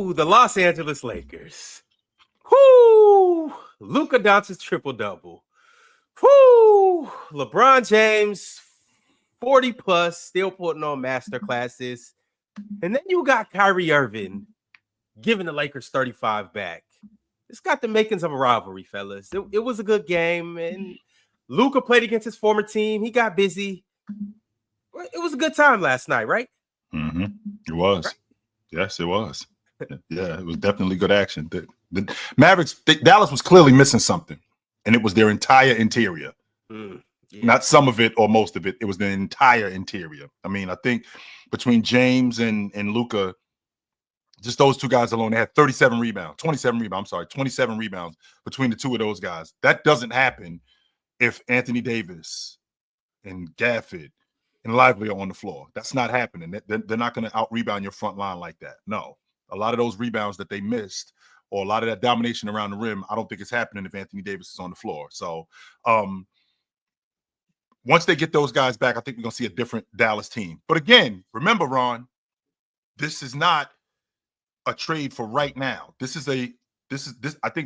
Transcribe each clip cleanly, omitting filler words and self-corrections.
Whoo, the Los Angeles Lakers. Whoo, Luka Dončić triple-double. Whoo, LeBron James 40 plus, still putting on master classes. And then you got Kyrie Irving giving the Lakers 35 back. It's got the makings of a rivalry, fellas. It was a good game, and Luka played against his former team. He got busy. It was a good time last night, right? Mm-hmm. It was. Right? Yes, it was. Yeah, it was definitely good action. The Mavericks, Dallas was clearly missing something, and it was their entire interior. Yeah. Not some of it or most of it. It was the entire interior. I mean, I think between James and Luka, just those two guys alone, they had 27 rebounds between the two of those guys. That doesn't happen if Anthony Davis and Gafford and Lively are on the floor. That's not happening. They're not going to out-rebound your front line like that. No. A lot of those rebounds that they missed or a lot of that domination around the rim, I don't think it's happening if Anthony Davis is on the floor. So once they get those guys back, I think we're going to see a different Dallas team. But again, remember, Ron, this is not a trade for right now. I think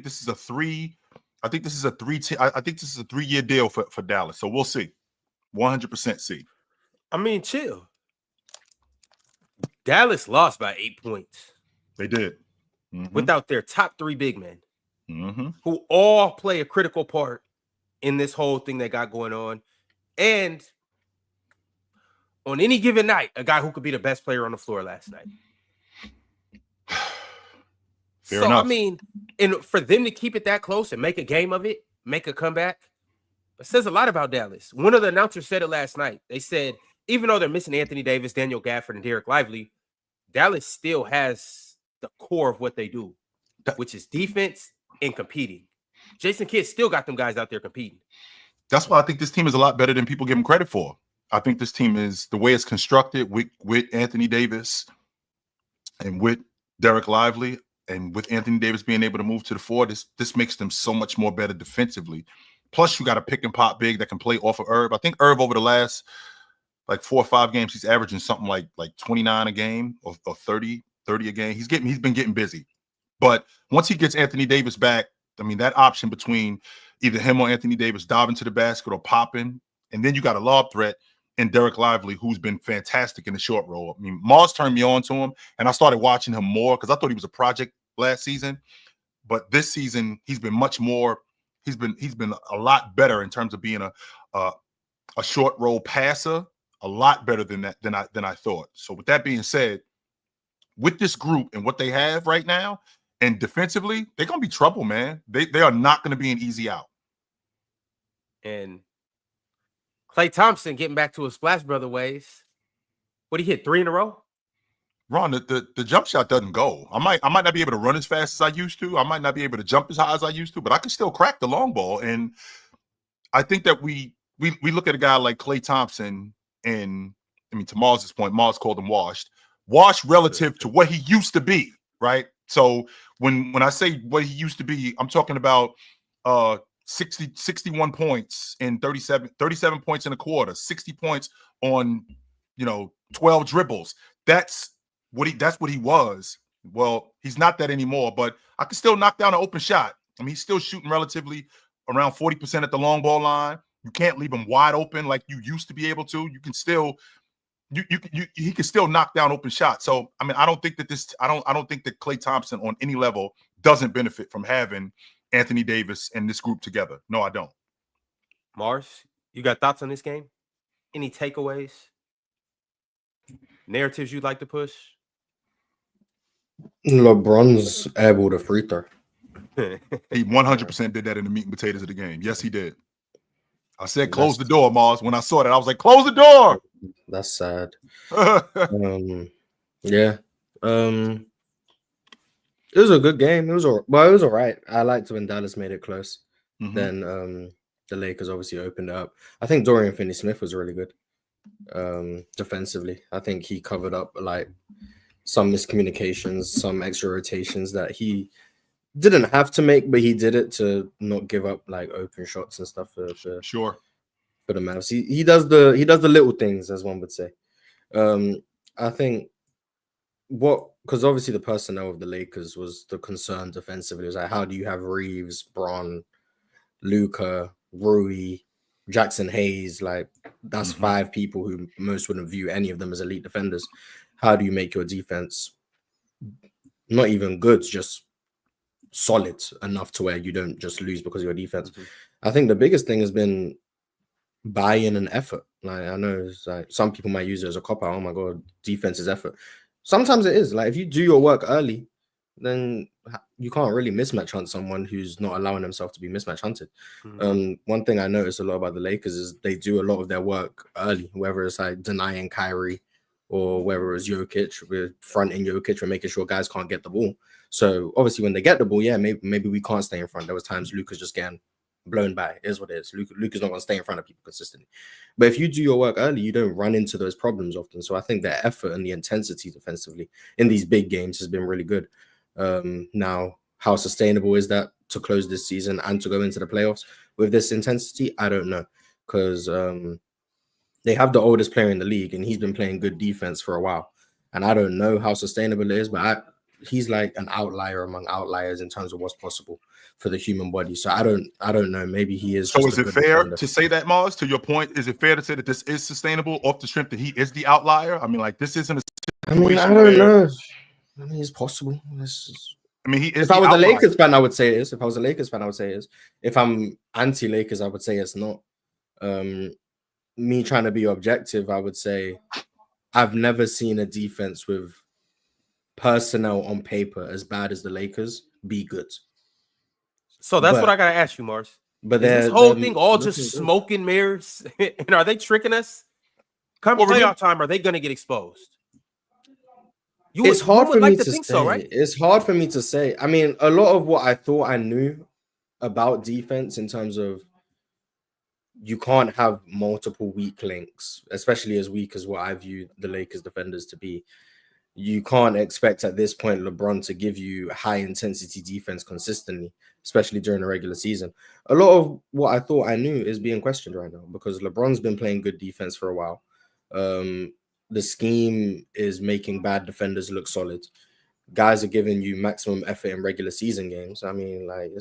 this is a 3-year deal for Dallas. So we'll see. 100% see. I mean, chill. Dallas lost by 8 points. They did. Without their top 3 big men, who all play a critical part in this whole thing they got going on. And on any given night, a guy who could be the best player on the floor last night. Fair enough. I mean, and for them to keep it that close and make a game of it, make a comeback, it says a lot about Dallas. One of the announcers said it last night. They said, even though they're missing Anthony Davis, Daniel Gafford, and Derek Lively, Dallas still has the core of what they do, which is defense and competing. Jason Kidd still got them guys out there competing. That's why I think this team is a lot better than people give them credit for. I think this team is, the way it's constructed with Anthony Davis and with Derek Lively and with Anthony Davis being able to move to the floor, this makes them so much more better defensively. Plus, you got a pick and pop big that can play off of Herb. I think Herb over the last like 4 or 5 games, he's averaging something like 29 a game or 30 a game. He's been getting busy. But once he gets Anthony Davis back, I mean, that option between either him or Anthony Davis diving to the basket or popping, and then you got a lob threat in Derek Lively, who's been fantastic in the short roll. I mean, Mars turned me on to him, and I started watching him more because I thought he was a project last season. But this season, he's been much more. He's been a lot better in terms of being a short roll passer. A lot better than I thought. So with that being said, with this group and what they have right now, and defensively, they're gonna be trouble, man. They are not going to be an easy out. And Klay Thompson getting back to his Splash Brother ways. What he hit 3 in a row? Ron, the jump shot doesn't go. I might not be able to run as fast as I used to. I might not be able to jump as high as I used to, but I can still crack the long ball. And I think that we look at a guy like Klay Thompson, and I mean, to Mars' point, Mars called him washed relative to what he used to be, right? So when I say what he used to be, I'm talking about 61 points in 37 points in a quarter, 60 points on 12 dribbles. That's what he was. Well, he's not that anymore, but I can still knock down an open shot. I mean, he's still shooting relatively around 40% at the long ball line. You can't leave him wide open like you used to be able to. You can still he can still knock down open shots. So I mean, I don't think that Klay Thompson on any level doesn't benefit from having Anthony Davis and this group together. No, I don't. Mars, you got thoughts on this game? Any takeaways? Narratives you'd like to push? LeBron's able to free throw. He 100% did that in the meat and potatoes of the game. Yes, he did. I said, close the door, Mars. When I saw that, I was like, close the door. That's sad. Yeah. It was a good game. It was all right. I liked when Dallas made it close. Then the Lakers obviously opened it up. I think Dorian Finney-Smith was really good defensively. I think he covered up like some miscommunications, some extra rotations that he didn't have to make, but he did it to not give up like open shots and stuff for the Mavs. He does the little things, as one would say. I think because obviously the personnel of the Lakers was the concern defensively. It was like, how do you have Reeves, Bron, Luka, Rui, Jackson Hayes? Like, that's 5 people who most wouldn't view any of them as elite defenders. How do you make your defense not even good, just solid enough to where you don't just lose because of your defense? I think the biggest thing has been buy-in and effort. Like, I know it's like some people might use it as a cop-out. Oh my god, defense is effort. Sometimes it is. Like, if you do your work early, then you can't really mismatch hunt someone who's not allowing themselves to be mismatch hunted. One thing I notice a lot about the Lakers is they do a lot of their work early, whether it's like denying Kyrie or whether it's Jokic, we're fronting Jokic, we're making sure guys can't get the ball. So obviously when they get the ball, yeah, maybe we can't stay in front. There was times Luka's just getting blown by. It is what it is. Luka's not going to stay in front of people consistently. But if you do your work early, you don't run into those problems often. So I think their effort and the intensity defensively in these big games has been really good. Now, how sustainable is that to close this season and to go into the playoffs with this intensity? I don't know, because they have the oldest player in the league and he's been playing good defense for a while. And I don't know how sustainable it is, but he's like an outlier among outliers in terms of what's possible for the human body. So I don't know. Maybe he is. So is it fair to say that, Mars? To your point, is it fair to say that this is sustainable off the strength that he is the outlier? I mean, like, this isn't a situation. I don't know. I mean, it's possible. I mean, he is. If I was a Lakers fan, I would say it is. If I was a Lakers fan, I would say it is. If I'm anti-Lakers, I would say it's not. Me trying to be objective, I would say I've never seen a defense with personnel on paper as bad as the Lakers be good. So that's what I gotta ask you, Mars. But this whole thing all just smoke and mirrors, and are they tricking us? Come playoff time, are they gonna get exposed? It's hard for me to say. So, right? It's hard for me to say. I mean, a lot of what I thought I knew about defense in terms of you can't have multiple weak links, especially as weak as what I view the Lakers defenders to be. You can't expect at this point LeBron to give you high intensity defense consistently, especially during the regular season. A lot of what I thought I knew is being questioned right now because LeBron's been playing good defense for a while. The scheme is making bad defenders look solid. Guys are giving you maximum effort in regular season games. I mean, like,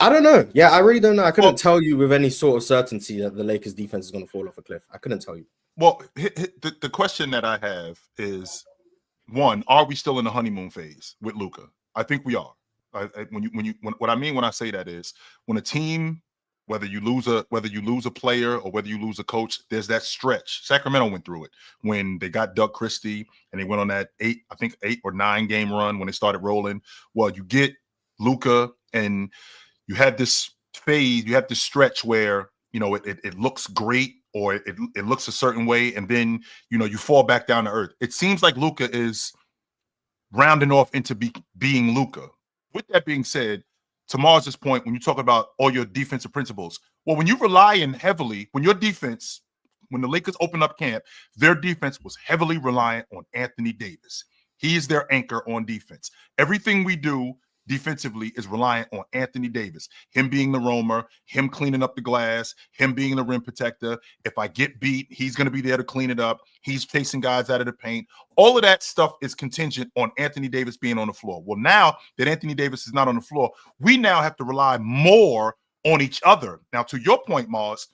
I don't know. Yeah, I really don't know. I couldn't tell you with any sort of certainty that the Lakers defense is going to fall off a cliff. I couldn't tell you. Well, the question that I have is, one, are we still in the honeymoon phase with Luka? I think we are. What I mean when I say that is, when a team, whether you lose a player or whether you lose a coach, there's that stretch. Sacramento went through it when they got Doug Christie and they went on that 8 or 9 game run when they started rolling. Well, you get Luka and you had this phase, you have this stretch where, you know, it looks great or it looks a certain way, and then, you know, you fall back down to earth. It seems like Luka is rounding off into being Luka. With that being said, to Mars's point, when you talk about all your defensive principles, well, when you rely in heavily, when the Lakers opened up camp, their defense was heavily reliant on Anthony Davis. He is their anchor on defense. Everything we do defensively is reliant on Anthony Davis, him being the roamer, him cleaning up the glass, him being the rim protector. If I get beat, he's going to be there to clean it up. He's chasing guys out of the paint. All of that stuff is contingent on Anthony Davis being on the floor. Well, now that Anthony Davis is not on the floor, we now have to rely more on each other. Now, to your point, Mars,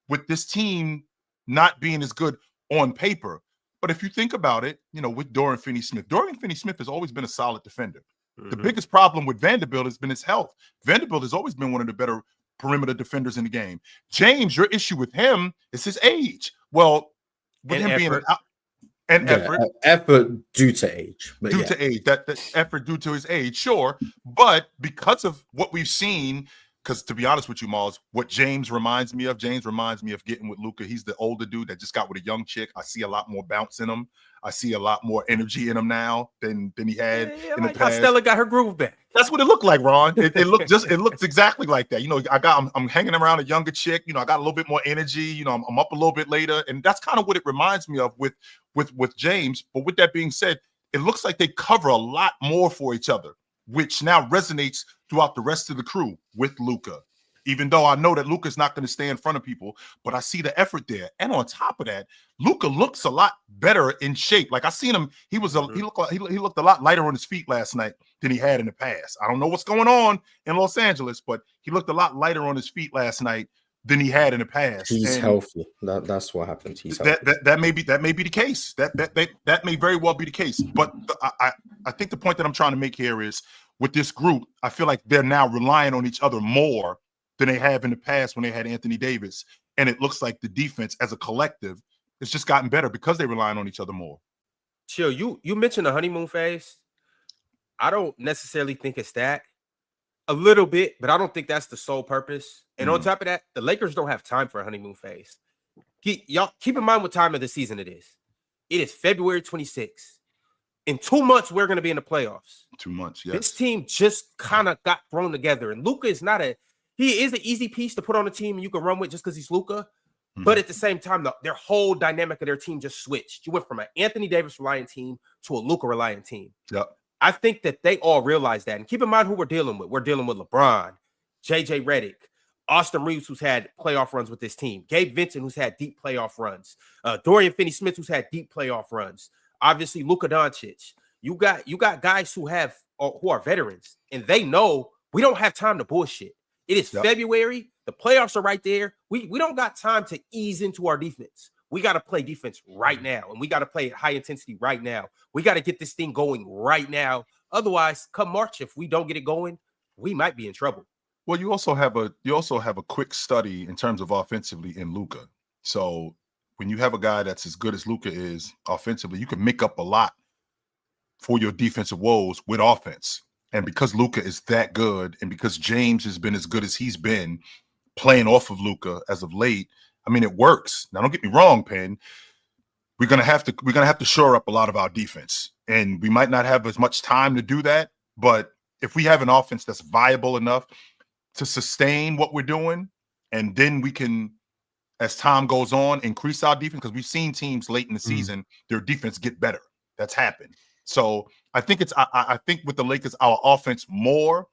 with this team not being as good on paper, but if you think about it, you know, with Dorian Finney-Smith has always been a solid defender. The biggest problem with Vanderbilt has been his health. Vanderbilt has always been one of the better perimeter defenders in the game. James, your issue with him is his age. Well, with him being effort due to age. To age. That effort due to his age, sure. But because of what we've seen, because to be honest with you, Miles, what James reminds me of getting with Luka. He's the older dude that just got with a young chick. I see a lot more bounce in him. I see a lot more energy in him now than he had in the past. Stella got her groove back. That's what it looked like, Ron. It looked exactly like that. You know, I'm hanging around a younger chick. You know, I got a little bit more energy. You know, I'm up a little bit later, and that's kind of what it reminds me of with James. But with that being said, it looks like they cover a lot more for each other, which now resonates throughout the rest of the crew with Luka. even though I know that Luka's not going to stay in front of people, but I see the effort there. And on top of that, Luka looks a lot better in shape. Like I seen him, he looked a lot lighter on his feet last night than he had in the past. I don't know what's going on in Los Angeles, but he looked a lot lighter on his feet last night than he had in the past. He's healthy. That's what happened. He's healthy. That may be the case. That may very well be the case. But I think the point that I'm trying to make here is with this group, I feel like they're now relying on each other more than they have in the past when they had Anthony Davis. And it looks like the defense as a collective has just gotten better because they're relying on each other more. Chill, you mentioned the honeymoon phase. I don't necessarily think it's that. A little bit, but I don't think that's the sole purpose. And on top of that, the Lakers don't have time for a honeymoon phase. Y'all keep in mind what time of the season it is. It is February 26th. In 2 months, we're going to be in the playoffs. 2 months, yes. This team just kind of got thrown together. And Luka is he is an easy piece to put on a team and you can run with just because he's Luka. But at the same time, their whole dynamic of their team just switched. You went from an Anthony Davis reliant team to a Luka reliant team. Yep. I think that they all realize that. And keep in mind who we're dealing with. We're dealing with LeBron, JJ Redick, Austin Reeves, who's had playoff runs with this team, Gabe Vincent, who's had deep playoff runs, Dorian Finney-Smith, who's had deep playoff runs, obviously Luka Dončić. You got guys who are veterans, and they know we don't have time to bullshit. It is February. The playoffs are right there. We don't got time to ease into our defense. We got to play defense right now, and we got to play at high intensity right now. We got to get this thing going right now. Otherwise, come March, if we don't get it going, we might be in trouble. Well, you also have a quick study in terms of offensively in Luka. So when you have a guy that's as good as Luka is offensively, you can make up a lot for your defensive woes with offense. And because Luka is that good, and because James has been as good as he's been playing off of Luka as of late, I mean, it works. Now, don't get me wrong, Penn. We're gonna have to shore up a lot of our defense, and we might not have as much time to do that. But if we have an offense that's viable enough to sustain what we're doing, and then we can, as time goes on, increase our defense, because we've seen teams late in the season, their defense get better. That's happened. So I think I think with the Lakers, our offense more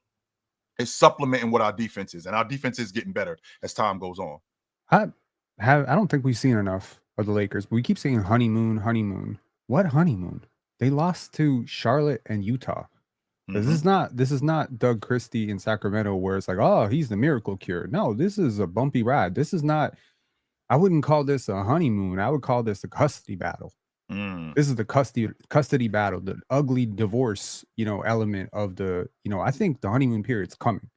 is supplementing what our defense is, and our defense is getting better as time goes on. I don't think we've seen enough of the Lakers, but we keep saying honeymoon. What honeymoon? They lost to Charlotte and Utah. This is not Doug Christie in Sacramento where it's like, oh, he's the miracle cure. No, this is a bumpy ride. This is not, I wouldn't call this a honeymoon. I would call this a custody battle. This is the custody battle, the ugly divorce, element of the, I think the honeymoon period's coming.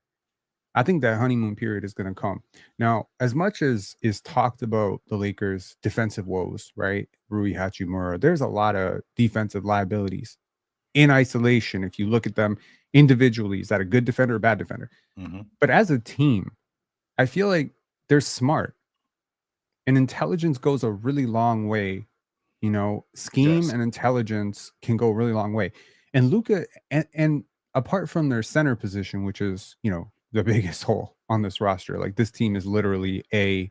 I think that honeymoon period is going to come. Now, as much as is talked about the Lakers' defensive woes, right? Rui Hachimura, there's a lot of defensive liabilities in isolation. If you look at them individually, is that a good defender or bad defender? But as a team, I feel like they're smart. And intelligence goes a really long way. Scheme and intelligence can go a really long way. And Luka, and apart from their center position, which is, the biggest hole on this roster. Like, this team is literally if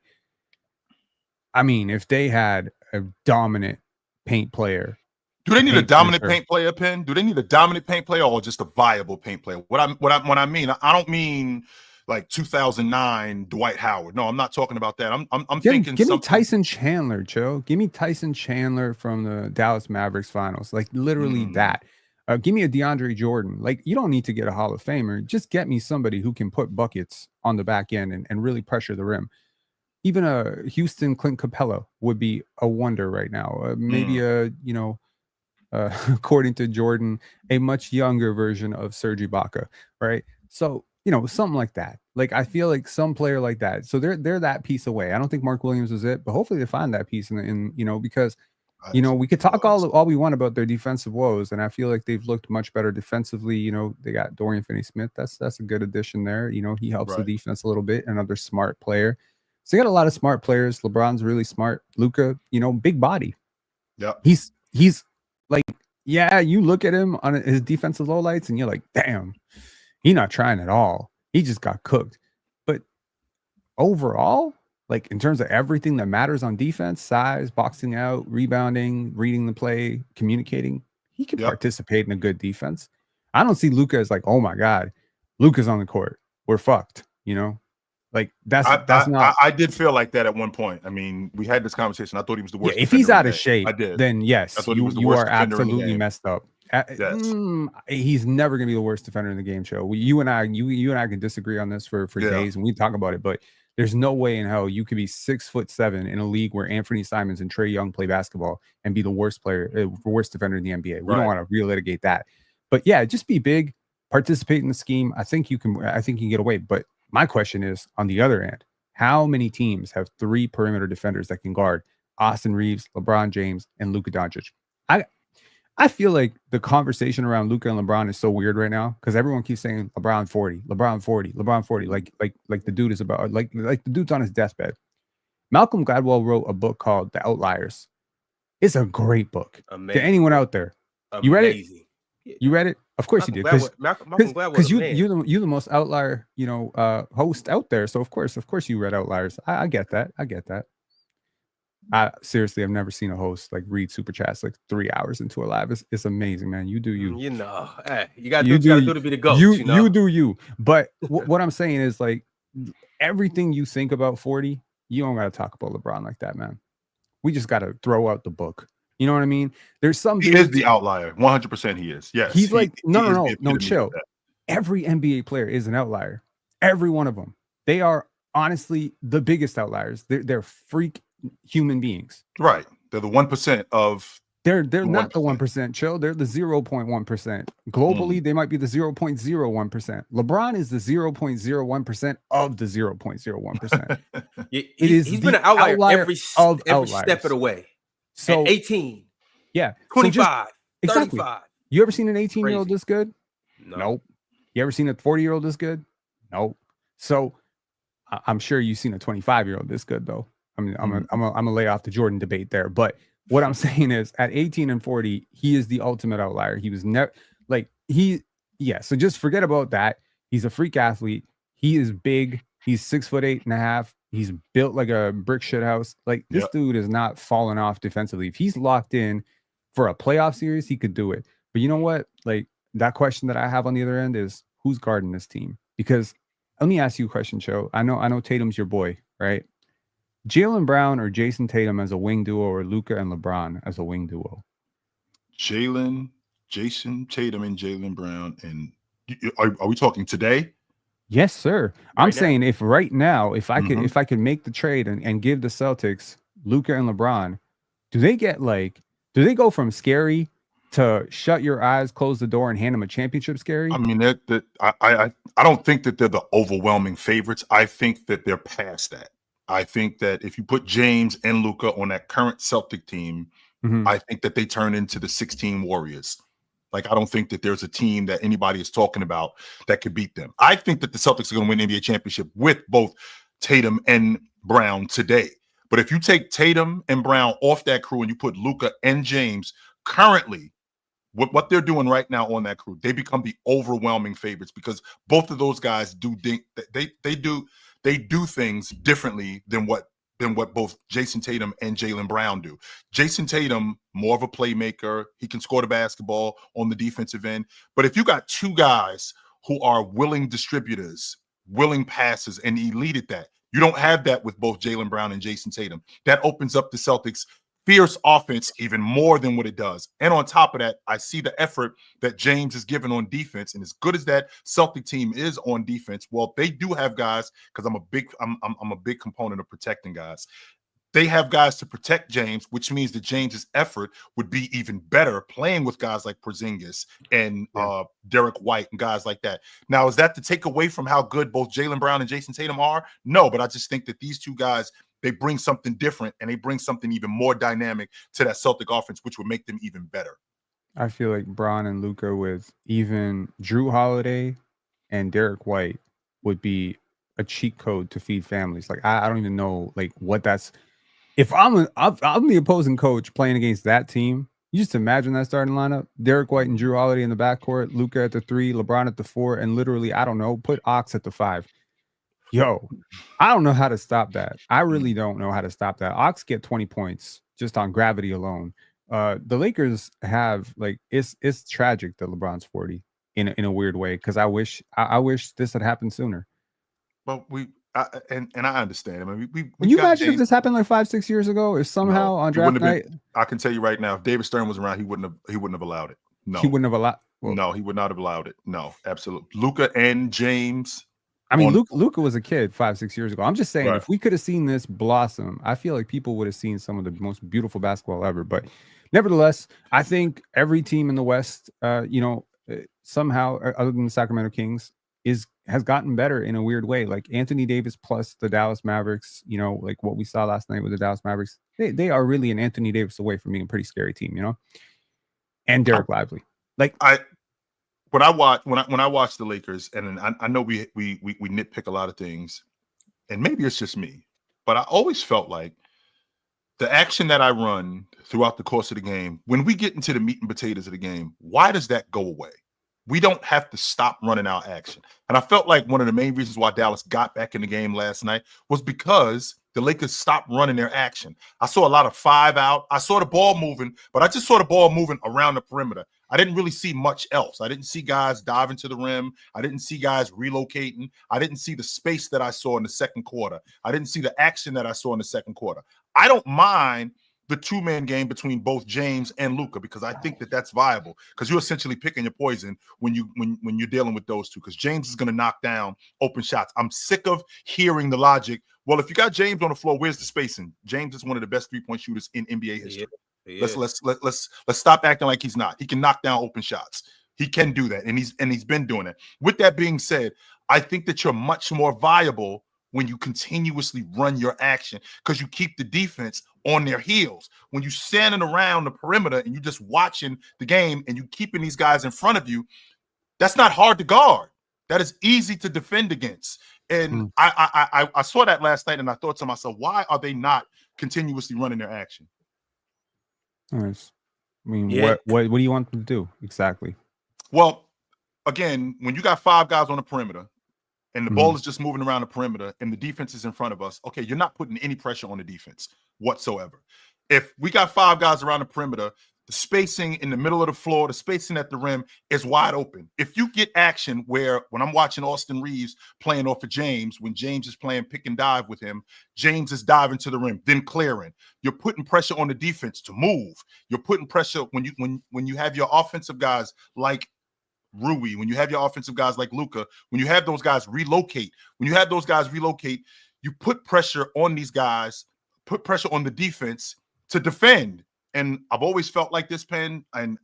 they had a dominant paint player. Do they need a dominant paint player, Penn? Do they need a dominant paint player or just a viable paint player? What I mean, I don't mean like 2009 Dwight Howard. No, I'm not talking about that. I'm thinking give me Tyson Chandler, Joe. Give me Tyson Chandler from the Dallas Mavericks finals. Like, literally that. Give me a DeAndre Jordan. Like, you don't need to get a Hall of Famer. Just get me somebody who can put buckets on the back end and really pressure the rim. Even a Houston Clint Capella would be a wonder right now. Maybe according to Jordan, a much younger version of Serge Ibaka, right? So, something like that. Like, I feel like some player like that. So they're that piece away. I don't think Mark Williams is it, but hopefully they find that piece because we could talk all we want about their defensive woes, and I feel like they've looked much better defensively. They got Dorian Finney-Smith. That's a good addition there. He helps the defense a little bit. Another smart player. So they got a lot of smart players. LeBron's really smart. Luka, big body. Yeah. He's like, you look at him on his defensive lowlights and you're like, damn, he's not trying at all. He just got cooked. But overall, like, in terms of everything that matters on defense, size, boxing out, rebounding, reading the play, communicating, he can participate in a good defense. I don't see Luka as like, oh my God, Luka's on the court, we're fucked, Like that's not. I did feel like that at one point. I mean, we had this conversation. I thought he was the worst. Yeah, if he's out of day. shape, I did. then yes, you are absolutely messed up. Yes. He's never gonna be the worst defender in the game. Show you and I can disagree on this for days, and we talk about it. But there's no way in hell you could be 6'7" in a league where Anthony Simons and Trae Young play basketball and be the worst defender in the NBA. We don't want to relitigate that. But yeah, just be big, participate in the scheme. I think you can get away. But my question is, on the other end, how many teams have 3 perimeter defenders that can guard Austin Reeves, LeBron James, and Luka Dončić? I feel like the conversation around Luka and LeBron is so weird right now because everyone keeps saying LeBron 40, LeBron 40, LeBron 40. Like the dude is about like the dude's on his deathbed. Malcolm Gladwell wrote a book called The Outliers. It's a great book. Amazing. To anyone out there, you read it? You read it? Of course Malcolm you did. Because you're the most outlier, host out there. So of course you read Outliers. I get that. Seriously, I've never seen a host like read Superchats like 3 hours into a live. It's amazing, man. You do you. Hey, you got to do to be the GOAT. You do you. But what I'm saying is like everything you think about 40, you don't got to talk about LeBron like that, man. We just got to throw out the book. You know what I mean? There's some. He is the outlier. 100% he is. Yes. He's like no, chill. Every NBA player is an outlier. Every one of them. They are honestly the biggest outliers. They're freak human beings. Right. They're the 1% of. They're not the 1%. Chill. They're the 0.1%. Globally, they might be the 0.01%. LeBron is the 0.01% of the 0.01%. He's been an outlier every step of the way. So at 18, yeah, 25, so 35. You ever seen an 18-year-old this good? No. Nope. You ever seen a 40-year-old this good? Nope. So I'm sure you've seen a 25-year-old this good though. I mean, I'm gonna lay off the Jordan debate there, but what I'm saying is, at 18 and 40, he is the ultimate outlier. He was never So just forget about that. He's a freak athlete. He is big. He's 6'8.5". He's built like a brick shit house. Like this dude is not falling off defensively. If he's locked in for a playoff series, he could do it. But you know what? Like that question that I have on the other end is who's guarding this team? Because let me ask you a question, Cho. I know Tatum's your boy, right? Jaylen Brown or Jayson Tatum as a wing duo, or Luka and LeBron as a wing duo? Jayson Tatum and Jaylen Brown. And are we talking today? Yes, sir. I'm saying if right now, if I could make the trade and give the Celtics Luka and LeBron, do they go from scary to shut your eyes, close the door, and hand them a championship scary? I mean, I don't think that they're the overwhelming favorites. I think that they're past that. I think that if you put James and Luka on that current Celtic team, I think that they turn into the 16 Warriors. Like, I don't think that there's a team that anybody is talking about that could beat them. I think that the Celtics are going to win the NBA championship with both Tatum and Brown today. But if you take Tatum and Brown off that crew and you put Luka and James currently, what they're doing right now on that crew, they become the overwhelming favorites because both of those guys do things differently than what both Jayson Tatum and Jaylen Brown do. Jayson Tatum, more of a playmaker. He can score the basketball on the defensive end. But if you got two guys who are willing distributors, willing passers, and elite at that, you don't have that with both Jaylen Brown and Jayson Tatum. That opens up the Celtics' fierce offense even more than what it does. And on top of that, I see the effort that James is given on defense. And as good as that Celtic team is on defense, well, they do have guys, because I'm a big component of protecting guys. They have guys to protect James, which means that James's effort would be even better playing with guys like Porzingis and Derek White and guys like that. Now, is that to take away from how good both Jaylen Brown and Jayson Tatum are? No, but I just think that these two guys, they bring something different and they bring something even more dynamic to that Celtic offense, which would make them even better. I feel like Bron and Luka with even Drew Holiday and Derek White would be a cheat code to feed families. Like, I don't even know like what that's. If I'm the opposing coach playing against that team, you just imagine that starting lineup: Derek White and Drew Holiday in the backcourt, Luka at the 3, LeBron at the 4, and literally, I don't know, put Ox at the 5. Yo, I don't know how to stop that. I really don't know how to stop that. Ox get 20 points just on gravity alone. The Lakers have like it's tragic that LeBron's 40 in a weird way, because I wish this had happened sooner. Well, and I understand. I mean, we Can you got imagine if James. this happened like 5-6 years ago? If somehow on it wouldn't draft have night, been, I can tell you right now, if David Stern was around, he wouldn't have allowed it. No, he wouldn't have allowed. Well, no, he would not have allowed it. No, absolutely. Luka and James. I mean, Luka was a kid 5-6 years ago. I'm just saying, Right. if we could have seen this blossom, I feel like people would have seen some of the most beautiful basketball ever. But nevertheless, I think every team in the West, somehow, other than the Sacramento Kings, has gotten better in a weird way. Like Anthony Davis plus the Dallas Mavericks, like what we saw last night with the Dallas Mavericks, they are really an Anthony Davis away from being a pretty scary team, and Derek Lively. When I watch the Lakers, and I know we nitpick a lot of things, and maybe it's just me, but I always felt like the action that I run throughout the course of the game, when we get into the meat and potatoes of the game, why does that go away? We don't have to stop running our action. And I felt like one of the main reasons why Dallas got back in the game last night was because the Lakers stopped running their action. I saw a lot of 5 out. I saw the ball moving, but I just saw the ball moving around the perimeter. I didn't really see much else. I didn't see guys diving to the rim. I didn't see guys relocating. I didn't see the space that I saw in the second quarter. I didn't see the action that I saw in the second quarter. I don't mind the two-man game between both James and Luka, because I think that that's viable, because you're essentially picking your poison when you're dealing with those two, because James is going to knock down open shots. I'm sick of hearing the logic, well, if you got James on the floor, where's the spacing? James is one of the best three-point shooters in NBA history. Let's stop acting like he's not. He can knock down open shots. He can do that, and he's been doing it. With that being said, I think that you're much more viable when you continuously run your action, because you keep the defense on their heels. When you're standing around the perimeter and you're just watching the game and you keeping these guys in front of you, that's not hard to guard. That is easy to defend against. And I saw that last night, and I thought to myself, why are they not continuously running their action? Nice. I mean, what do you want them to do exactly? Well, again, when you got 5 guys on the perimeter, and the ball is just moving around the perimeter and the defense is in front of us, okay, you're not putting any pressure on the defense whatsoever. If we got 5 guys around the perimeter, the spacing in the middle of the floor, the spacing at the rim is wide open. If you get action where, when I'm watching Austin Reeves playing off of James, when James is playing pick and dive with him, James is diving to the rim, then clearing. You're putting pressure on the defense to move. You're putting pressure when you have your offensive guys like Rui, when you have your offensive guys like Luka, when you have those guys relocate, you put pressure on these guys, put pressure on the defense to defend. And I've always felt like this, Penn, and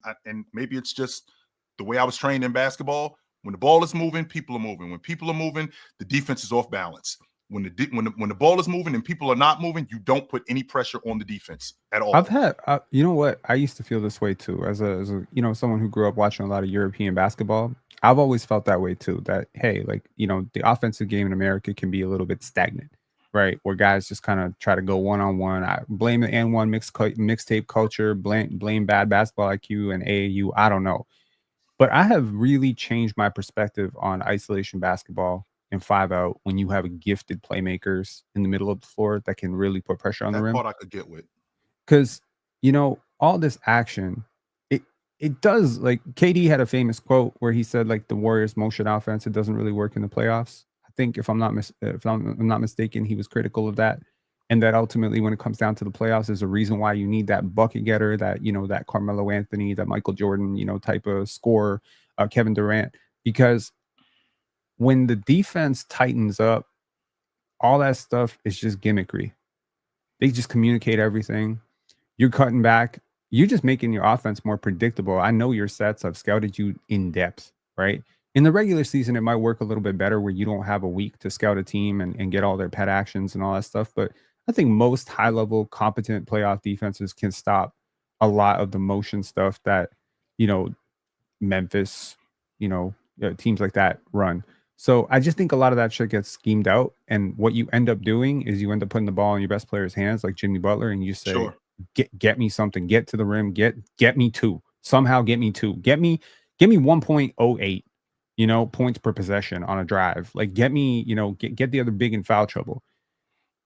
maybe it's just the way I was trained in basketball. When the ball is moving, people are moving. When people are moving, the defense is off balance. When the ball is moving and people are not moving, you don't put any pressure on the defense at all. I've had, you know what? I used to feel this way too, as a someone who grew up watching a lot of European basketball. I've always felt that way too. That hey, the offensive game in America can be a little bit stagnant, right? Where guys just kind of try to go one-on-one. I blame the N1 mixtape culture, blame bad basketball IQ and AAU. I don't know, but I have really changed my perspective on isolation basketball and 5 out when you have gifted playmakers in the middle of the floor that can really put pressure on the rim. That part I could get with. Because, all this action, it does, like KD had a famous quote where he said, like, the Warriors motion offense, it doesn't really work in the playoffs. I think if I'm not mistaken, he was critical of that. And that ultimately, when it comes down to the playoffs, there's a reason why you need that bucket getter, that, that Carmelo Anthony, that Michael Jordan, type of scorer, Kevin Durant, because when the defense tightens up, all that stuff is just gimmickry. They just communicate everything. You're cutting back. You're just making your offense more predictable. I know your sets. I've scouted you in depth, right? In the regular season, it might work a little bit better where you don't have a week to scout a team and get all their pet actions and all that stuff. But I think most high-level, competent playoff defenses can stop a lot of the motion stuff that, Memphis, teams like that run. So I just think a lot of that shit gets schemed out. And what you end up doing is you end up putting the ball in your best player's hands, like Jimmy Butler, and you say, sure, get me something, get to the rim, get me 2. Somehow get me 2. Give me 1.08, points per possession on a drive. Like get me, get the other big in foul trouble.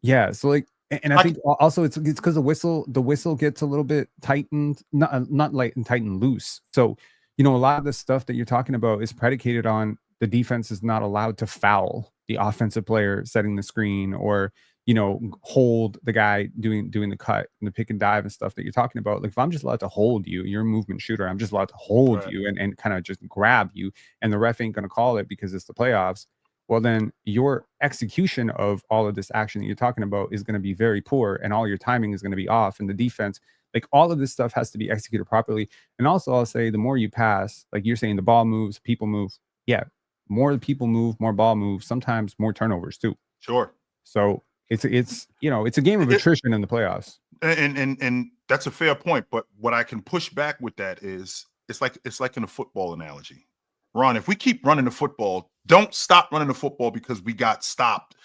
Yeah. So like, and I think also it's because the whistle gets a little bit tightened, not light and tight and loose. So, a lot of the stuff that you're talking about is predicated on the defense is not allowed to foul the offensive player setting the screen, or, you know, hold the guy doing the cut and the pick and dive and stuff that you're talking about. Like, if I'm just allowed to hold you, you're a movement shooter, I'm just allowed to hold you and kind of just grab you, and the ref ain't going to call it because it's the playoffs, well, then your execution of all of this action that you're talking about is going to be very poor, and all your timing is going to be off, and the defense, like, all of this stuff has to be executed properly. And also, I'll say, the more you pass, like you're saying, the ball moves, people move. Yeah, more people move, more ball moves, sometimes more turnovers too. Sure. So it's you know, it's a game of attrition in the playoffs. And that's a fair point. But what I can push back with that is it's like in a football analogy. Ron, if we keep running the football, don't stop running the football because we got stopped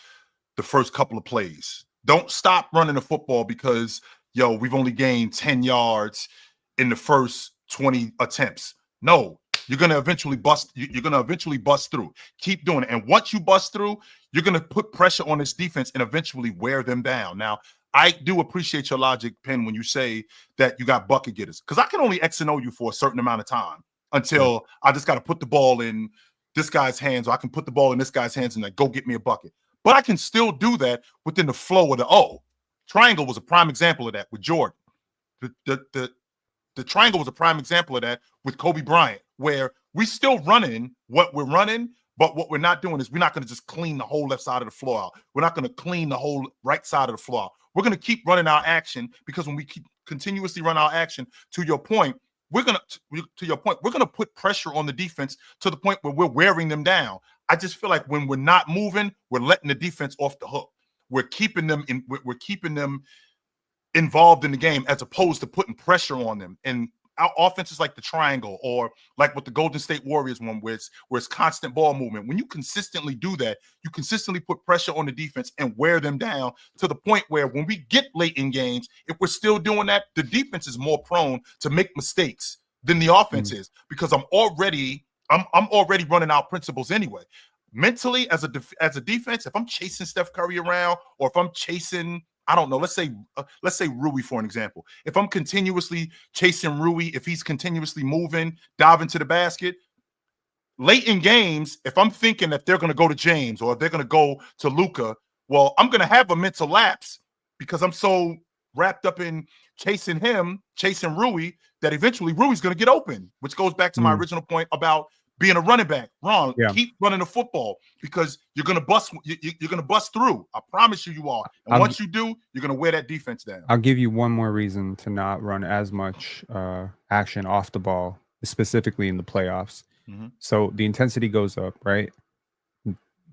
the first couple of plays. Don't stop running the football because, we've only gained 10 yards in the first 20 attempts. No, you're going to eventually bust. You're going to eventually bust through. Keep doing it. And once you bust through, you're going to put pressure on this defense and eventually wear them down. Now, I do appreciate your logic, Penn, when you say that you got bucket getters, because I can only X and O you for a certain amount of time until I just got to put the ball in this guy's hands, or I can put the ball in this guy's hands and like, go get me a bucket. But I can still do that within the flow of the O. Triangle was a prime example of that with Jordan. The triangle was a prime example of that with Kobe Bryant, where we still running what we're running, but what we're not doing is we're not going to just clean the whole left side of the floor out. We're not going to clean the whole right side of the floor out. We're going to keep running our action, because when we keep continuously run our action, to your point, we're going to put pressure on the defense to the point where we're wearing them down. I just feel like when we're not moving, we're letting the defense off the hook. We're keeping them involved in the game as opposed to putting pressure on them. And our offense is like the triangle, or like what the Golden State Warriors one, where it's constant ball movement. When you consistently do that, you consistently put pressure on the defense and wear them down to the point where when we get late in games, if we're still doing that, the defense is more prone to make mistakes than the offense is, because I'm already running out principles anyway. Mentally, as a defense, if I'm chasing Steph Curry around, or if I'm chasing, I don't know, let's say Rui for an example. If I'm continuously chasing Rui, if he's continuously moving, diving to the basket, late in games, if I'm thinking that they're going to go to James or they're going to go to Luka, well, I'm going to have a mental lapse because I'm so wrapped up in chasing Rui, that eventually Rui's going to get open, which goes back to my original point about being a running back. Wrong. Yeah. Keep running the football, because you're gonna bust. You're gonna bust through. I promise you are. And once you do, you're gonna wear that defense down. I'll give you one more reason to not run as much action off the ball, specifically in the playoffs. Mm-hmm. So the intensity goes up, right?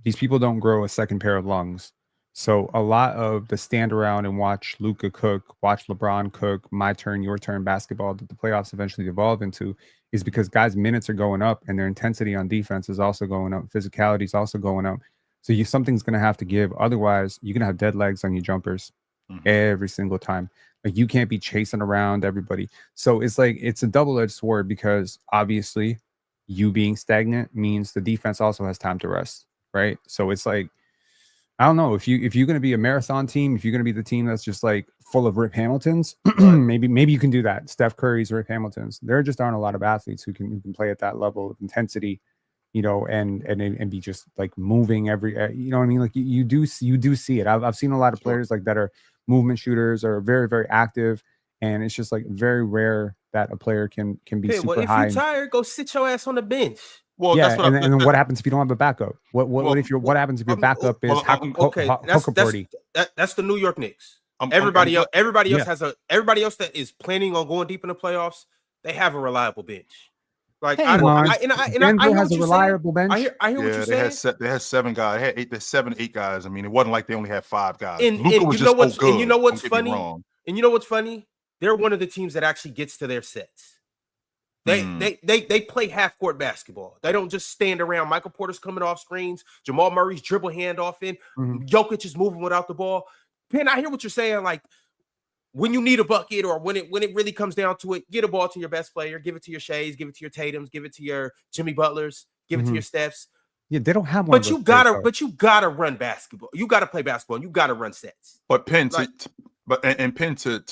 These people don't grow a second pair of lungs. So a lot of the stand around and watch Luka cook, watch LeBron cook, my turn, your turn basketball that the playoffs eventually evolve into is because guys' minutes are going up and their intensity on defense is also going up. Physicality is also going up. So something's going to have to give. Otherwise, you're going to have dead legs on your jumpers every single time. Like, you can't be chasing around everybody. So it's like, it's a double-edged sword, because obviously you being stagnant means the defense also has time to rest, right? So it's like, I don't know, if you're going to be a marathon team, if you're going to be the team that's just like full of Rip Hamiltons, maybe you can do that. Steph Curry's, Rip Hamiltons. There just aren't a lot of athletes who can play at that level of intensity, and be just like moving every, you know what I mean? Like you do see it. I've seen a lot of players like that are movement shooters, or very, very active, and it's just like very rare that a player can be super high. If you're tired, go sit your ass on the bench. Well, yeah, that's what and then what happens if you don't have a backup? What happens if your backup is that's the New York Knicks. Everybody else that is planning on going deep in the playoffs, they have a reliable bench. Like Denver has a reliable bench. I hear what you're saying. They had 7 guys. There's 7, 8 guys. I mean, it wasn't like they only had 5 guys. Luka was just so good. And you know what's funny? And you know what's funny? They're one of the teams that actually gets to their sets. They play half-court basketball. They don't just stand around. Michael Porter's coming off screens. Jamal Murray's dribble handoff in. Jokic is moving without the ball. Penn, I hear what you're saying. Like, when you need a bucket, or when it really comes down to it, get a ball to your best player. Give it to your Shays. Give it to your Tatums. Give it to your Jimmy Butlers. Give it to your Stephs. Yeah, they don't have one. But you gotta run basketball. You gotta play basketball. And you gotta run sets. But Penn, to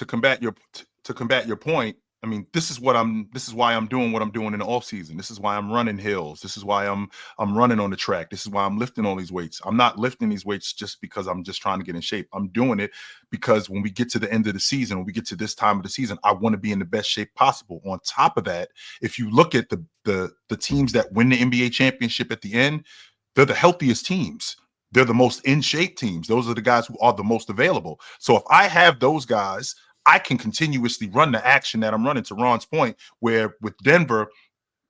combat your point, I mean, this is why I'm doing what I'm doing in the off season. This is why I'm running hills. This is why I'm running on the track. This is why I'm lifting all these weights. I'm not lifting these weights just because I'm just trying to get in shape. I'm doing it because when we get to the end of the season, when we get to this time of the season, I want to be in the best shape possible. On top of that, if you look at the teams that win the NBA championship at the end, they're the healthiest teams. They're the most in shape teams. Those are the guys who are the most available. So if I have those guys, I can continuously run the action that I'm running, to Ron's point, where with Denver,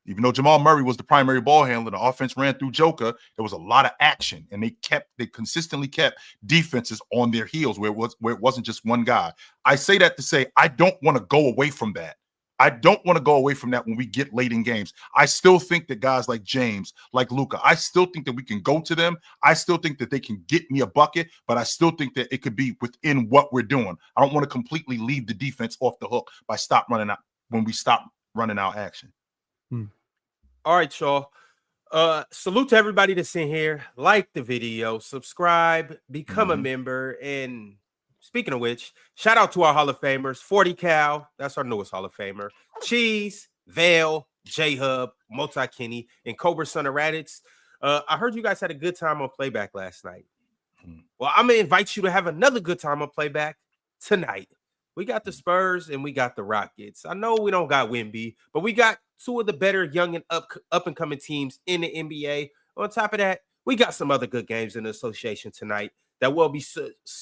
even though Jamal Murray was the primary ball handler, the offense ran through Joker, there was a lot of action, and they consistently kept defenses on their heels where it wasn't just one guy. I say that to say I don't want to go away from that. I don't want to go away from that when we get late in games. I still think that guys like James, like Luka, I still think that we can go to them. I still think that they can get me a bucket, but I still think that it could be within what we're doing. I don't want to completely leave the defense off the hook by when we stop running out action. All right, y'all. Salute to everybody that's in here. Like the video, subscribe, become a member, and speaking of which, shout out to our Hall of Famers, 40 Cal, that's our newest Hall of Famer, Cheese, Vale, J-Hub, Multi-Kenny, and Cobra Son of Raditz. I heard you guys had a good time on Playback last night. Well, I'm going to invite you to have another good time on Playback tonight. We got the Spurs and we got the Rockets. I know we don't got Wemby, but we got two of the better young and up-and-coming teams in the NBA. On top of that, we got some other good games in the association tonight that we'll be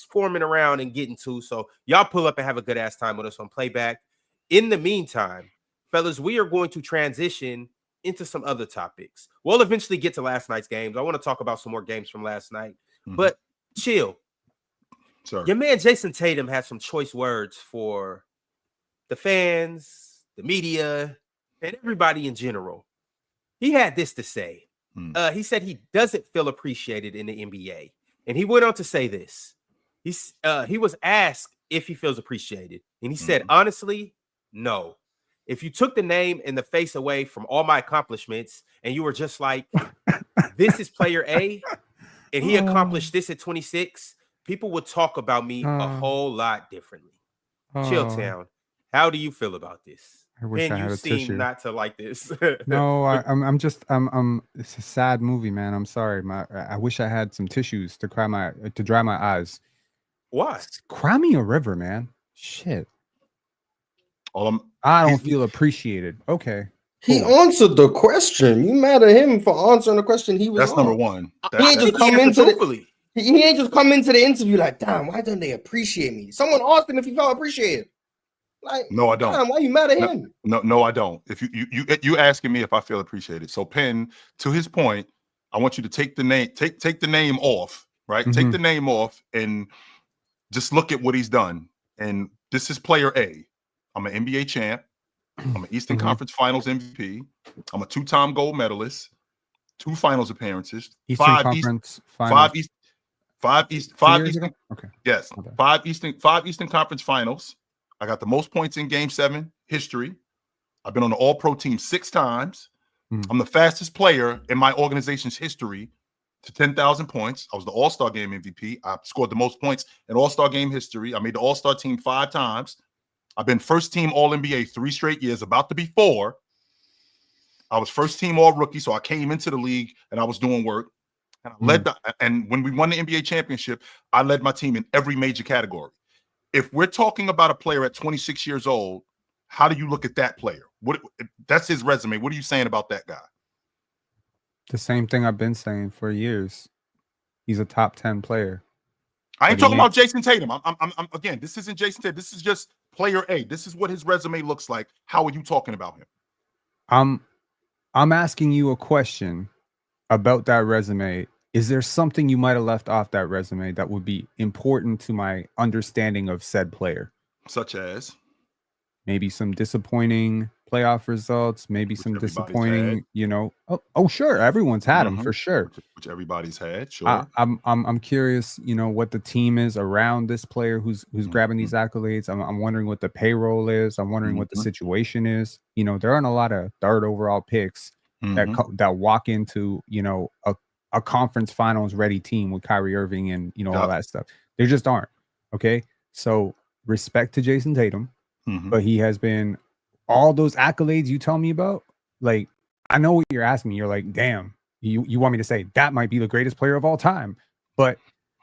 forming around and getting to. So y'all pull up and have a good ass time with us on Playback. In the meantime, fellas, we are going to transition into some other topics. We'll eventually get to last night's games. I want to talk about some more games from last night, but chill. Sir. Your man Jayson Tatum had some choice words for the fans, the media, and everybody in general. He had this to say. He said he doesn't feel appreciated in the NBA. And he went on to say this. He was asked if he feels appreciated. And he said, honestly, no. If you took the name and the face away from all my accomplishments and you were just like, this is player A, and he accomplished this at 26, people would talk about me a whole lot differently. Chilltown, how do you feel about this? I wish I had a tissue. Not to like this. No, I'm it's a sad movie, man. I'm sorry. I wish I had some tissues to dry my eyes. Why? Cry me a river, man. Shit. I don't feel appreciated. Okay. He answered the question. You mad at him for answering the question he was That's on. number one. He ain't just come into the interview like, damn, why don't they appreciate me? Someone asked him if he felt appreciated. Like, no, I don't. Damn, why you mad at him? No, I don't. If you asking me if I feel appreciated. So Penn, to his point, I want you to take the name, take the name off, right? Take the name off and just look at what he's done. And this is player A. I'm an NBA champ. I'm an Eastern Conference Finals MVP. I'm a 2-time gold medalist, 2 finals appearances, five Eastern Conference Finals. I got the most points in Game 7 history. I've been on the All-Pro team 6 times. I'm the fastest player in my organization's history to 10,000 points. I was the All-Star Game MVP. I scored the most points in All-Star Game history. I made the All-Star team 5 times. I've been first team All-NBA 3 straight years, about to be 4. I was first team All-Rookie, so I came into the league and I was doing work. And I led and when we won the NBA championship, I led my team in every major category. If we're talking about a player at 26 years old, how do you look at that player? That's his resume. What are you saying about that guy? The same thing I've been saying for years. He's a top 10 player. I ain't talking about Jayson Tatum. I'm again, this isn't Jayson Tatum. This is just player A. This is what his resume looks like. How are you talking about him? I'm asking you a question about that resume. Is there something you might have left off that resume that would be important to my understanding of said player? Such as? Maybe some disappointing playoff results, maybe some disappointing, sure. Everyone's had them for sure. Which everybody's had, sure. I'm curious, what the team is around this player who's grabbing these accolades. I'm wondering what the payroll is. I'm wondering what the situation is. There aren't a lot of 3rd overall picks that walk into, a conference finals ready team with Kyrie Irving and, all that stuff. There just aren't. Okay. So respect to Jayson Tatum, but he has been all those accolades you tell me about, like, I know what you're asking me. You're like, damn, you want me to say that might be the greatest player of all time. But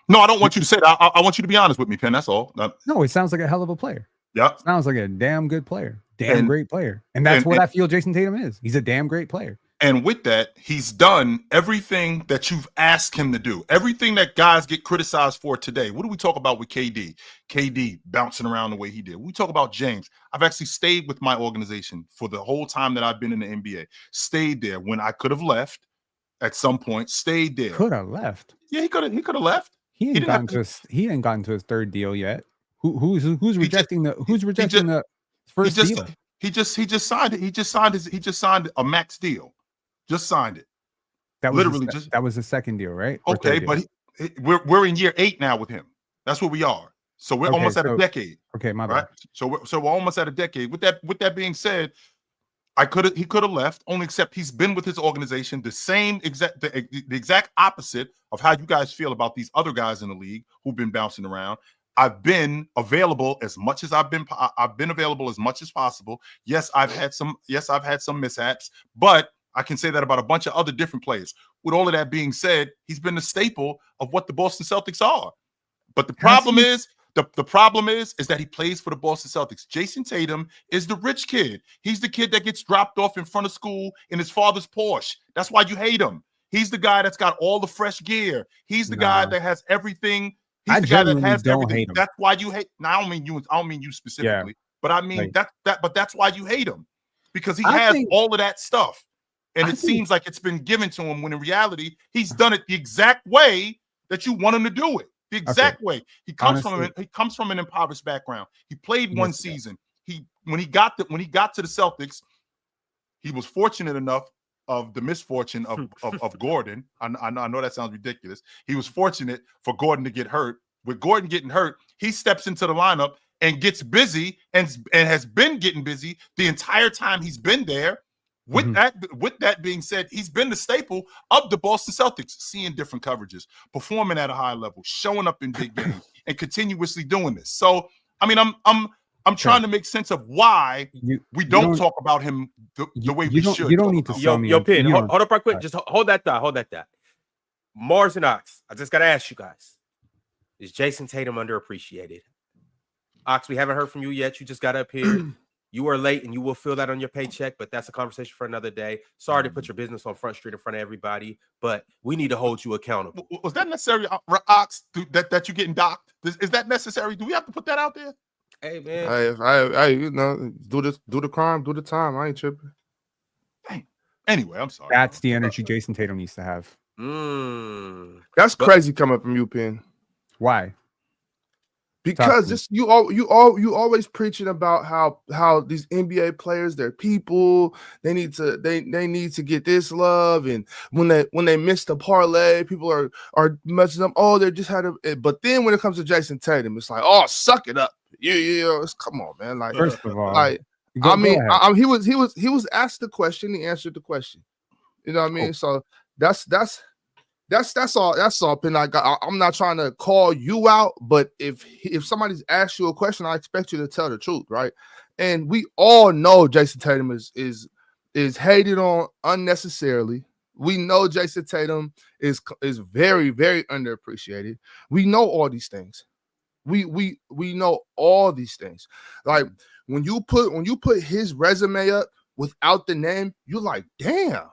no, I don't want you to say that. I want you to be honest with me, Penn. That's all. No, it sounds like a hell of a player. Yeah. Sounds like a damn good player. Great player. And that's what I feel Jayson Tatum is. He's a damn great player. And with that, he's done everything that you've asked him to do. Everything that guys get criticized for today. What do we talk about with KD? KD bouncing around the way he did. We talk about James. I've actually stayed with my organization for the whole time that I've been in the NBA. Stayed there when I could have left at some point. Stayed there. Could have left. Yeah, he could have left. He ain't gotten to his third deal yet. Who's rejecting the first deal? He just signed it. He just signed a max deal. Just signed it. That was the second deal, right? Okay, but we're in year 8 now with him. That's where we are. So we're almost at a decade. Okay, my bad. Right? So we're almost at a decade. With that being said, he could have left, only except he's been with his organization the exact opposite of how you guys feel about these other guys in the league who've been bouncing around. I've been available as much as I've been available as much as possible. Yes, I've had some mishaps, but I can say that about a bunch of other different players. With all of that being said, he's been the staple of what the Boston Celtics are. But the problem is that he plays for the Boston Celtics. Jayson Tatum is the rich kid. He's the kid that gets dropped off in front of school in his father's Porsche. That's why you hate him. He's the guy that's got all the fresh gear. He's the guy that has everything. He's the guy that has everything. That's why you hate. Now, I don't mean you specifically, but I mean But that's why you hate him, because he has all of that stuff. And it seems like it's been given to him, when in reality, he's done it the exact way that you want him to do it. The exact way. He comes from an impoverished background. He played one season. When he got to the Celtics, he was fortunate enough of the misfortune of Gordon. I know that sounds ridiculous. He was fortunate for Gordon to get hurt. With Gordon getting hurt, he steps into the lineup and gets busy and has been getting busy the entire time he's been there. With that being said, he's been the staple of the Boston Celtics, seeing different coverages, performing at a high level, showing up in big games, and continuously doing this. So, I mean, I'm trying to make sense of why we don't talk about him the way we should. You don't need to sell me. Yo, Pin, hold up right quick. Just hold that thought. Mars and Ox, I just got to ask you guys, is Jayson Tatum underappreciated? Ox, we haven't heard from you yet. You just got up here. You are late, and you will feel that on your paycheck, but that's a conversation for another day. Sorry to put your business on Front Street in front of everybody, but we need to hold you accountable. Was that necessary, Ox, that you getting docked? Is that necessary? Do we have to put that out there? Hey, man. I do the crime, do the time. I ain't tripping. Dang. Anyway, I'm sorry. That's the energy Jayson Tatum needs to have. That's crazy coming from you, Pin. Why? Because you always preaching about how these NBA players, they're people, they need to get this love, and when they miss the parlay, people are messing them. Oh, they just had a. But then when it comes to Jayson Tatum, it's like, oh, suck it up. Come on, man. Like, first of all, like, he was asked the question, he answered the question. You know what I mean? So that's all. Pin. I'm not trying to call you out, but if somebody's asked you a question, I expect you to tell the truth, right? And we all know Jayson Tatum is hated on unnecessarily. We know Jayson Tatum is very, very underappreciated. We know all these things. We know all these things. Like when you put his resume up without the name, you're like, damn.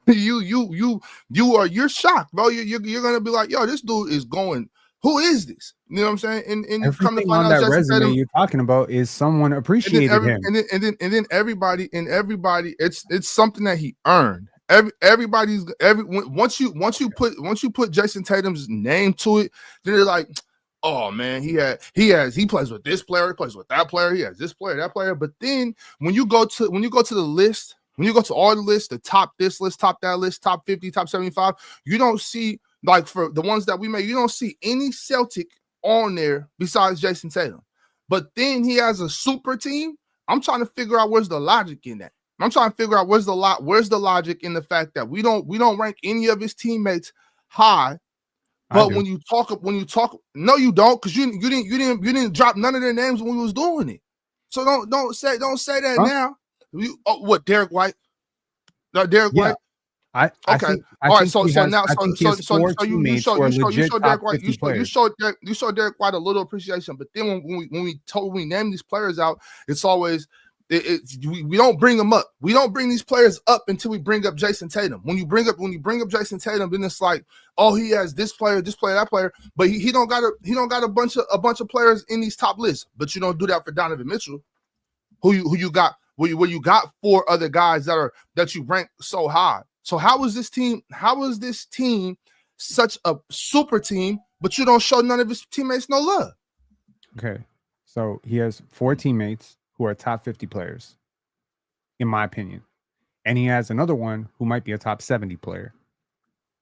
You're shocked, bro. You're gonna be like, yo, this dude is going. Who is this? You know what I'm saying? And everything come to find on out that resume Tatum, you're talking about is someone appreciated him. And then everybody, it's something that he earned. Once you put Jayson Tatum's name to it, then they're like, oh man, he plays with this player, he plays with that player, he has this player, that player. But then when you go to the list. When you go to all the lists, the top this list, top that list, top 50, top 75, you don't see, like for the ones that we made, you don't see any Celtic on there besides Jayson Tatum. But then he has a super team. I'm trying to figure out where's the logic in that. I'm trying to figure out where's the logic in the fact that we don't rank any of his teammates high. But when you talk, no, you don't, because you didn't drop none of their names when we was doing it. So don't say that now. What Derek White? Derek White. I Okay. think, All right. so you showed Derek White. You showed Derek White a little appreciation, but then when we name these players out, it's always we don't bring them up. We don't bring these players up until we bring up Jayson Tatum. When you bring up Jayson Tatum, then it's like, oh, he has this player, that player, but he don't got a bunch of players in these top lists. But you don't do that for Donovan Mitchell, who you got where you got 4 other guys that you rank so high. So how is this team such a super team, but you don't show none of his teammates no love? Okay, so he has 4 teammates who are top 50 players, in my opinion. And he has another one who might be a top 70 player.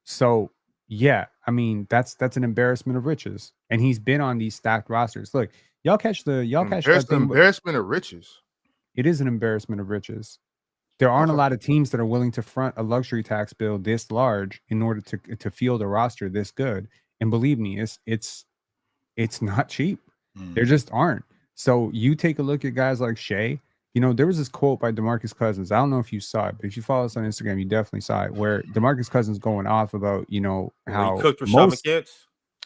So, yeah, I mean, that's an embarrassment of riches. And he's been on these stacked rosters. Look, y'all catch that thing. Embarrassment of riches. It is an embarrassment of riches. There aren't a lot of teams that are willing to front a luxury tax bill this large in order to field a roster this good. And believe me, it's not cheap. There just aren't. So you take a look at guys like Shea. You know, there was this quote by DeMarcus Cousins. I don't know if you saw it, but if you follow us on Instagram, you definitely saw it, where DeMarcus Cousins going off about, you know, how he cooked Rashad McGinnis?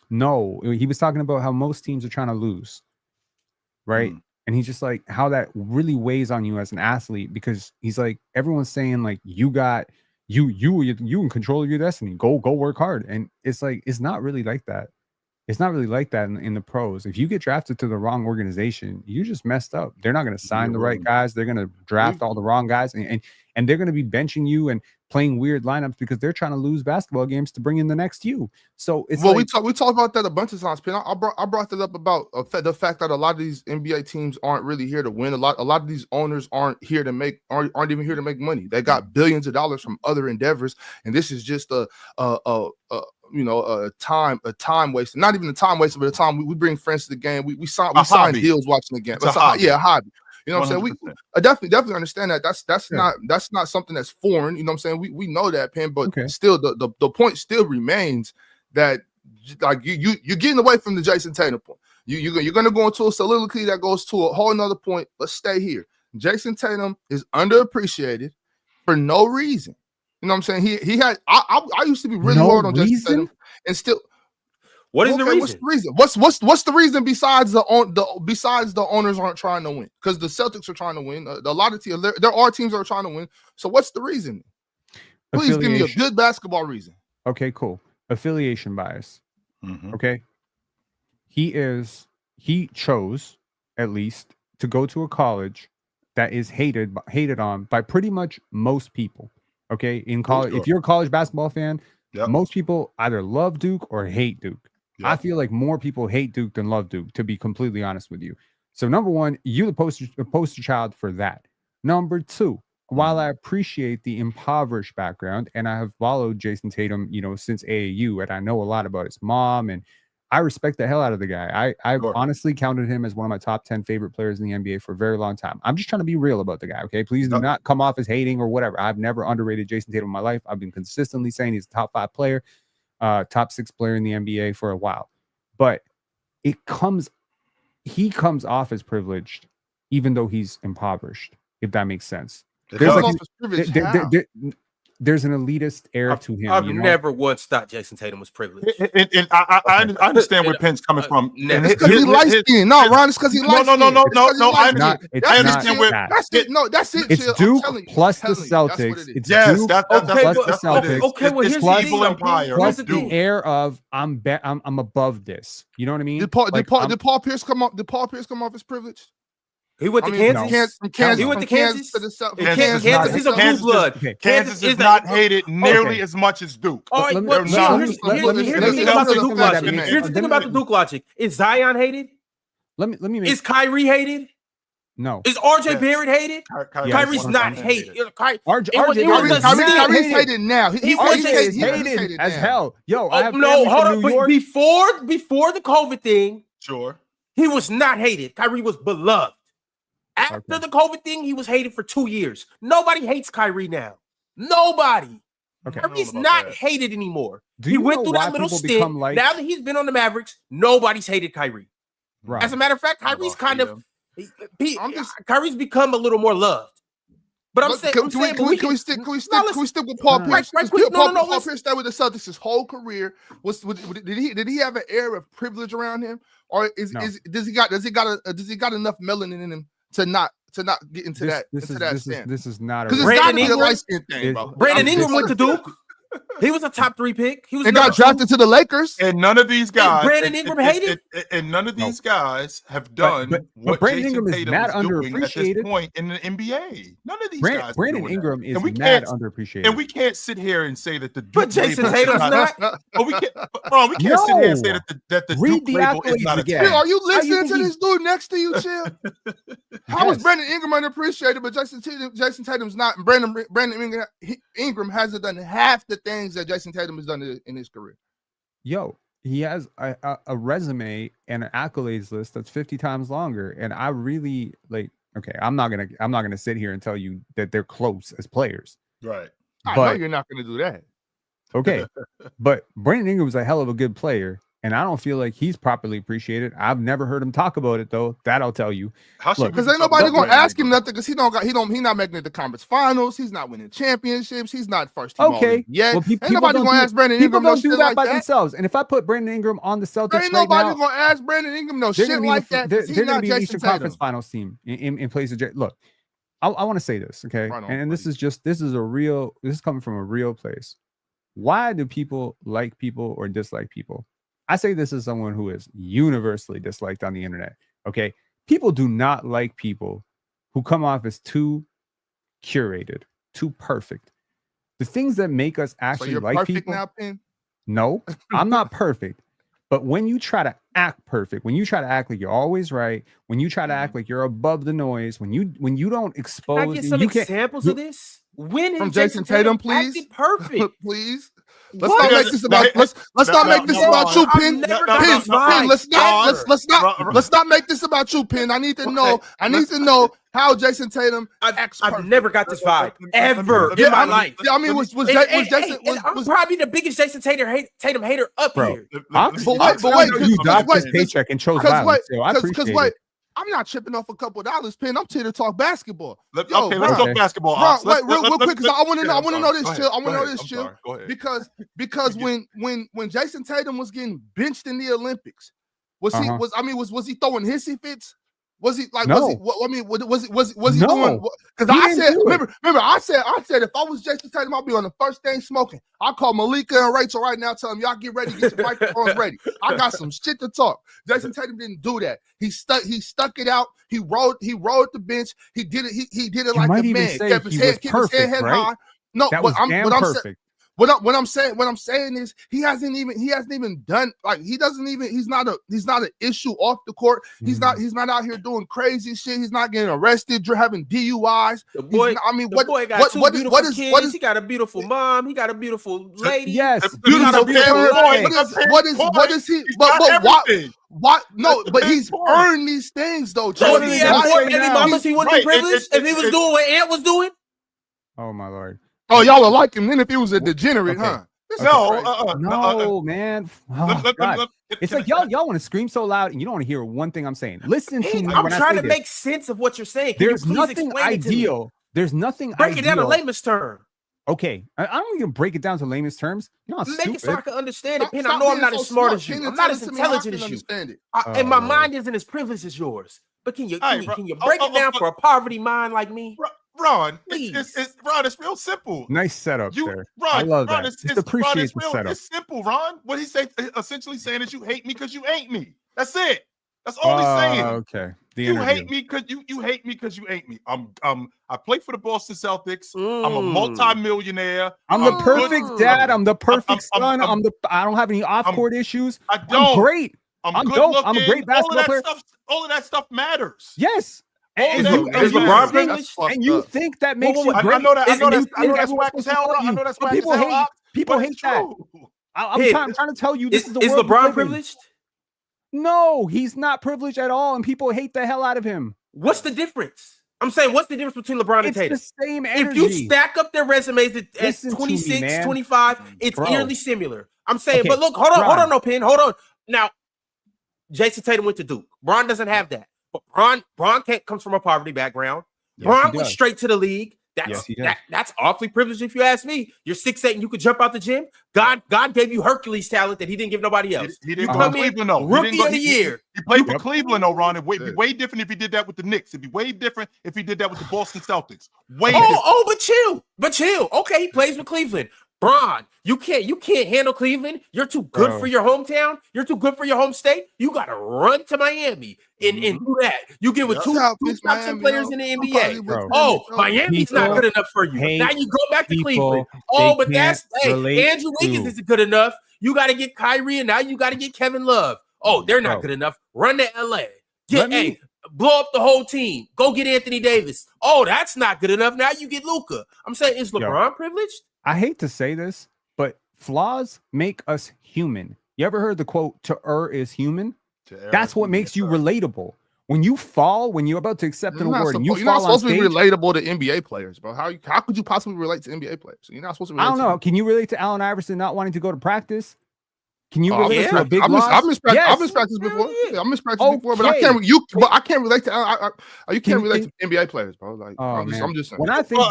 No, he was talking about how most teams are trying to lose, right? And he's just like, how that really weighs on you as an athlete, because he's like, everyone's saying like, you in control of your destiny. Go work hard. And it's like, it's not really like that. It's not really like that in the pros. If you get drafted to the wrong organization, you just messed up. They're not going to sign the right guys. They're going to draft all the wrong guys, and they're going to be benching you and playing weird lineups because they're trying to lose basketball games to bring in the next you. So it's we talked about that a bunch of times. I brought that up about the fact that a lot of these NBA teams aren't really here to win. A lot of these owners aren't even here to make money. They got billions of dollars from other endeavors, and this is just a time waste. Not even a time waste, but a time we bring friends to the game. We sign deals watching the game. It's a hobby. A hobby. You know what I'm saying? I definitely understand that. That's Yeah. not something that's foreign. You know what I'm saying? We know that, Penn, but Okay. still the point still remains that like you're getting away from the Jayson Tatum point. You're gonna go into a soliloquy that goes to a whole nother point. Let's stay here. Jayson Tatum is underappreciated for no reason. You know what I'm saying? He had I used to be really hard on Jayson Tatum, and still. What is the reason? What's the reason? What's the reason besides the owners aren't trying to win? Because the Celtics are trying to win. A lot of teams, there are teams that are trying to win. So what's the reason? Please give me a good basketball reason. Okay, cool. Affiliation bias. Okay. He chose at least to go to a college that is hated on by pretty much most people. Okay. In college, if you're a college basketball fan, most people either love Duke or hate Duke. I feel like more people hate Duke than love Duke, to be completely honest with you. So number one, you're the poster child for that. Number two, while I appreciate the impoverished background, and I have followed Jayson Tatum, since AAU, and I know a lot about his mom, and I respect the hell out of the guy. I've honestly counted him as one of my top 10 favorite players in the NBA for a very long time. I'm just trying to be real about the guy, okay? Please do not come off as hating or whatever. I've never underrated Jayson Tatum in my life. I've been consistently saying he's a top 5 player, top 6 player in the NBA for a while. But he comes off as privileged, even though he's impoverished, if that makes sense. There's an elitist air to him. I've never once thought Jayson Tatum was privileged. And I understand where Penn's coming from. It's because he light skinned. No, Ron, it's because he light skinned. No. I understand where. That's it. No, that's it. It's Duke plus the Celtics. It's Duke plus the Celtics. Okay, well, here's plus the air of I'm above this. You know what I mean? Did Paul Pierce come off as privileged? He went to Kansas. He went to Kansas. Kansas is a blue blood. Kansas is not hated nearly as much as Duke. All right, here's the thing about the Duke logic. Here's the thing about the Duke logic. Is Zion hated? Let me make. Is Kyrie hated? No. Is RJ Barrett hated? Kyrie's not hated. Kyrie's hated now. He's hated as hell. Yo, I have hold on. But before the COVID thing, sure, he was not hated. Kyrie was beloved. After the COVID thing, he was hated for 2 years. Nobody hates Kyrie now. Nobody. Kyrie's not hated anymore. He went through that little stint. Now that he's been on the Mavericks, nobody's hated Kyrie. Right. As a matter of fact, Kyrie's kind of Kyrie's become a little more loved. But I'm saying, can we stick with Paul Pierce? Paul Pierce stayed with the Celtics his whole career. Did he have an air of privilege around him, or does he got enough melanin in him to not get into that stand? This is not because it's got to be a light skin thing, bro. Brandon Ingram went to Duke. He was a top 3 pick. He got drafted to the Lakers. And none of these guys, Brandon Ingram hated. And none of these guys have done what Brandon Jayson Ingram is Tatum mad is doing underappreciated at this point in the NBA. None of these guys. Brandon Ingram is mad underappreciated. And we can't sit here and say that the Duke but Jayson Tatum's not. We can't sit here and say that the Duke label is not a Chill, are you listening to this dude next to you, Chill? How is Brandon Ingram underappreciated, but Jayson Tatum's not? Brandon Ingram hasn't done half the things that Jayson Tatum has done in his career. Yo, he has a resume and an accolades list that's 50 times longer, and I really like. Okay, I'm not gonna sit here and tell you that they're close as players. Right. I know you're not gonna do that. Okay, but Brandon Ingram was a hell of a good player, and I don't feel like he's properly appreciated. I've never heard him talk about it though. That I'll tell you. Because ain't nobody gonna ask him nothing because he's not making it to conference finals. He's not winning championships. He's not first team. Okay, yeah. Well, ain't nobody gonna ask Brandon Ingram no shit like that. Themselves. And if I put Brandon Ingram on the Celtics, ain't nobody gonna ask Brandon Ingram no shit like that. They're gonna be an Jayson Eastern Tatum. Conference Finals team in place of Look, I want to say this, okay? And this is coming from a real place. Why do people like people or dislike people? I say this as someone who is universally disliked on the internet. Okay. People do not like people who come off as too curated, too perfect. The things that make us actually like people. Now, Pin? No, I'm not perfect. But when you try to act perfect, when you try to act like you're always right, when you try to act like you're above the noise, when you don't expose, Can I get some examples of this? When from Jayson Tatum, please, perfect, please. Let's not make this about. Let's not make this about you, Pin. Let's not make this about you, Pin. I need to know. I need to know how Jayson Tatum acts. I've never got this vibe ever in my life. I mean, was Jayson? I'm probably the biggest Jayson Tatum hater up here. But wait, you got this paycheck and chose violence. I appreciate it. I'm not chipping off a couple of dollars, Pin. I'm here to talk basketball. Let's talk basketball. Ron, wait, real quick, because I want to know this, Chill. I want to know this, Chill. Because when Jayson Tatum was getting benched in the Olympics, was he throwing hissy fits? Was he like? No. Was he doing? Because I said, remember, I said if I was Jayson Tatum, I'd be on the first thing smoking. I call Malika and Rachel right now, tell them y'all get ready, get your microphones ready. I got some shit to talk. Jayson Tatum didn't do that. He stuck it out. He rode the bench. He did it. He did it like a man. Kept his head high. No, that was damn perfect. What I'm saying is he hasn't even done like he's not an issue off the court. He's not out here doing crazy shit. He's not getting arrested, having DUIs. The boy got two beautiful kids. He got a beautiful mom. He got a beautiful lady. Yes, beautiful boy. What is he? But why? What? No, but he's earned these things though. So if he had more baby mamas, he wouldn't be privileged. If he was doing what Ant was doing. Oh my Lord. Oh, y'all would like him then if he was a degenerate, huh? No, man. Oh, it's like y'all want to scream so loud and you don't want to hear one thing I'm saying. Listen to me. I'm trying to make sense of what you're saying. There's nothing ideal. There's nothing break it down to layman's terms. Okay, I don't even break it down to layman's terms. You know, make it so I can understand it, Pin. I know I'm not as smart as you. I'm not as intelligent as you. And my mind isn't as privileged as yours. But can you break it down for a poverty mind like me? Ron, it's real simple. Nice setup there. Ron, I love Ron, that. It's appreciate the setup. It's simple, Ron. What he say? Essentially saying that you hate me because you ain't me. That's it. That's all he's saying. Okay. You hate me because you hate me because you ain't me. I play for the Boston Celtics. I'm a multi-millionaire. I'm the perfect dad. I'm the perfect son. I don't have any off-court issues. I don't. I'm great. I'm dope. I'm a great basketball player. All of that stuff matters. Yes. Is LeBron privileged? And you think that makes you great? I know that's whack as hell. I know that's whack as hell. People hate that. I'm trying to tell you this is the world. Is LeBron privileged? No, he's not privileged at all, and people hate the hell out of him. What's the difference? I'm saying, what's the difference between LeBron and Tatum? It's the same energy. If you stack up their resumes at 26, 25, it's eerily similar. I'm saying, but look, hold on, no, Pin, hold on. Now, Jayson Tatum went to Duke. Bron doesn't have that. Bron comes from a poverty background. Yes, Bron he went does. straight to the league. Yes, he does. That's awfully privileged if you ask me. You're 6'8" and you could jump out the gym. God gave you Hercules talent that he didn't give nobody else. He you didn't go come to in, Cleveland, though. rookie of the year. He played for Cleveland, though, Ron. It'd be way different if he did that with the Knicks. It'd be way different if he did that with the Boston Celtics. But chill. Okay, he plays with Cleveland. Bron, you can't handle Cleveland. You're too good for your hometown. You're too good for your home state. You gotta run to Miami and do that. You get with two top 10 players in the NBA. Miami's not good enough for you. Now you go back to Cleveland. But Andrew Wiggins isn't good enough. You got to get Kyrie, and now you got to get Kevin Love. They're not good enough. Run to LA. Blow up the whole team. Go get Anthony Davis. That's not good enough. Now you get Luka. I'm saying, is LeBron privileged? I hate to say this, but flaws make us human. You ever heard the quote, "To err is human"? That's what makes you relatable. When you fall, when you're about to accept an award, and you're not supposed to be relatable to NBA players, bro. How could you possibly relate to NBA players? You're not supposed to. I don't know. Can you relate to Allen Iverson not wanting to go to practice? Can you relate to a big loss? I've missed practice before. Yeah, I've missed practice before, but I can't. I can't relate to. You can't relate to NBA players, bro. Like, I'm just saying. When I think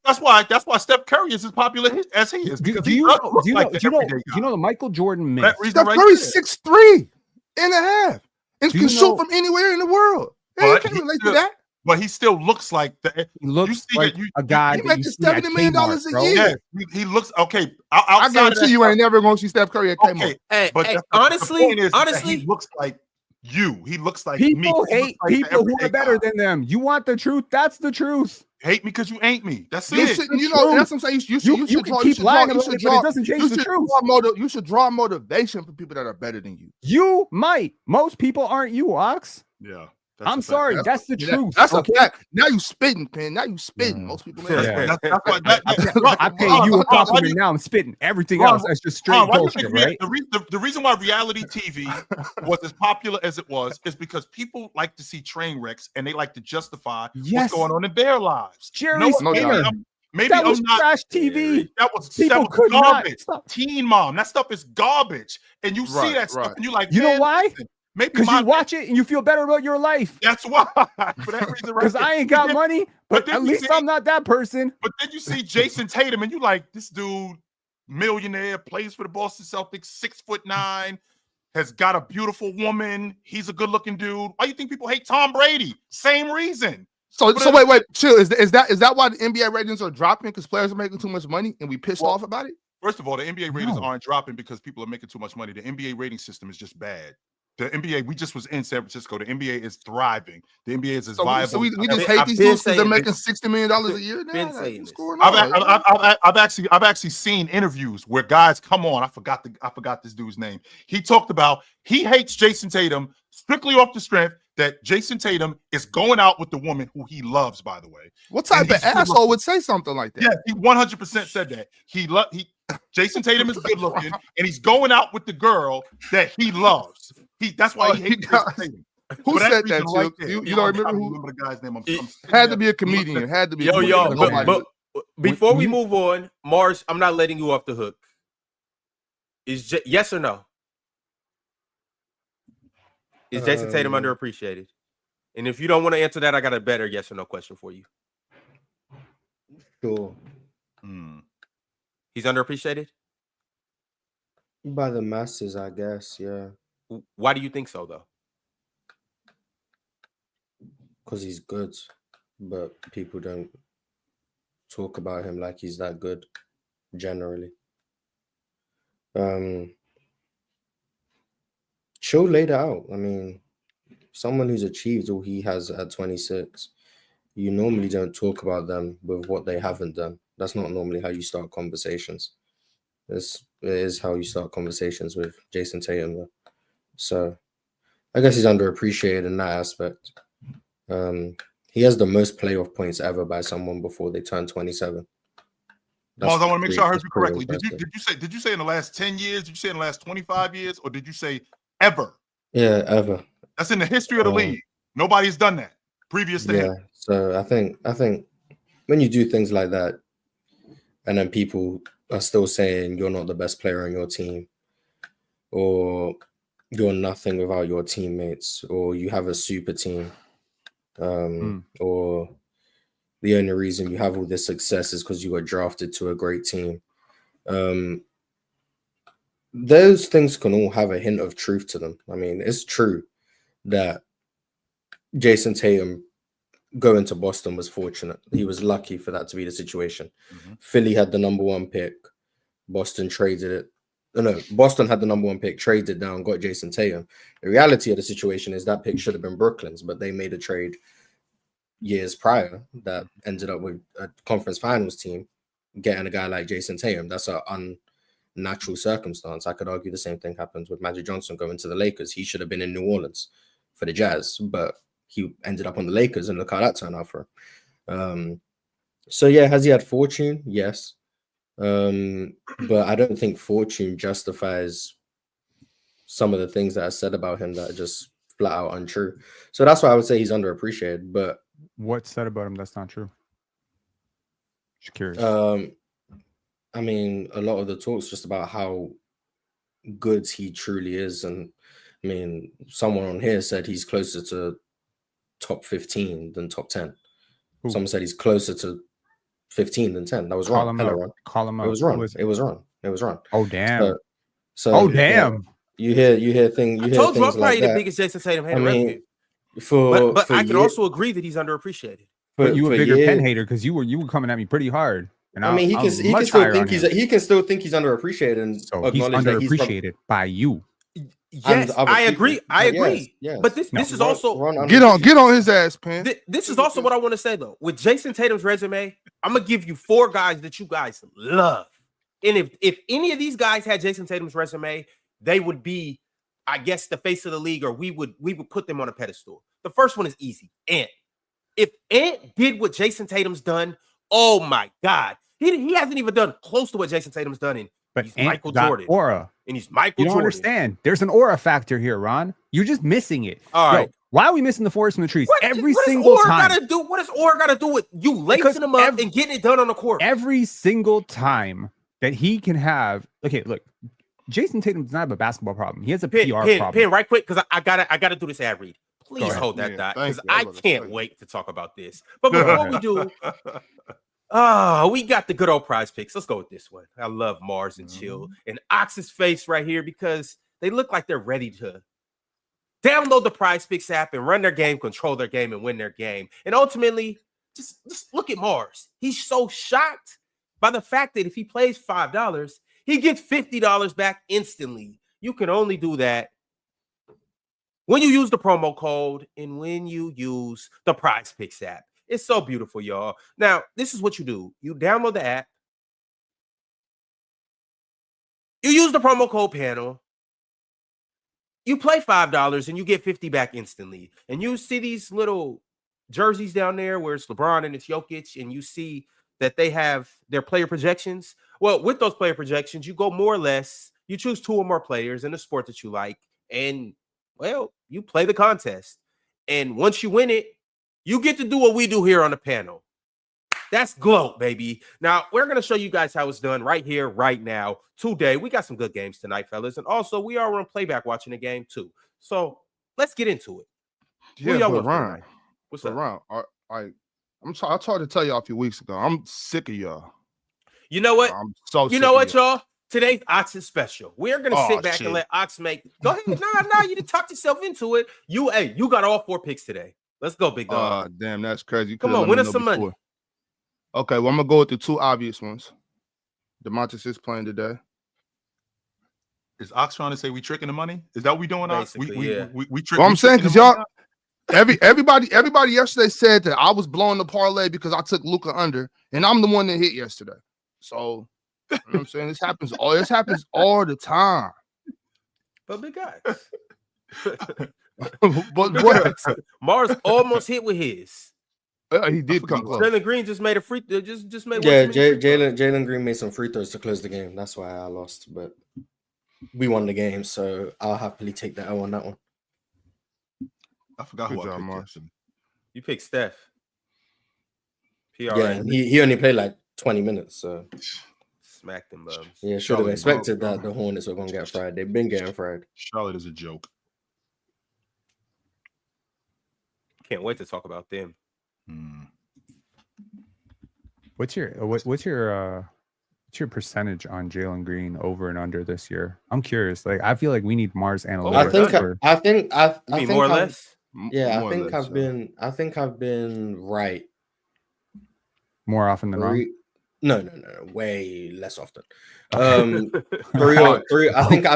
that's why Steph Curry is as popular as he is. Do you know the Michael Jordan myth? Steph Curry's 6'3" and a half and can shoot from anywhere in the world. You can't relate to that. But he still looks like He looks like a guy. He makes $70 million a year. Yeah, he looks okay. I guarantee you ain't never going to see Steph Curry at Kmart. Honestly, he looks like you. He looks like people me. Hate people who are better than them. You want the truth? That's the truth. Hate me because you ain't me. That's it. That's what I'm saying. You should keep lying about it, but it doesn't change the truth. You should draw motivation for people that are better than you. You might. Most people aren't you, Ox. Yeah. I'm sorry. That's the truth. That's a fact. Now you spitting, man. Now you spitting. Most people. I pay you a compliment. Now I'm spitting. Everything else that's just straight bullshit, right? The reason why reality TV was as popular as it was is because people like to see train wrecks and they like to justify what's going on in their lives. Jerry Springer. Maybe that was trash TV. That was garbage. Teen Mom. That stuff is garbage. And you see that stuff and you're like, you know why? Because you watch it and you feel better about your life. That's why. For that reason, because I ain't got money, but at least I'm not that person. But then you see Jayson Tatum and you like, this dude, millionaire, plays for the Boston Celtics, 6'9", has got a beautiful woman. He's a good-looking dude. Why do you think people hate Tom Brady? Same reason. So wait, chill. Is that why the NBA ratings are dropping? Because players are making too much money and we pissed off about it? First of all, the NBA ratings aren't dropping because people are making too much money. The NBA rating system is just bad. The NBA, we just was in San Francisco. The NBA is thriving. The NBA is as viable. So we just hate these dudes because they're making $60 million a year now. What's going on? I've actually seen interviews where guys come on. I forgot this dude's name. He talked about he hates Jayson Tatum strictly off the strength that Jayson Tatum is going out with the woman who he loves, by the way. What type of asshole would say something like that? Yeah, he 100% said that. Jayson Tatum is good looking, and he's going out with the girl that he loves. That's why he hates Jayson Tatum. Who said that? Right, you don't remember the guy's name? Had to be a comedian. Had to be. But before we move on, Mars, I'm not letting you off the hook. Yes or no? Is Jayson Tatum underappreciated? And if you don't want to answer that, I got a better yes or no question for you. Sure. He's underappreciated? By the masses, I guess, yeah. Why do you think so, though? Because he's good, but people don't talk about him like he's that good, generally. Chill laid it out. I mean, someone who's achieved all he has at 26, you normally don't talk about them with what they haven't done. That's not normally how you start conversations. It is how you start conversations with Jayson Tatum, though. So I guess he's underappreciated in that aspect. He has the most playoff points ever by someone before they turn 27. Miles, I want to make sure I heard you correctly. Did you say in the last 10 years? Did you say in the last 25 years? Or did you say ever? Yeah, ever. That's in the history of the league. Nobody's done that previous to him. So I think when you do things like that, and then people are still saying you're not the best player on your team, or you're nothing without your teammates, or you have a super team, or the only reason you have all this success is because you got drafted to a great team. Those things can all have a hint of truth to them. I mean, it's true that Jayson Tatum going to Boston was fortunate. He was lucky for that to be the situation. Philly had the number 1 pick. Boston traded it. No, Boston had the number 1 pick, traded it down, got Jayson Tatum. The reality of the situation is that pick should have been Brooklyn's, but they made a trade years prior that ended up with a conference finals team getting a guy like Jayson Tatum. That's an unnatural circumstance. I could argue the same thing happens with Magic Johnson going to the Lakers. He should have been in New Orleans for the Jazz, but he ended up on the Lakers, and look how that turned out for him. So yeah, has he had fortune? Yes. But I don't think fortune justifies some of the things that I said about him that are just flat out untrue. So that's why I would say he's underappreciated. But what's said about him that's not true? Just curious. I mean, a lot of the talk's just about how good he truly is. And I mean, someone on here said he's closer to top 15 than top 10. Who? Someone said he's closer to 15 than 10. That was wrong. Call him out. It was wrong. It was wrong. Oh damn. So damn. You hear things. I told you I'm probably like the biggest Jayson Tatum hater. I mean, but I can also agree that he's underappreciated. But you a bigger pen hater because you were coming at me pretty hard. And I mean, he can still think he's underappreciated, and so he's underappreciated by you. Yes, I agree. I agree. Yes. But this is also get on his ass, Pen. This is also what I want to say though. With Jayson Tatum's resume, I'm gonna give you 4 guys that you guys love, and if any of these guys had Jayson Tatum's resume, they would be, I guess, the face of the league, or we would put them on a pedestal. The first one is easy. Ant. If Ant did what Jayson Tatum's done, oh my God, he hasn't even done close to what Jayson Tatum's done. But he's Michael Jordan. Aura. And he's Michael Jordan. You don't understand. There's an aura factor here, Ron. You're just missing it. All right. Why are we missing the forest from the trees? What single time. What does aura got to do with you lacing them up and getting it done on the court? Every single time that he can have. Okay, look. Jayson Tatum does not have a basketball problem. He has a PR problem. Pen, right quick, because I gotta do this ad read. Please hold that thought, because I can't wait to talk about this. But before we do, we got the good old PrizePicks. Let's go with this one. I love Mars and Chill and Ox's face right here because they look like they're ready to download the PrizePicks app and run their game, control their game, and win their game. And ultimately, just look at Mars. He's so shocked by the fact that if he plays $5, he gets $50 back instantly. You can only do that when you use the promo code and when you use the PrizePicks app. It's so beautiful, y'all. Now, this is what you do. You download the app. You use the promo code panel. You play $5 and you get 50 back instantly. And you see these little jerseys down there where it's LeBron and it's Jokic, and you see that they have their player projections. Well, with those player projections, you go more or less, you choose 2 or more players in the sport that you like, and, well, you play the contest. And once you win it, you get to do what we do here on the panel. That's GLOAT, baby. Now, we're going to show you guys how it's done right here, right now, today. We got some good games tonight, fellas. And also, we are on playback watching the game, too. So, let's get into it. Yeah, but Ron, what's up? Ron, I tried to tell y'all a few weeks ago. I'm sick of y'all. You know what? I'm so you know what, y'all? Today's Ox's special. We're gonna sit back and let Ox make. Go ahead. Nah, you done talked yourself into it. You got all 4 picks today. Let's go, big dog. Damn, that's crazy. Come on, win us some money. Okay, well, I'm gonna go with the 2 obvious ones. DeMontis is playing today. Is Ox trying to say we tricking the money? Is that what we doing? Ox? We trick. Well, I'm saying because y'all. Everybody yesterday said that I was blowing the parlay because I took Luka under, and I'm the one that hit yesterday. So, you know what I'm saying? This happens all the time. But big guy. but what? Mars almost hit with his. He did come close. Jalen Green just made a free. Just made. Yeah, Jalen Green made some free throws to close the game. That's why I lost, but we won the game, so I'll happily take that L on that one. I forgot who I picked. You picked Steph. Yeah, he only played like 20 minutes, so smacked them bums. Yeah, should have expected that the Hornets were gonna get fried. They've been getting fried. Charlotte is a joke. Can't wait to talk about them. What's your percentage on Jalen Green over and under this year? I'm curious. Like, I feel like we need Mars analytics. I think More or less. Yeah, More I or think less, I've been right. More often than wrong. No, way less often. 3 or 3. I think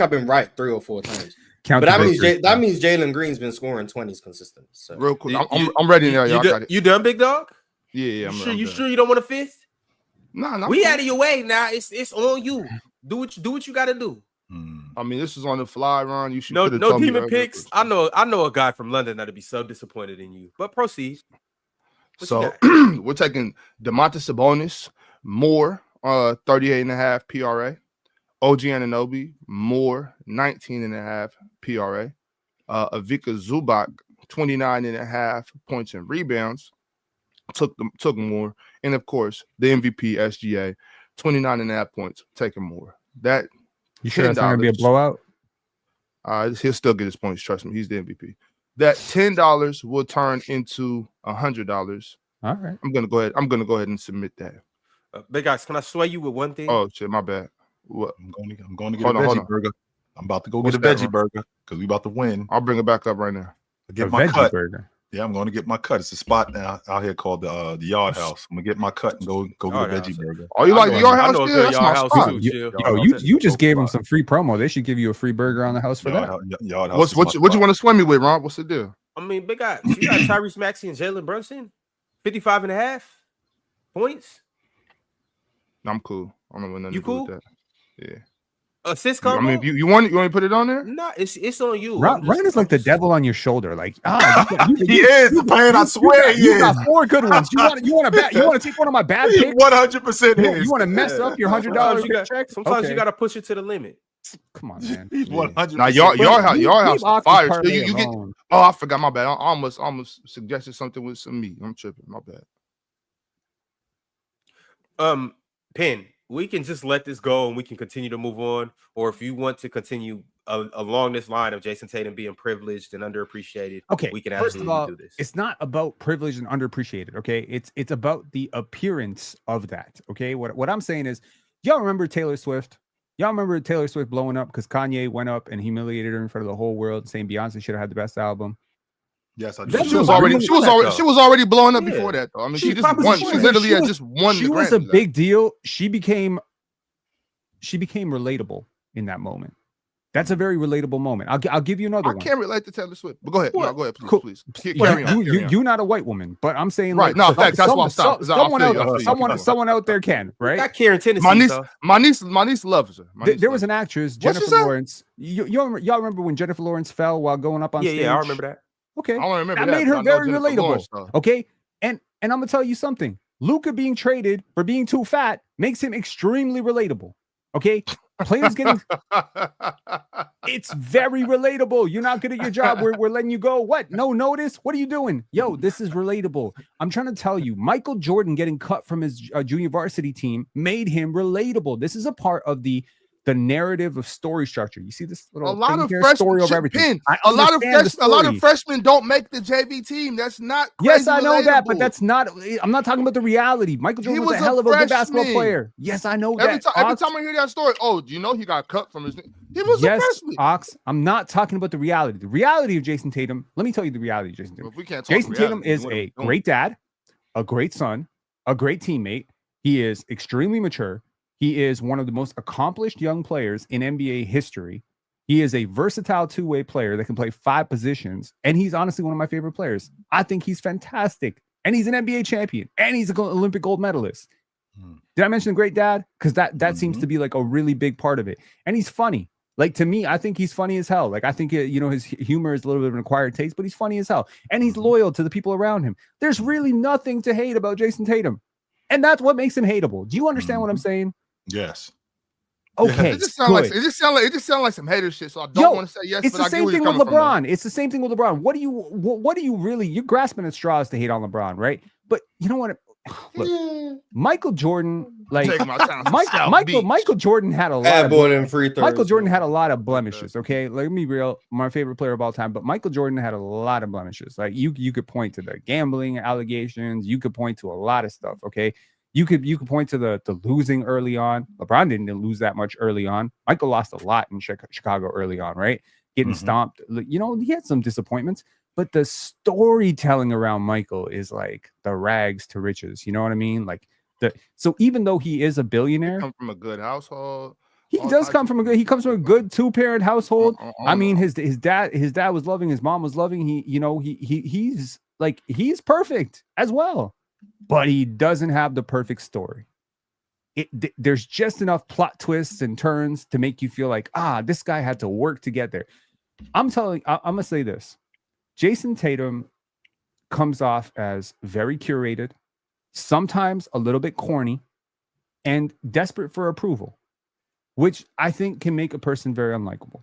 I've been right 3 or 4 times. But that means Jalen Green's been scoring 20s consistently. So real quick, I'm ready now. Y'all got it. You done, big dog? Yeah. You sure you don't want a fifth? No. We out of your way now. It's on you. Do what you got to do. I mean, this is on the fly, Ron. You should no demon picks. I know a guy from London that'll be so disappointed in you. But proceed. So we're taking Domantas Sabonis, more 38.5 PRA. OG Anunoby, more 19.5 PRA. Ivica Zubac, 29.5 points and rebounds. Took more. And of course, the MVP SGA, 29.5 points, taking more. That you sure that's not gonna be a blowout? He'll still get his points. Trust me, he's the MVP. That $10 will turn into $100. All right. I'm gonna go ahead and submit that. Big guys, can I sway you with one thing? Oh shit, my bad. What? I'm going to get a veggie burger. I'm about to go get a veggie burger because we about to win. I'll bring it back up right now. Get my cut. Burger. Yeah, I'm going to get my cut. It's a spot now out here called the Yard House. I'm gonna get my cut and go get a veggie burger. Oh, you like the Yard House? That's my spot. You just gave them some free promo. They should give you a free burger on the house for that. Yard House. What you want to swim me with, Ron? What's the deal? I mean, big guy, you got Tyrese Maxey and Jalen Brunson, 55.5 points. I'm cool. I don't know nothing you to cool? do with that. Yeah. Assist combo? I mean, if you want to put it on there? No, it's on you. Ryan is like the devil on your shoulder. Like, he is the pain. I swear he is. You got 4 good ones. You want to take one of my bad picks? 100%. You want to mess up your $100 check? Sometimes you got to push it to the limit. Come on, man. He's 100%. Now your house fire. So you get. Oh, I forgot. My bad. I almost suggested something with some meat. I'm tripping. My bad. Pen. We can just let this go and we can continue to move on. Or if you want to continue along this line of Jayson Tatum being privileged and underappreciated, okay, we can absolutely do this. It's not about privileged and underappreciated, okay? It's about the appearance of that, okay? What I'm saying is, y'all remember Taylor Swift? Y'all remember Taylor Swift blowing up because Kanye went up and humiliated her in front of the whole world, saying Beyonce should have had the best album? Yes, I do. She was already blowing up before that, though. I mean, she just won. She literally had just won. She was a big deal. She became relatable in that moment. That's a very relatable moment. I'll give you another one. I can't relate to Taylor Swift, but go ahead. No, go ahead, please. Cool. Please. Carry on. You're not a white woman, but I'm saying right. No, that's why I'm stopping. Someone out there can, right? Got Karen Tennessee. My niece loves her. There was an actress, Jennifer Lawrence. Y'all remember when Jennifer Lawrence fell while going up on stage? Yeah, I remember that. Okay, I remember that made her very relatable. Okay, and I'm gonna tell you something. Luka being traded for being too fat makes him extremely relatable. Okay, players getting it's very relatable. You're not good at your job. We're letting you go. What? No notice? What are you doing? Yo, this is relatable. I'm trying to tell you, Michael Jordan getting cut from his junior varsity team made him relatable. This is a part of the narrative of story structure. You see this little a lot of story over everything. A lot of freshmen don't make the JV team. That's not yes, I know that, but that's not. I'm not talking about the reality. Michael Jordan was a hell of a good basketball player. Yes, I know that. Every time I hear that story, oh, do you know he got cut from his? He was a freshman. Ox. I'm not talking about the reality. The reality of Jayson Tatum. Let me tell you the reality of Jayson Tatum. Well, we can't Jayson Tatum is a great dad, a great son, a great teammate. He is extremely mature. He is one of the most accomplished young players in NBA history. He is a versatile two-way player that can play 5 positions, and he's honestly one of my favorite players. I think he's fantastic, and he's an NBA champion, and he's an Olympic gold medalist. Did I mention the great dad? Because that seems to be like a really big part of it. And he's funny. Like, to me, I think he's funny as hell. Like, I think, his humor is a little bit of an acquired taste, but he's funny as hell. And he's loyal to the people around him. There's really nothing to hate about Jayson Tatum. And that's what makes him hateable. Do you understand what I'm saying? Yes. Okay. It just sounds like some hater shit. So I don't want to say yes. It's the same thing with LeBron. It's the same thing with LeBron. What do you really? You're grasping at straws to hate on LeBron, right? But you know what? Look, Michael Jordan Like Take my time to South Beach. Michael Jordan had a lot. Bad Of, boy and free throws. Michael Jordan had a lot of blemishes. Okay, let me be real. My favorite player of all time, but Michael Jordan had a lot of blemishes. Like you could point to the gambling allegations. You could point to a lot of stuff. Okay, you could point to the losing early on. LeBron didn't lose that much early on. Michael lost a lot in Chicago early on, right? Getting stomped. You know, he had some disappointments, but the storytelling around Michael is like the rags to riches. You know what I mean? Like so even though he is a billionaire, Come from a good household. he does come from a good. He comes from a good 2-parent household. I mean, his dad was loving. His mom was loving. He's perfect as well, but he doesn't have the perfect story. There's just enough plot twists and turns to make you feel like, this guy had to work to get there. I'm gonna say this: Jayson Tatum comes off as very curated, sometimes a little bit corny, and desperate for approval, which I think can make a person very unlikable.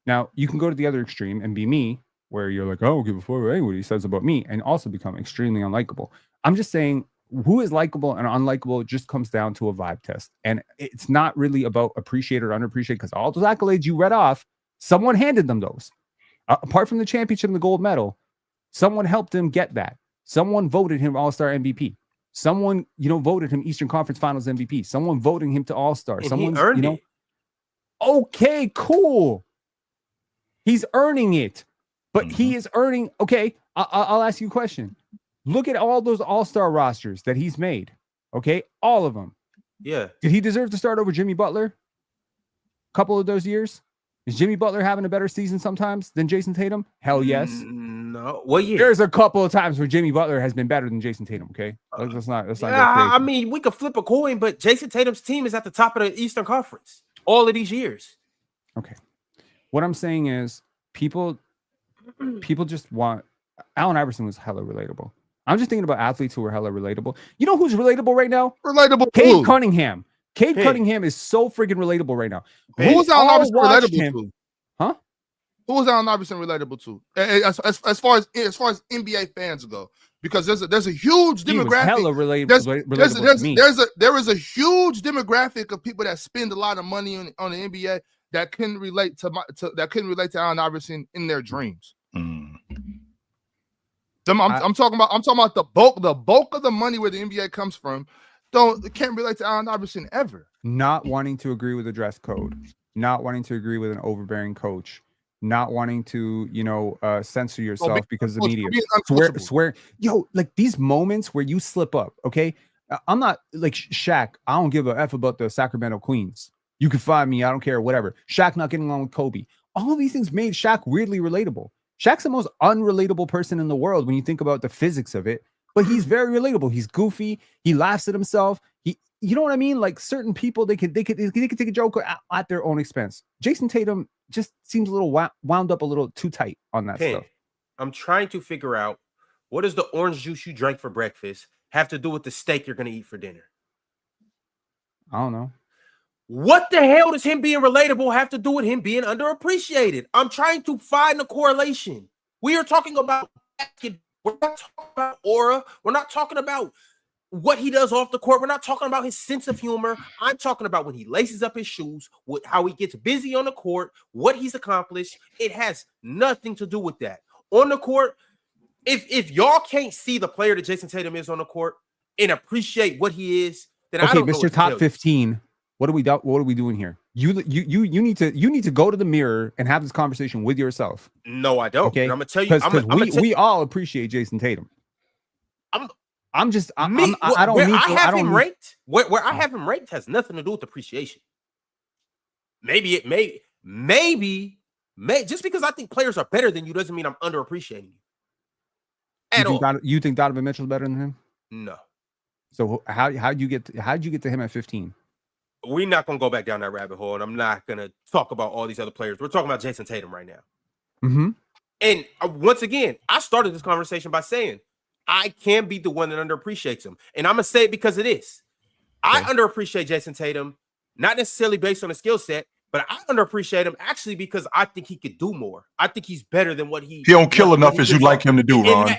Now, you can go to the other extreme and be me, where you're like, I don't give a fuck what anybody says about me, and also become extremely unlikable. I'm just saying, who is likable and unlikable just comes down to a vibe test. And it's not really about appreciated or unappreciated, because all those accolades you read off, someone handed them those. Apart from the championship and the gold medal, someone helped him get that. Someone voted him All-Star MVP. Someone, voted him Eastern Conference Finals MVP. Someone voting him to All-Star. Someone earned it. Okay, cool. He's earning it, but he is earning. Okay, I'll ask you a question. Look at all those All-Star rosters that he's made. Okay, all of them. Yeah. Did he deserve to start over Jimmy Butler? A couple of those years? Is Jimmy Butler having a better season sometimes than Jayson Tatum? Hell yes. No. Well, yeah. There's a couple of times where Jimmy Butler has been better than Jayson Tatum. Okay, let's not. I mean, we could flip a coin, but Jayson Tatum's team is at the top of the Eastern Conference all of these years. Okay. What I'm saying is, people just want. Allen Iverson was hella relatable. I'm just thinking about athletes who are hella relatable. You know who's relatable right now? Relatable. Cade Cunningham. Cunningham is so freaking relatable right now. Who was Allen Iverson relatable to? Huh? Who was Allen Iverson relatable to? As far as NBA fans go, because there's a huge demographic. There is a huge demographic of people that spend a lot of money on the NBA that can relate to Allen Iverson in their dreams. I'm talking about the bulk of the money where the NBA comes from. Can't relate to Allen Iverson ever. Not wanting to agree with the dress code, not wanting to agree with an overbearing coach, not wanting to, censor yourself because of the media. Swear, like these moments where you slip up. Okay, I'm not like Shaq. I don't give a F about the Sacramento Queens. You can find me. I don't care. Whatever. Shaq not getting along with Kobe. All of these things made Shaq weirdly relatable. Shaq's the most unrelatable person in the world when you think about the physics of it. But he's very relatable. He's goofy. He laughs at himself. You know what I mean? Like certain people, they could take a joke at their own expense. Jayson Tatum just seems a little wound up a little too tight on that stuff. I'm trying to figure out, what does the orange juice you drank for breakfast have to do with the steak you're going to eat for dinner? I don't know. What the hell does him being relatable have to do with him being underappreciated? I'm trying to find the correlation. We are talking about basketball. We're not talking about aura. We're not talking about what he does off the court. We're not talking about his sense of humor. I'm talking about when he laces up his shoes, how he gets busy on the court, what he's accomplished. It has nothing to do with that. On the court, if y'all can't see the player that Jayson Tatum is on the court and appreciate what he is, then I don't know. Mr. Top 15. What are we doing here? You need to go to the mirror and have this conversation with yourself. No, I don't. Okay, I'm gonna tell you because we all appreciate Jayson Tatum. I don't need. I have him ranked has nothing to do with appreciation. Maybe just because I think players are better than you doesn't mean I'm underappreciating you. You think Donovan Mitchell's better than him? No. So how'd you get to him at 15? We're not going to go back down that rabbit hole, and I'm not going to talk about all these other players. We're talking about Jayson Tatum right now. Mm-hmm. And once again, I started this conversation by saying I can be the one that underappreciates him. And I'm going to say it because it is. I underappreciate Jayson Tatum, not necessarily based on the skill set, but I underappreciate him actually because I think he could do more. I think he's better than what he don't kill enough as you'd like him to do, Ron.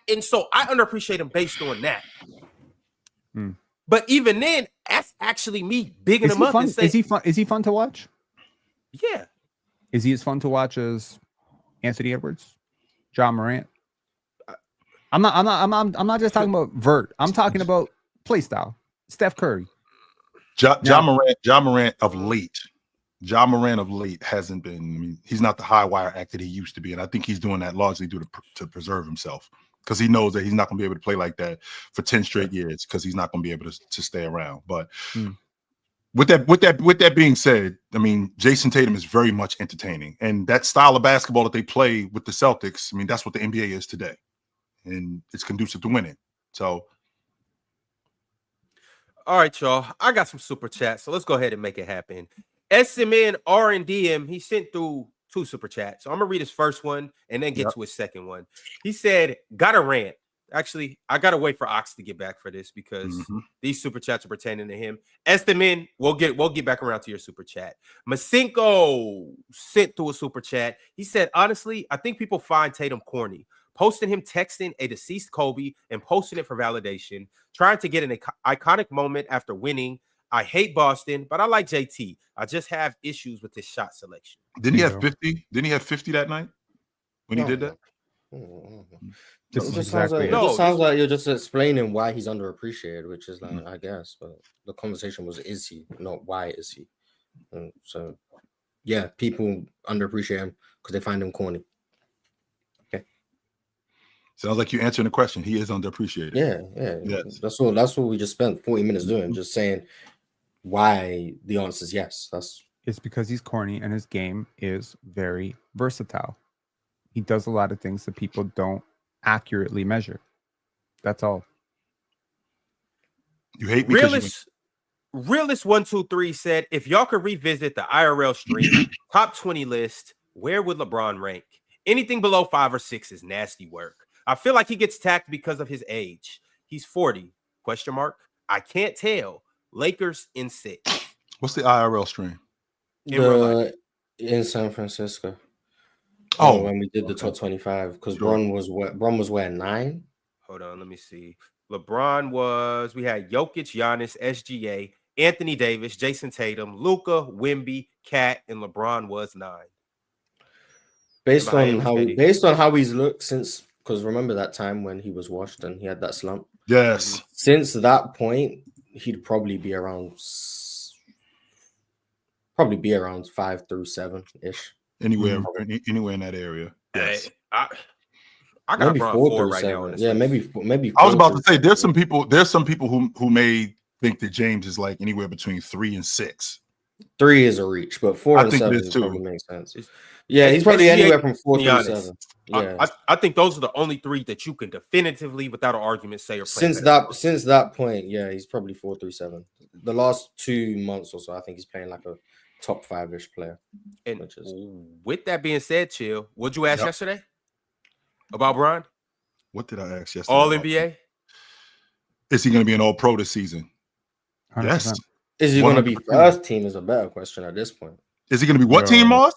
And so I underappreciate him based on that. But even then, That's actually me bigging Is him he up fun? and saying, Is he fun to watch? yeah. Is he as fun to watch as Anthony Edwards, John Morant? I'm not just talking about vert. I'm talking about play style. Steph Curry. John Morant of late. John Morant of late hasn't been. I mean, he's not the high wire act that he used to be, and I think he's doing that largely due to preserve himself, because he knows that he's not going to be able to play like that for 10 straight years, because he's not going to be able to stay around. But with that being said, I mean, Jayson Tatum is very much entertaining, and that style of basketball that they play with the Celtics, I mean, that's what the NBA is today, and it's conducive to winning. So. All right, y'all. I got some super chats, so let's go ahead and make it happen. SMN RNDM, he sent through 2 super chats. So I'm gonna read his first one and then get to his second one. He said, "Got a rant." Actually, I gotta wait for Ox to get back for this because these super chats are pertaining to him. SMN, we'll get back around to your super chat. Masinko sent through a super chat. He said, "Honestly, I think people find Tatum corny. Posting him texting a deceased Kobe and posting it for validation, trying to get an iconic moment after winning. I hate Boston, but I like JT. I just have issues with his shot selection." Didn't he have 50? Didn't he have 50 that night when he did that? This is It sounds like you're just explaining why he's underappreciated, which is like, I guess, but the conversation was, is he, not why is he? And so, yeah, people underappreciate him because they find him corny. Okay. Sounds like you're answering the question. He is underappreciated. Yeah. Yes. That's what we just spent 40 minutes doing, just saying why the answer is yes. It's because he's corny and his game is very versatile. He does a lot of things that people don't accurately measure. That's all. You hate me. Realist123 said, "If y'all could revisit the IRL stream top 20 list, where would LeBron rank? Anything below 5 or 6 is nasty work. I feel like he gets tacked because of his age. He's 40. ? I can't tell. Lakers in 6. What's the IRL stream? In San Francisco. Oh, when we did the top 25, because Bron was where 9. Hold on, let me see. LeBron was. We had Jokic, Giannis, SGA, Anthony Davis, Jayson Tatum, Luka, Wemby, Cat, and LeBron was 9. Based on how he's looked since, because remember that time when he was washed and he had that slump. Yes. Since that point, he'd probably be around 5 through 7 ish. Anywhere in that area. Yes. I got maybe 4 right 7. Now. Yeah, maybe. I was about to say there's some people who may think that James is like anywhere between 3 and 6. 3 is a reach, but 4 and 7 probably makes sense. Yeah, he's probably anywhere from 4 to 7. Yeah, I think those are the only 3 that you can definitively, without an argument, say are since that point. Yeah, he's probably 4 through 7. The last 2 months or so, I think he's playing like a top 5-ish player. And with that being said, Chill, what'd you ask yesterday about Bron? What did I ask yesterday? All NBA? Is he going to be an all pro this season? 100%. Yes. Is he going to be first team is a better question at this point. Is he going to be what team, Mars?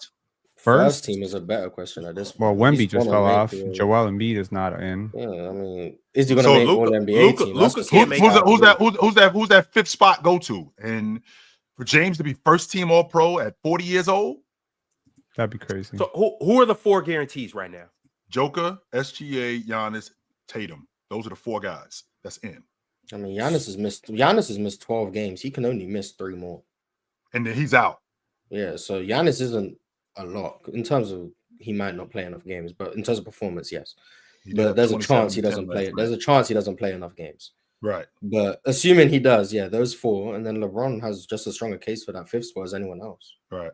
First team is a better question at this point. Well, Wemby just fell off. Joel Embiid is not in. Yeah, I mean, is he going to make all NBA team? Who's that 5th spot go to? And for James to be first team all pro at 40 years old? That'd be crazy. So who are the 4 guarantees right now? Joker, SGA, Giannis, Tatum. Those are the 4 guys that's in. I mean, Giannis has missed 12 games. He can only miss 3 more. And then he's out. Yeah, so Giannis isn't a lot in terms of he might not play enough games, but in terms of performance, yes. But there's a chance he doesn't play. There's a chance he doesn't play enough games. Right. But assuming he does, those 4, and then LeBron has just as strong a case for that 5th spot as anyone else. Right.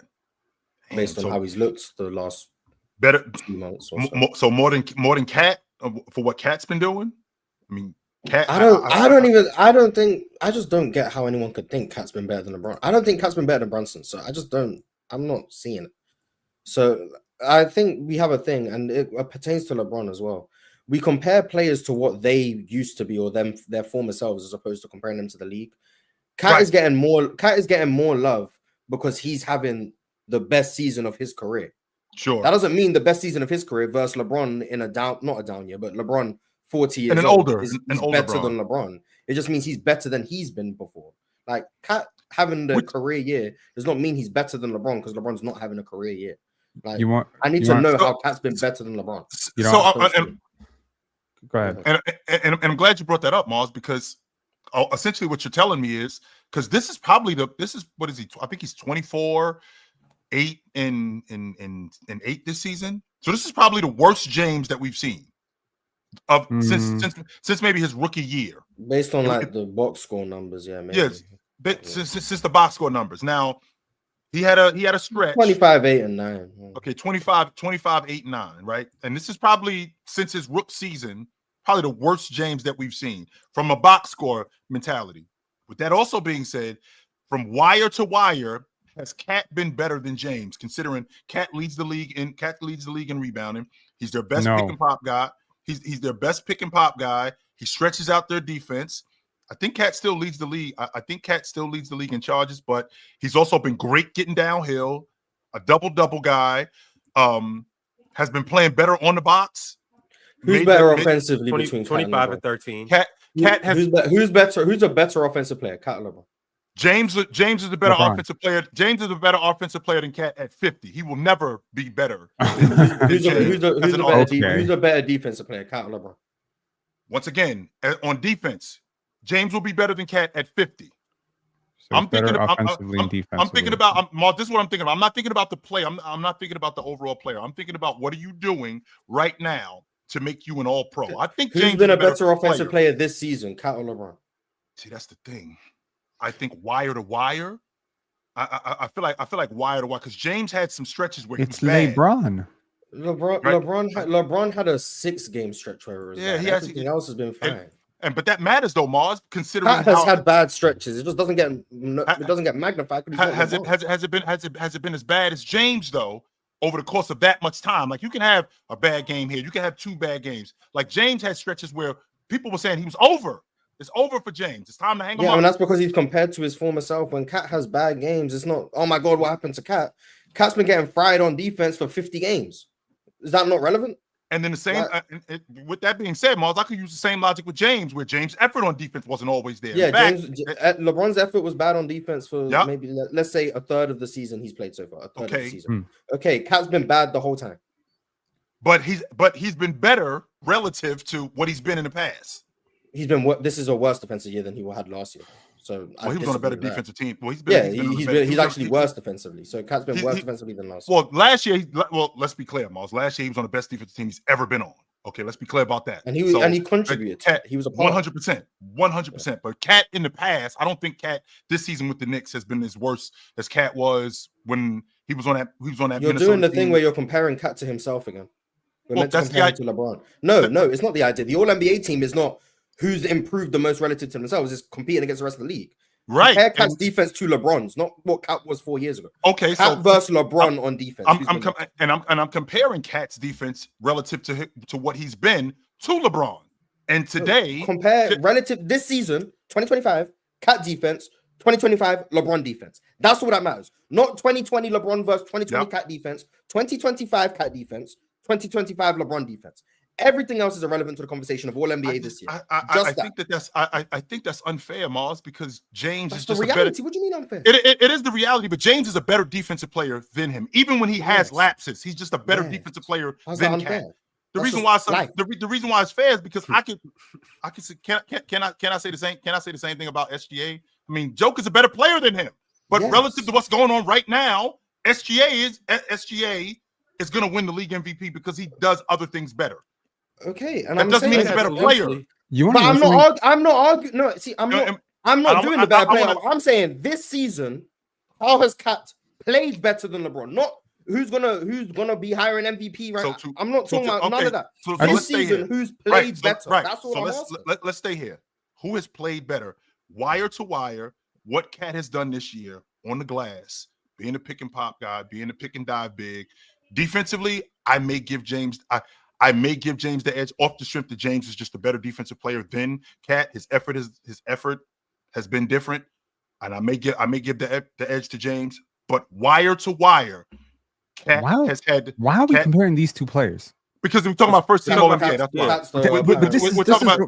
Based on how he's looked the last 2 months or so. So more than Cat for what Cat's been doing? I mean, Cat. I just don't get how anyone could think Cat's been better than LeBron. I don't think Cat's been better than Brunson, so I'm not seeing it. So I think we have a thing, and it pertains to LeBron as well. We compare players to what they used to be or their former selves, as opposed to comparing them to the league. Cat is getting more love because he's having the best season of his career. Sure. That doesn't mean the best season of his career versus LeBron in not a down year, but LeBron 40 years and old older, is better than LeBron. It just means he's better than he's been before. Like Cat having the career year does not mean he's better than LeBron because LeBron's not having a career year. Like I need to know how Cat's been better than LeBron. Go ahead. And I'm glad you brought that up, Mars, because essentially what you're telling me is because this is what is he? I think he's 24, 8 and 8 this season. So this is probably the worst James that we've seen since maybe his rookie year. Based on like the box score numbers, yeah, maybe. Yes, since the box score numbers. Now he had a stretch 25, 8 and 9. Okay, 25, 8 and 9, right? And this is probably since his rook season, probably the worst James that we've seen from a box score mentality. With that also being said, from wire to wire, has Cat been better than James? Considering Cat leads the league in rebounding. He's their best pick and pop guy. He's their best pick and pop guy. He stretches out their defense. I think Cat still leads the league. I think Cat still leads the league in charges, but he's also been great getting downhill. A double guy. Has been playing better on the box. Who's better offensively between 25 and 13? Cat has who's better? Who's a better offensive player? Cat or LeBron? James is a better offensive player. James is a better offensive player than Cat at 50. He will never be better. Who's a better defensive player? Cat or LeBron? Once again, on defense, James will be better than Cat at 50. So I'm thinking about this is what I'm thinking about. I'm not thinking about the play. I'm not thinking about the overall player. I'm thinking about what are you doing right now to make you an all-pro. I think who's James been a better offensive player this season, Cat or LeBron? See, that's the thing. I think wire to wire. I feel like wire to wire because James had some stretches where it's LeBron. LeBron had a 6-game stretch where it was everything else has been fine. But that matters though, Mars. Considering Cat has had bad stretches, it just doesn't get magnified. Has it been as bad as James though? Over the course of that much time, like you can have a bad game here, you can have 2 bad games. Like James had stretches where people were saying he was over. It's over for James. It's time to hang him up. Yeah, and that's because he's compared to his former self. When Cat has bad games, it's not, oh my God, what happened to Cat? Cat's been getting fried on defense for 50 games. Is that not relevant? And then the same, with that being said, Mars, I could use the same logic with James, where James' effort on defense wasn't always there. Yeah, LeBron's effort was bad on defense for maybe, let's say, a third of the season he's played so far. A third of the season. Okay, Cat's been bad the whole time. But he's been better relative to what he's been in the past. This is a worse defensive year than he had last year. So he was on a better defensive team. Well, he's actually worse defensively. So Cat's been worse defensively than last year. Well, last year, let's be clear, Miles. Last year he was on the best defensive team he's ever been on. Okay, let's be clear about that. And he contributed. Cat, he was a part 100%. But Cat in the past, I don't think Cat this season with the Knicks has been as worse as Cat was when he was on that. You're Minnesota doing the thing where you're comparing Cat to himself again. We're meant to compare him to LeBron. No, it's not the idea. The All NBA team is not who's improved the most relative to themselves. It's competing against the rest of the league. Right. Compare Cat's defense to LeBron's, not what Cat was 4 years ago. Okay, Cat versus LeBron on defense. I'm comparing Cat's defense relative to what he's been to LeBron. And today, relative this season, 2025, Cat defense, 2025 LeBron defense. That's all that matters. Not 2020 LeBron versus 2020 Cat defense, 2025 Cat defense, 2025 LeBron defense. Everything else is irrelevant to the conversation of All NBA this year. I think that's unfair, Mars, because James is just the reality. What do you mean unfair? It is the reality, but James is a better defensive player than him. Even when he has lapses, he's just a better defensive player than Cat. The reason why it's fair is because I say the same. Can I say the same thing about SGA? I mean, Joke is a better player than him, but relative to what's going on right now, SGA is going to win the league MVP because he does other things better. Okay, and that doesn't mean he's a better player. I'm not arguing. No, see, I'm not doing the bad player. I'm saying this season, how has Cat played better than LeBron? Not who's gonna be higher in MVP right now. I'm not talking about none of that. This season, who's played better? That's all I'm asking. Let's stay here. Who has played better, wire to wire? What Cat has done this year on the glass, being a pick and pop guy, being a pick and dive big. Defensively, I may give James the edge off the strength that James is just a better defensive player than Cat. His effort has been different, and I may give the edge to James. But wire to wire, Cat has had. Why are we comparing these two players? Because we're talking about first team All NBA. That's why. We're talking about.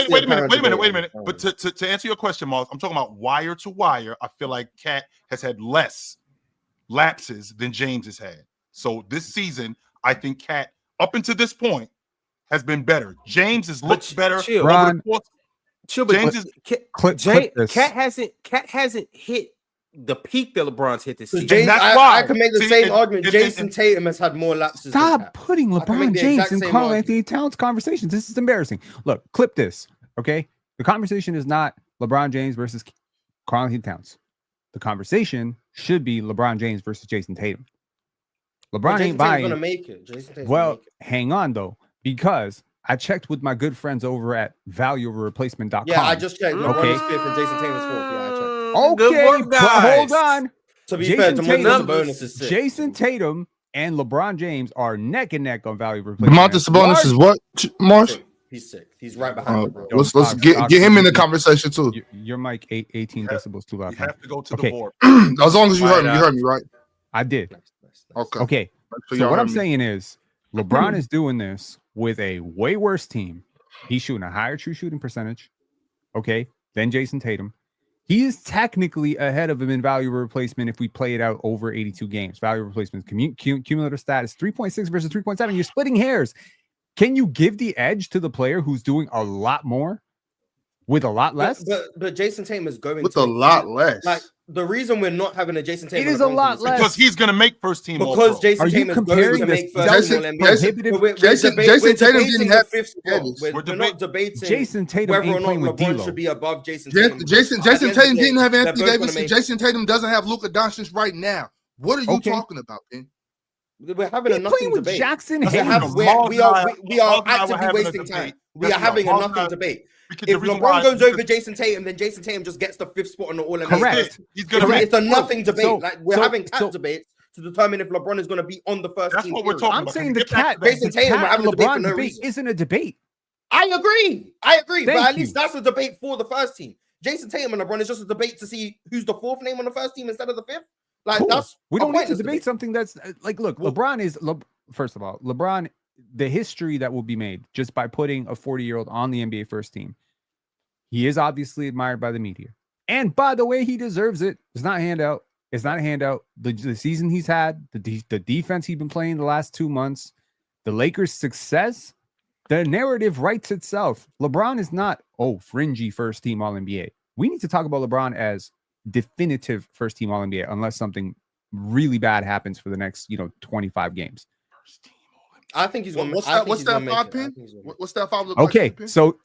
Wait a minute. But to answer your question, Mars, I'm talking about wire to wire. I feel like Cat has had less lapses than James has had. So this season, I think Cat, up until this point, has been better. James has looked better. Ron, James is Cat hasn't hit the peak that LeBron's hit this season. James, I can make the same argument. Jayson Tatum has had more lapses. Stop putting LeBron James in Karl Anthony Towns conversations. This is embarrassing. Look, clip this, okay? The conversation is not LeBron James versus Karl Anthony Towns. The conversation should be LeBron James versus Jayson Tatum. LeBron ain't buying. Gonna make it. Well, hang on though, because I checked with my good friends over at valuereplacement.com. Yeah, I just checked. Okay. LeBron is fifth and Jayson Tatum is fourth. Yeah, I checked. Okay, but hold on. To be fair, the bonus is six. Jayson Tatum and LeBron James are neck and neck on value replacement. Domantas Sabonis is what, Marsh? He's sick. He's right behind LeBron. Let's get him in the conversation too. Your mic 18 decibels too loud. You have to go to the board. As long as you heard me, right? I did. Nice. Okay. So what I'm saying is LeBron is doing this with a way worse team. He's shooting a higher true shooting percentage, okay, than Jayson Tatum. He is technically ahead of him in value replacement if we play it out over 82 games. Value replacement cumulative status 3.6 versus 3.7. You're splitting hairs. Can you give the edge to the player who's doing a lot more with a lot less? But Jayson Tatum is going with a lot less. Like the reason we're not having a Jayson Tatum, it is a lot less because he's going to make first team. Because Jayson Tatum is going to make first team. Jayson Tatum didn't have fifth spot. We're not debating Jayson Tatum whether or not LeBron should be above Jayson Tatum. Jayson Tatum didn't have Anthony Davis. Jayson Tatum doesn't have Luka Dončić right now. What are you talking about, man? We're having a nothing with debate. Jackson We are actively wasting time. We are having a nothing debate. If LeBron goes over Jayson Tatum, then Jayson Tatum just gets the fifth spot on the All-NBA. Correct. It's a nothing debate. We're having cat debates to determine if LeBron is going to be on the first team. That's what we're talking about. I'm saying the cat Jayson Tatum having a debate for no debate reason. isn't a debate. I agree. Thank But at you. least that's a debate for the first team. Jayson Tatum and LeBron is just a debate to see who's the fourth name on the first team instead of the fifth. Like Cool. that's We don't need to pointless debate something that's like, look, LeBron is first of all, LeBron, the history that will be made just by putting a 40-year-old on the NBA first team. He is obviously admired by the media. And by the way, he deserves it. It's not a handout. It's not a handout. The season he's had, the defense he's been playing the last 2 months, the Lakers' success, the narrative writes itself. LeBron is not, fringy first team All-NBA. We need to talk about LeBron as definitive first team All-NBA unless something really bad happens for the next 25 games. I think he's going to. What's that 5 pin? What's that 5 look okay, like? so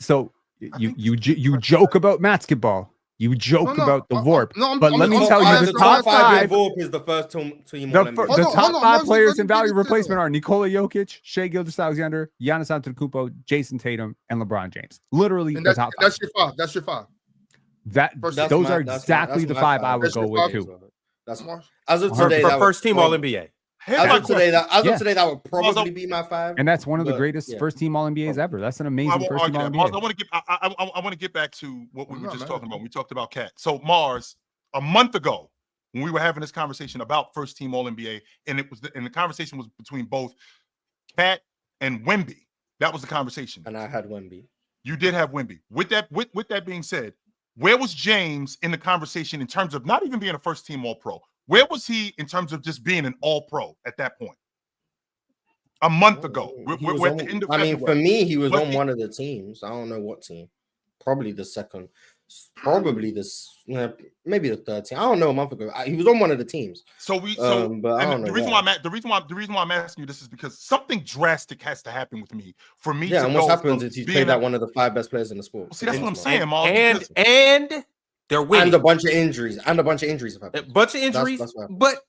you joke about basketball. You joke about the VORP. But let me tell you, the top 5 VORP is the first team. The top 5 players in value replacement are Nikola Jokic, Shai Gilgeous-Alexander, Giannis Antetokounmpo, Jayson Tatum, and LeBron James. Literally, the top 5. That's your 5. Those are exactly the 5 I would go with too. That's more. As of today, for first team All NBA. As of today, that would probably be my 5. And that's one of the greatest first team All NBAs ever. That's an amazing first team All NBA. I want to get back to what we were just talking about. We talked about Cat. So Mars, a month ago, when we were having this conversation about first team All NBA, and the conversation was between both Cat and Wemby. That was the conversation. And I had Wemby. You did have Wemby. With that being said, where was James in the conversation in terms of not even being a first team All Pro? Where was he in terms of just being an All Pro at that point? A month ago. We're at the end of February. For me, he was on one of the teams. I don't know what team. Probably the second. Probably maybe the third team. I don't know. A month ago, he was on one of the teams. But the reason why I'm asking you this is because something drastic has to happen with me for me. Yeah, and what happens is he's played like one of the 5 best players in the sport. See, that's what I'm saying, Mal. And they're winning. And a bunch of injuries. Have happened. A bunch of injuries.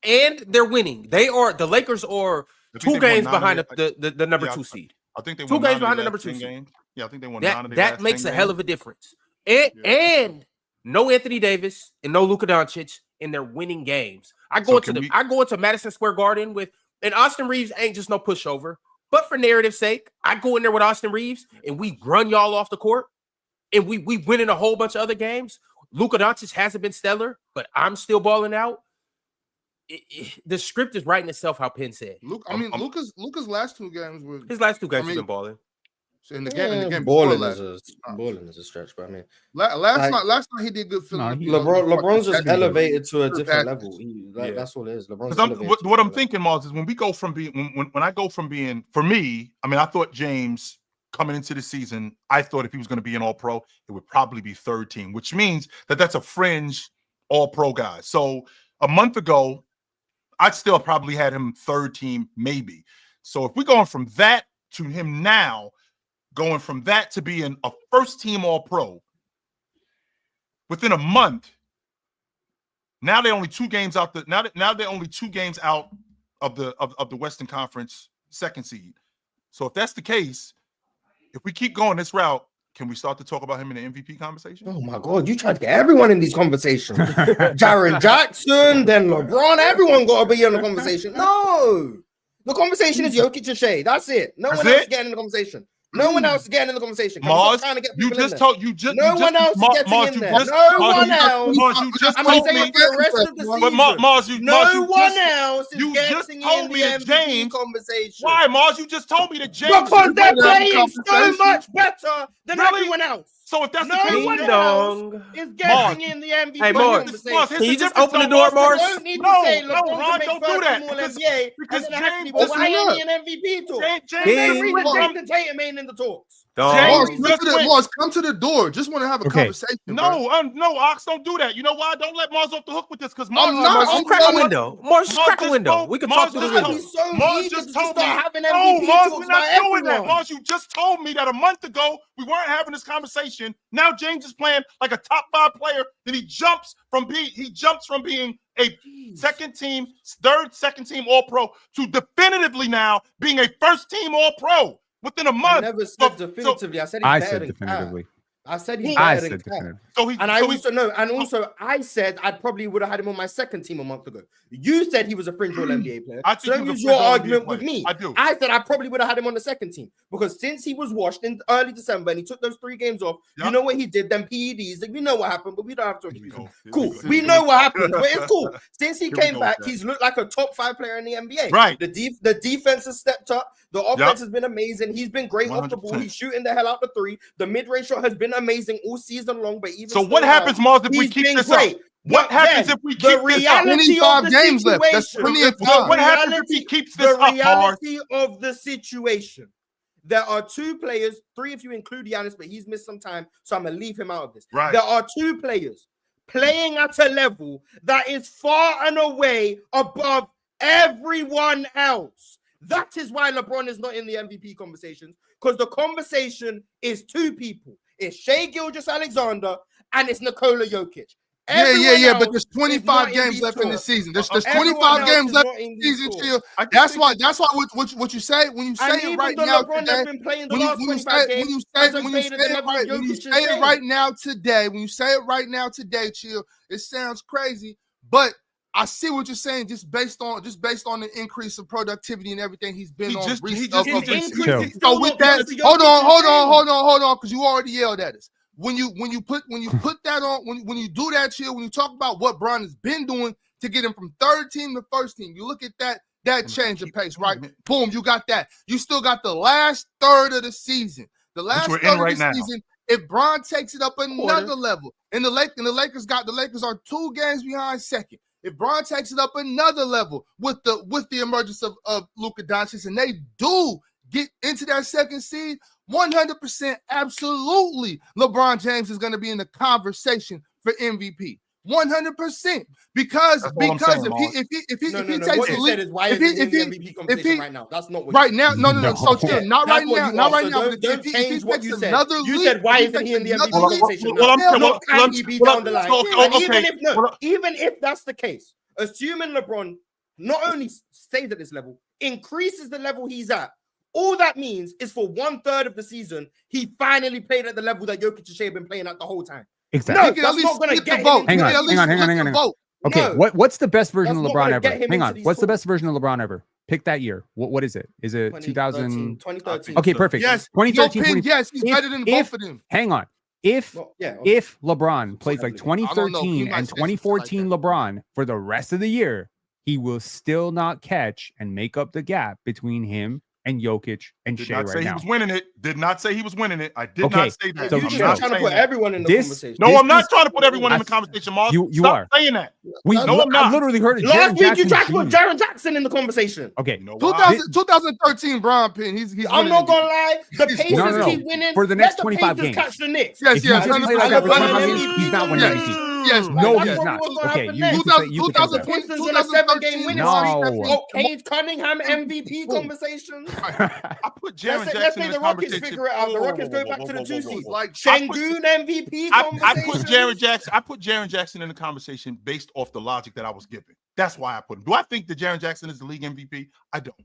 And they're winning. The Lakers are 2 games behind the number 2 seed. I think they 2 games behind the number 2 seed. Yeah, I think they won. That makes a hell of a difference. And no Anthony Davis and no Luka Dončić, and they're winning games. I go into Madison Square Garden and Austin Reeves ain't just no pushover. But for narrative's sake, I go in there with Austin Reeves and we run y'all off the court, and we win in a whole bunch of other games. Luka Dončić hasn't been stellar, but I'm still balling out. the script is writing itself. How Penn said. Luka's last 2 games were His last 2 games have been balling. in the game. Balling is a stretch, but I mean, last night he did good. LeBron's just elevated to a different level. That's all it is. What I'm thinking, Mars, is when we go from being when I go from being, for me, I mean, I thought James coming into the season, I thought if he was going to be an All-Pro, it would probably be 3rd team, which means that's a fringe All-Pro guy. So a month ago, I'd still probably had him 3rd team, maybe. So if we're going from that to him now, going from that to being a 1st team All-Pro within a month, now they're only 2 games out. Now they're only 2 games out of the Western Conference 2nd seed. So if that's the case, if we keep going this route, can we start to talk about him in the MVP conversation? Oh my God, you try to get everyone in these conversations. Jaren Jackson, then LeBron, everyone got to be in the conversation. No, the conversation is Jokic and Shea. That's it. No one else is getting in the conversation. No one else is getting in the conversation. Mars, trying to get you just told you just no one else is getting in there. No one else. Mars, you just told me the rest of the season. But Mars, no one else is getting in the MVP conversation. Why, Mars? You just told me that James. Because they're playing so much better than everyone else. So if that's the no case, one else is getting in the MVP conversation. Mars, can you just open the door, Mars? You don't need to say Ron, don't do that. Because James, why ain't he an MVP talk? Jayson Tatum ain't in the talks. Mars, come to the door. Just want to have a conversation. No, Ox, don't do that. You know why? Don't let Mars off the hook with this, because Mars crack a window. Mars crack a window. We can talk through the window. Mars just told me. No, Mars, we're not doing that. Mars, you just told me that a month ago we weren't having this conversation. Now James is playing like a top 5 player. Then he jumps from being a 2nd team, 2nd team All-Pro to definitively now being a 1st team All-Pro within a month. I never said definitively. I said he's better than definitively. I said he's better than Cat. I said I probably would have had him on my 2nd team a month ago. You said he was a fringe All-NBA player. So don't use your argument with me. I said I probably would have had him on the 2nd team because since he was washed in early December and he took those 3 games off, you know what he did? Them PEDs. We know what happened, but we don't have to accuse him. Cool. We know what happened, but it's cool. Since he came back, he's looked like a top 5 player in the NBA. Right. The defense has stepped up. The offense has been amazing. He's been great 100%. Off the ball. He's shooting the hell out the 3. The mid-range shot has been amazing all season long. But even so, what happens, Mars, if we keep this up? What happens if we keep this up? 25 games left. That's plenty of time. What happens if he keeps this up, Mars? The reality of the situation. There are 2 players, 3 if you include Giannis, but he's missed some time, so I'm gonna leave him out of this. Right. There are 2 players playing at a level that is far and away above everyone else. That is why LeBron is not in the MVP conversations, because the conversation is 2 people. It's Shai Gilgeous-Alexander and it's Nikola Jokic. Yeah, but there's 25 games left in the season. There's 25 games left in the season, Chill. That's why what you say when you say it right now today. When you say it right now today, Chill, it sounds crazy, but I see what you're saying, just based on the increase of productivity and everything he's been on. So with that, hold on, because you already yelled at us. When you put that on, when you do that, Chill, when you talk about what Bron has been doing to get him from 3rd team to 1st team, you look at that change of pace, right? Boom, you got that. You still got the last third of the season. The last third of the season. If Bron takes it up another level, and the Lakers are 2 games behind 2nd. If Bron takes it up another level with the emergence of Luka Dončić, and they do get into that 2nd seed, 100% absolutely LeBron James is going to be in the conversation for MVP. 100%. Because if he takes the lead, why is he in the MVP conversation right now? That's not what right now. No. So Chill, not right now. Not right now. Don't change what you said. You said why isn't he in the MVP conversation? Can he be down the line? Even if that's the case, assuming LeBron not only stays at this level, increases the level he's at, all that means is for 1/3 of the season, he finally played at the level that Jokic and Shai have been playing at the whole time. Exactly. No, that's not going to get him. Hang on. Okay, what's the best version of LeBron ever? Hang on. What's the best version of LeBron ever? Pick that year. What is it? Is it 2013? Okay, perfect. Yes, 2013. Yes, he's better than both of them. Hang on. If LeBron plays like 2013 and 2014 LeBron for the rest of the year, he will still not catch and make up the gap between him and Jokic and Did Shea not right say now. he was winning it. Did not say he was winning it. I did Okay, not say that. You So just chill. trying to put everyone in the conversation. No, This I'm not is- trying to put everyone in the conversation, Mars. You Stop are. saying that. No, I'm not. I literally heard it. Last week you tried to put Jaren Darren Jackson in the conversation. Okay, You know why? 2013 Brian Pin. He's I'm winning not it. gonna lie. The He's- Pacers No. keep winning. For the next Let 25 Pacers games. catch the Knicks. Yes, If he yes. doesn't play like that for 25 games, he's not winning Yes. MVP. Yes, No, yes. he's not. That's what's Okay, gonna you happen can say you can say that. Pistons on a 7-game winning No. streak. Oh, Cade Cunningham MVP conversation. I put Jaren Let's Jackson say in the the Rockets conversation. figure it out. The Whoa, Rockets whoa, go back whoa, to the whoa, 2 whoa, seed. whoa. Like Şengün MVP I conversation. put Jaren Jackson. I put Jaren Jackson in the conversation based off the logic that I was given. That's why I put him. Do I think that Jaren Jackson is the league MVP? I don't.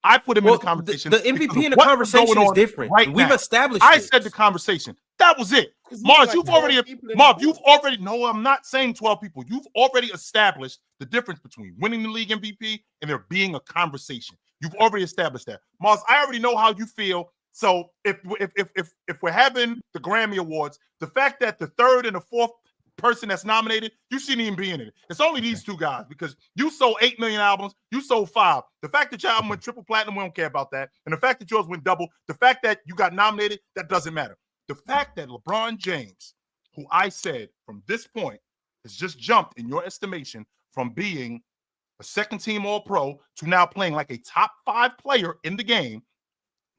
I put him in the conversation. The because MVP of in the what's conversation going is on different. right We've now. established I it. said the conversation. That was it. 'Cause Mars, like you've 12 already, people in Marv, the you've already, no, I'm not saying 12 people. You've already established the difference between winning the league MVP and there being a conversation. You've already established that. Mars, I already know how you feel. So if we're having the Grammy Awards, the fact that the third and the fourth person that's nominated, you shouldn't even be in it. It's only these two guys because you sold 8 million albums, you sold 5. The fact that your album went triple platinum, we don't care about that. And the fact that yours went double, the fact that you got nominated, that doesn't matter. The fact that LeBron James, who I said from this point has just jumped in your estimation from being a second-team All-Pro to now playing like a top 5 player in the game,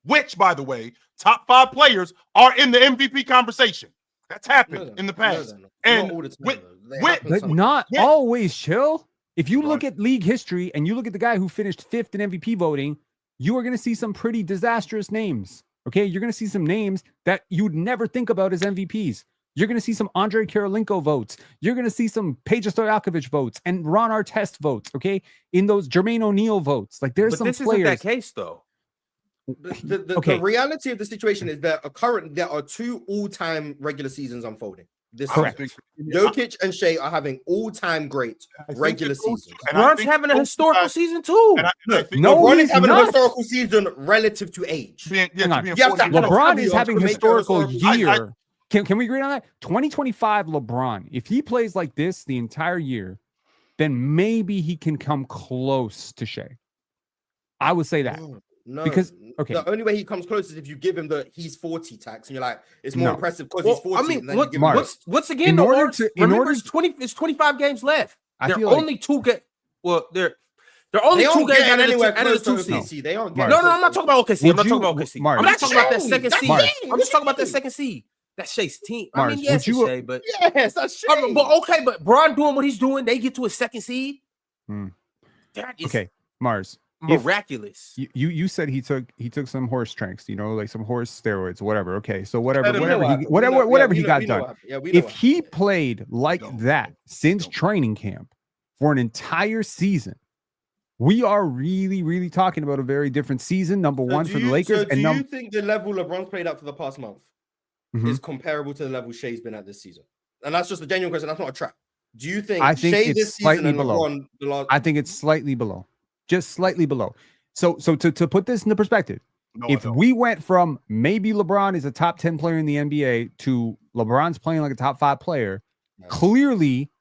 which, by the way, top 5 players are in the MVP conversation. That's happened in the past. And But not always, chill. If you look at league history and you look at the guy who finished 5th in MVP voting, you are going to see some pretty disastrous names. Okay, you're going to see some names that you'd never think about as MVPs. You're going to see some Andre Karolinko votes. You're going to see some Peja Stojakovic votes and Ron Artest votes. Okay, in those Jermaine O'Neal votes. Like there's but some this players. isn't that case though. The reality of the situation is that there are 2 all-time regular seasons unfolding. This Correct. season. Jokic and Shea are having all-time great regular seasons. LeBron's having a historical season too. LeBron is having not. a historical season relative to age. LeBron is having a historical year. I, Can we agree on that? 2025 LeBron, if he plays like this the entire year, then maybe he can come close to Shea. I would say that. No, because okay, the only way he comes close is if you give him the he's 40 tax, and you're like, it's more impressive because he's 40. I mean, and what's again? In order to, it's 25 games left. I They're feel like, only 2 games. Well, they're only 2 games out of the 2 seed. They aren't No, I'm not talking about OKC. I'm not talking about OKC. I'm not talking about that second seed. I'm just talking about that second seed. That's Shea's team. I mean, yes, it's Shea, but yes, that's Shea. But Bron doing what he's doing, they get to a second seed. That is okay, Mars. Miraculous. You said he took some horse tranks, like some horse steroids, whatever. Okay, so whatever he got done. If he played like that since training camp for an entire season, we are really, really talking about a very different season. Number one for the Lakers. Do you think the level LeBron's played up for the past month is comparable to the level Shea's been at this season? And that's just a genuine question. That's not a trap. Do you think Shea this season and LeBron the last? I think it's slightly below. Just slightly below. So to put this into perspective, if we went from maybe LeBron is a top 10 player in the NBA to LeBron's playing like a top 5 player, clearly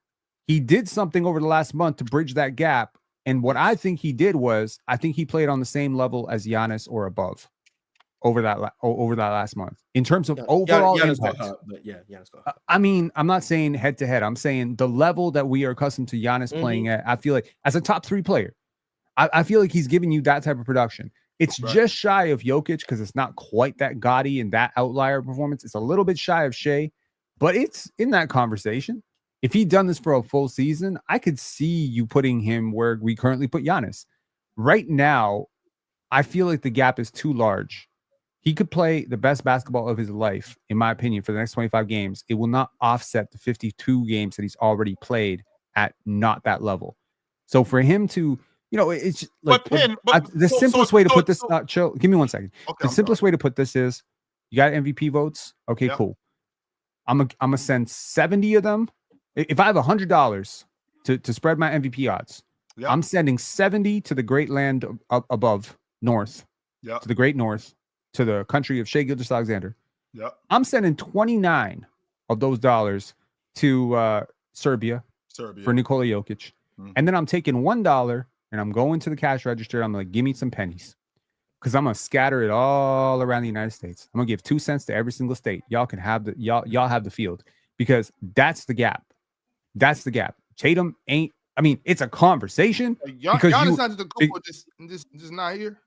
he did something over the last month to bridge that gap. And what I think he did was, I think he played on the same level as Giannis or above over that last month in terms of overall impact. Giannis got hurt. I mean, I'm not saying head to head. I'm saying the level that we are accustomed to Giannis playing at. I feel like as a top 3 player, I feel like he's giving you that type of production. It's just shy of Jokic because it's not quite that gaudy and that outlier performance. It's a little bit shy of Shea, but it's in that conversation. If he'd done this for a full season, I could see you putting him where we currently put Giannis. Right now, I feel like the gap is too large. He could play the best basketball of his life, in my opinion, for the next 25 games. It will not offset the 52 games that he's already played at not that level. So for him to... it's like the simplest way to put this. Chill. Give me 1 second. Okay, the simplest way to put this is, you got MVP votes. Okay, cool. I'm gonna send 70 of them. If I have $100 to spread my MVP odds, I'm sending 70 to the great land above north, to the great north, to the country of Shea Gilgeous-Alexander. I'm sending 29 of those dollars to Serbia for Nikola Jokic. And then I'm taking $1 and I'm going to the cash register. I'm like, give me some pennies. Because I'm gonna scatter it all around the United States. I'm gonna give 2 cents to every single state. Y'all can have y'all have the field, because that's the gap. That's the gap. Tatum ain't. I mean, it's a conversation. Y'all decided to go for this not here.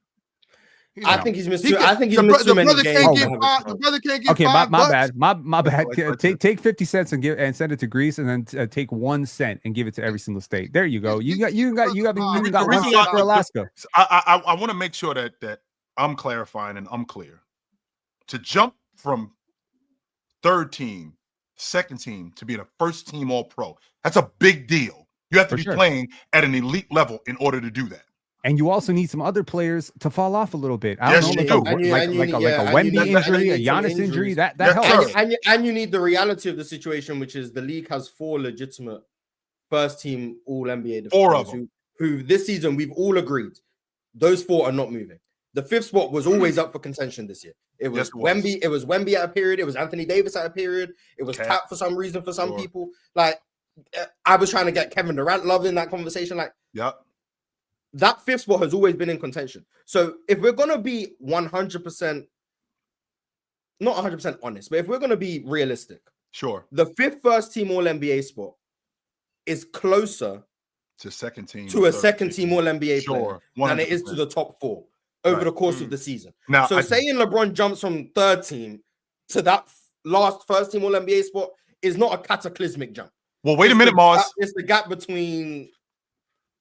I think he's missed too. I think he's missed too many games. The brother can't get okay, $5. My bad. Take 50 cents and send it to Greece, and then take 1 cent and give it to every single state. There you go. You got 1 cent for Alaska. I want to make sure that I'm clarifying and I'm clear. To jump from third team, second team to being a first team All Pro, that's a big deal. You have to be playing at an elite level in order to do that. And you also need some other players to fall off a little bit. I don't know, like a Wemby injury, a Giannis injury. That helps. And you need the reality of the situation, which is the league has 4 legitimate first team All NBA defenders. 4 of them. Who this season we've all agreed those 4 are not moving. The 5th spot was always up for contention this year. It was Wemby. It was Wemby at a period. It was Anthony Davis at a period. It was Tap for some reason for some people. Like I was trying to get Kevin Durant love in that conversation. Like, that 5th spot has always been in contention. So if we're gonna be 100%, not 100% honest, but if we're gonna be realistic, the 5th first team All NBA spot is closer to a second team All NBA player than it is to the top 4 over the course of the season. Now, saying LeBron jumps from third team to that last first team All NBA spot is not a cataclysmic jump. Well, wait a minute, Mars. It's the gap between.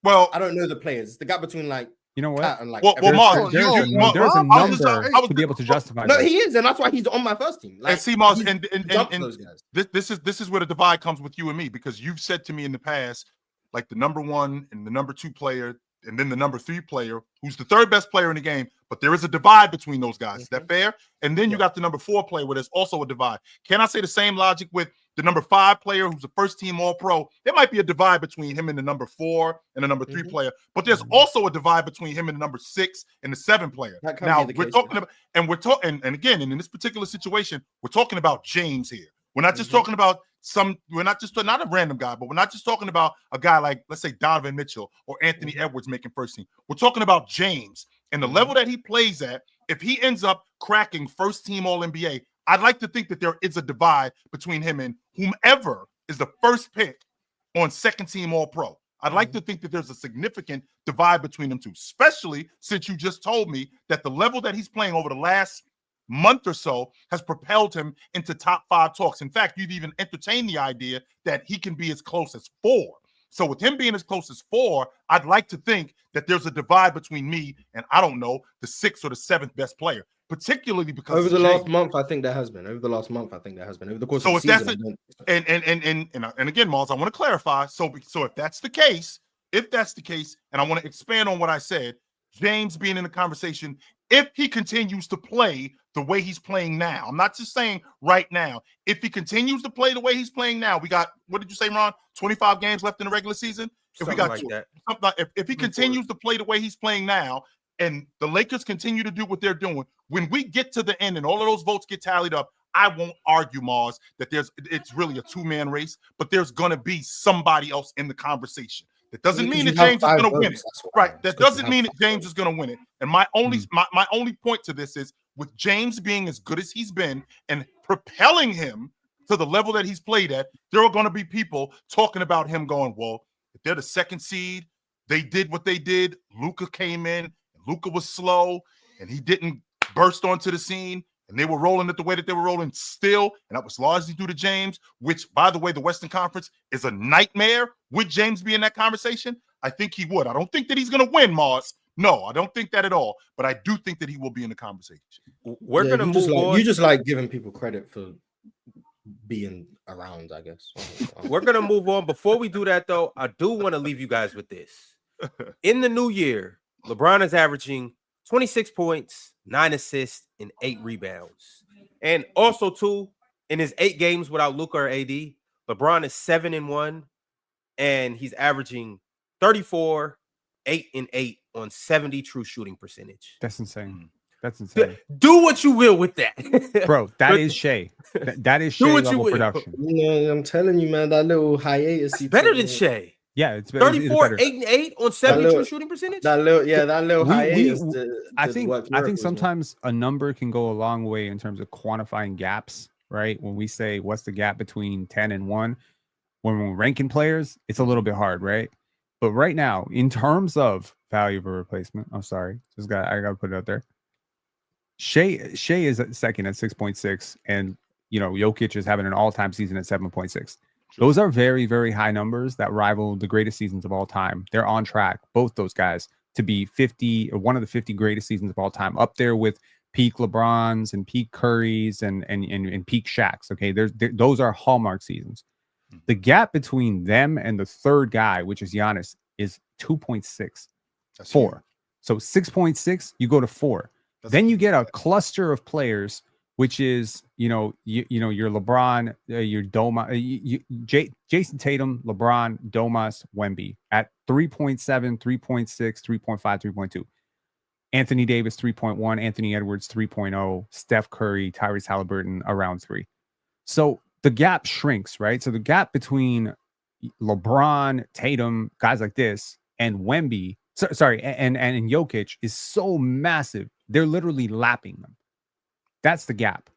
Well, I don't know the players. It's the gap between like. You know what? And like Mars, there's a number to be able to justify. No, he is, and that's why he's on my first team. Like, and see, Mars, and those guys. This is where the divide comes with you and me, because you've said to me in the past, like the number 1 and the number 2 player, and then the number 3 player, who's the 3rd best player in the game, but there is a divide between those guys. Is that fair? And then you got the number 4 player, where there's also a divide. Can I say the same logic with the number 5 player, who's a first team All Pro? There might be a divide between him and the number 4 and the number 3 player, but there's also a divide between him and the number 6 and the 7 player. Now we're talking about, and we're talking, and again, in this particular situation, we're talking about James here. We're not just talking about not a random guy, but we're not just talking about a guy like, let's say, Donovan Mitchell or Anthony Edwards making first team. We're talking about James and the level that he plays at. If he ends up cracking first team All NBA, I'd like to think that there is a divide between him and whomever is the first pick on second team All Pro. I'd like to think that there's a significant divide between them two, especially since you just told me that the level that he's playing over the last month or so has propelled him into top 5 talks. In fact, you've even entertained the idea that he can be as close as 4. So with him being as close as 4, I'd like to think that there's a divide between me and, I don't know, the 6th or the 7th best player, particularly because over the last month, I think there has been. Over the last month, I think there has been. Over the course of the season. And again, Miles, I want to clarify. So if that's the case, and I want to expand on what I said, James being in the conversation, if he continues to play the way he's playing now, I'm not just saying right now, if he continues to play the way he's playing now, we got, what did you say, Ron? 25 games left in the regular season? If he continues to play the way he's playing now, and the Lakers continue to do what they're doing, when we get to the end and all of those votes get tallied up, I won't argue, Mars, that it's really a 2-man race, but there's going to be somebody else in the conversation. That doesn't mean that James is going to win it. Right. That doesn't mean that James is going to win it. And my only point to this is, with James being as good as he's been and propelling him to the level that he's played at, there are going to be people talking about him going, well, if they're the 2nd seed, they did what they did. Luka came in, and Luka was slow, and he didn't burst onto the scene, and they were rolling it the way that they were rolling still, and that was largely due to James, which, by the way, the Western Conference is a nightmare. Would James be in that conversation? I think he would. I don't think that he's going to win, Mars. No, I don't think that at all, but I do think that he will be in the conversation. We're going to move on. You just like giving people credit for being around, I guess. We're going to move on. Before we do that, though, I do want to leave you guys with this. In the new year, LeBron is averaging 26 points, 9 assists, and 8 rebounds. And also, too, in his 8 games without Luka or AD, LeBron is 7-1, and he's averaging 34, 8-8 on 70 true shooting percentage. That's insane. That's insane. Do what you will with that, bro. That is Shea. That is Shea level production. Yeah, I'm telling you, man, that little hiatus. Better than Shea. Yeah, it's 34, better. 8 and 8 on 72 shooting percentage. That little hiatus. I think sometimes a number can go a long way in terms of quantifying gaps, right? When we say what's the gap between 10 and 1, when we're ranking players, it's a little bit hard, right? But right now, in terms of value of a replacement, I'm sorry, I gotta put it out there. Shea is at second at 6.6, and Jokic is having an all-time season at 7.6. Those are very, very high numbers that rival the greatest seasons of all time. They're on track, both those guys, to be 50 or one of the 50 greatest seasons of all time, up there with peak LeBrons and peak Currys and peak Shaqs. Okay, those are hallmark seasons. The gap between them and the third guy, which is Giannis, is 2.6. That's 4. Huge. So 6.6, you go to 4. Then you get a cluster of players, which is your LeBron, your Doma, Jayson Tatum, LeBron, Domas, Wemby at 3.7, 3.6, 3.5, 3.2. Anthony Davis 3.1, Anthony Edwards 3.0, Steph Curry, Tyrese Halliburton around 3. So the gap shrinks, right? So the gap between LeBron, Tatum, guys like this, and Wemby, and Jokic is so massive. They're literally lapping them. That's the gap.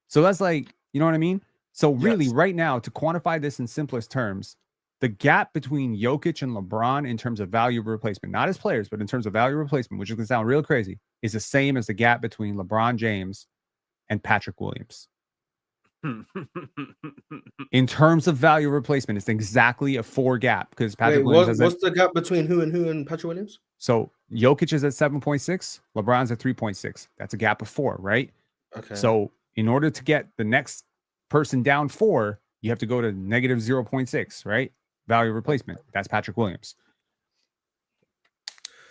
So that's like, you know what I mean? So really, right now, to quantify this in simplest terms, the gap between Jokic and LeBron in terms of value of replacement, not as players, but in terms of value of replacement, which is going to sound real crazy, is the same as the gap between LeBron James and Patrick Williams. In terms of value of replacement, it's exactly a 4 gap because Patrick Williams what's the gap between who and Patrick Williams? So Jokic is at 7.6, LeBron's at 3.6. That's a gap of 4, right? Okay. So in order to get the next person down 4, you have to go to negative 0.6, right? Value of replacement. That's Patrick Williams.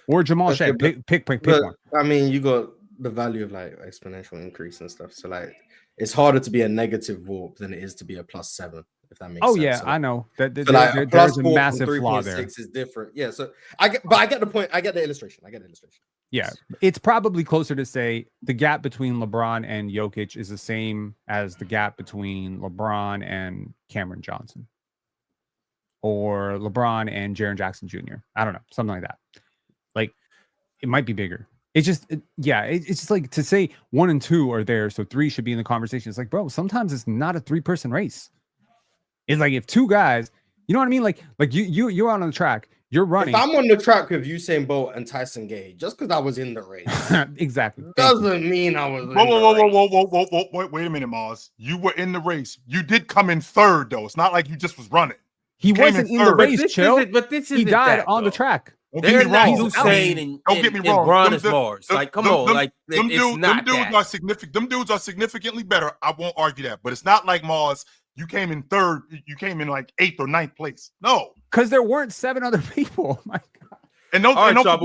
Or Jamal Shea. Pick one. I mean, you got the value of like exponential increase and stuff. So like it's harder to be a negative warp than it is to be a +7, if that makes sense. Yeah, so, I know. That so like there's a massive flaw there. Is different. Yeah. So I get the point. I get the illustration. Yeah, it's probably closer to say the gap between LeBron and Jokic is the same as the gap between LeBron and Cameron Johnson, or LeBron and Jaren Jackson Jr. I don't know, something like that. Like it might be bigger. It's just, it's just like to say 1 and 2 are there, so 3 should be in the conversation. It's like, bro, sometimes it's not a 3-person race. It's like if 2 guys, you know what I mean? Like you're on the track, you're running. If I'm on the track with Usain Bolt and Tyson Gay, just because I was in the race, exactly, doesn't mean I was. Whoa! Wait a minute, Mars. You were in the race. You did come in 3rd, though. It's not like you just was running. He wasn't in the race, Chill. He died on the track. They're not Usain and don't get me wrong. Bron is Mars. Like, come on, like them dudes are significant. Them dudes are significantly better. I won't argue that, but it's not like Mars. You came in 3rd. You came in like 8th or 9th place. No, because there weren't 7 other people. My God. And don't I know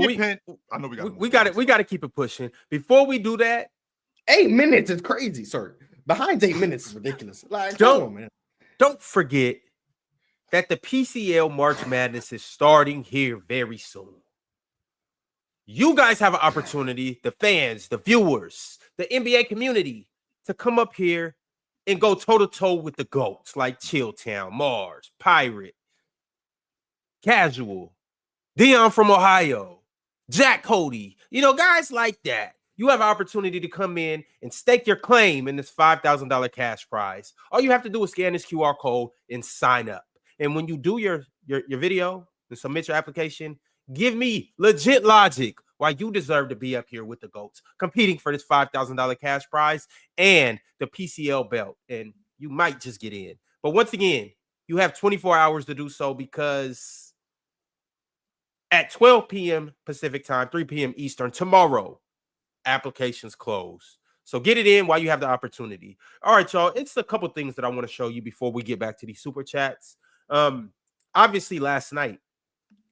we got to keep it pushing. Before we do that, 8 minutes is crazy. Sorry, behind 8 minutes is ridiculous. Like, don't forget that the PCL March Madness is starting here very soon. You guys have an opportunity, the fans, the viewers, the NBA community, to come up here and go toe-to-toe with the GOATs like Chilltown, Mars, Pirate, Casual, Dion from Ohio, Jack Cody, guys like that. You have an opportunity to come in and stake your claim in this $5,000 cash prize. All you have to do is scan this QR code and sign up. And when you do your video and submit your application, give me legit logic why you deserve to be up here with the GOATs, competing for this $5,000 cash prize and the PCL belt. And you might just get in. But once again, you have 24 hours to do so because at 12 p.m. Pacific time, 3 p.m. Eastern, tomorrow, applications close. So get it in while you have the opportunity. All right, y'all. It's a couple things that I want to show you before we get back to these super chats. Obviously, last night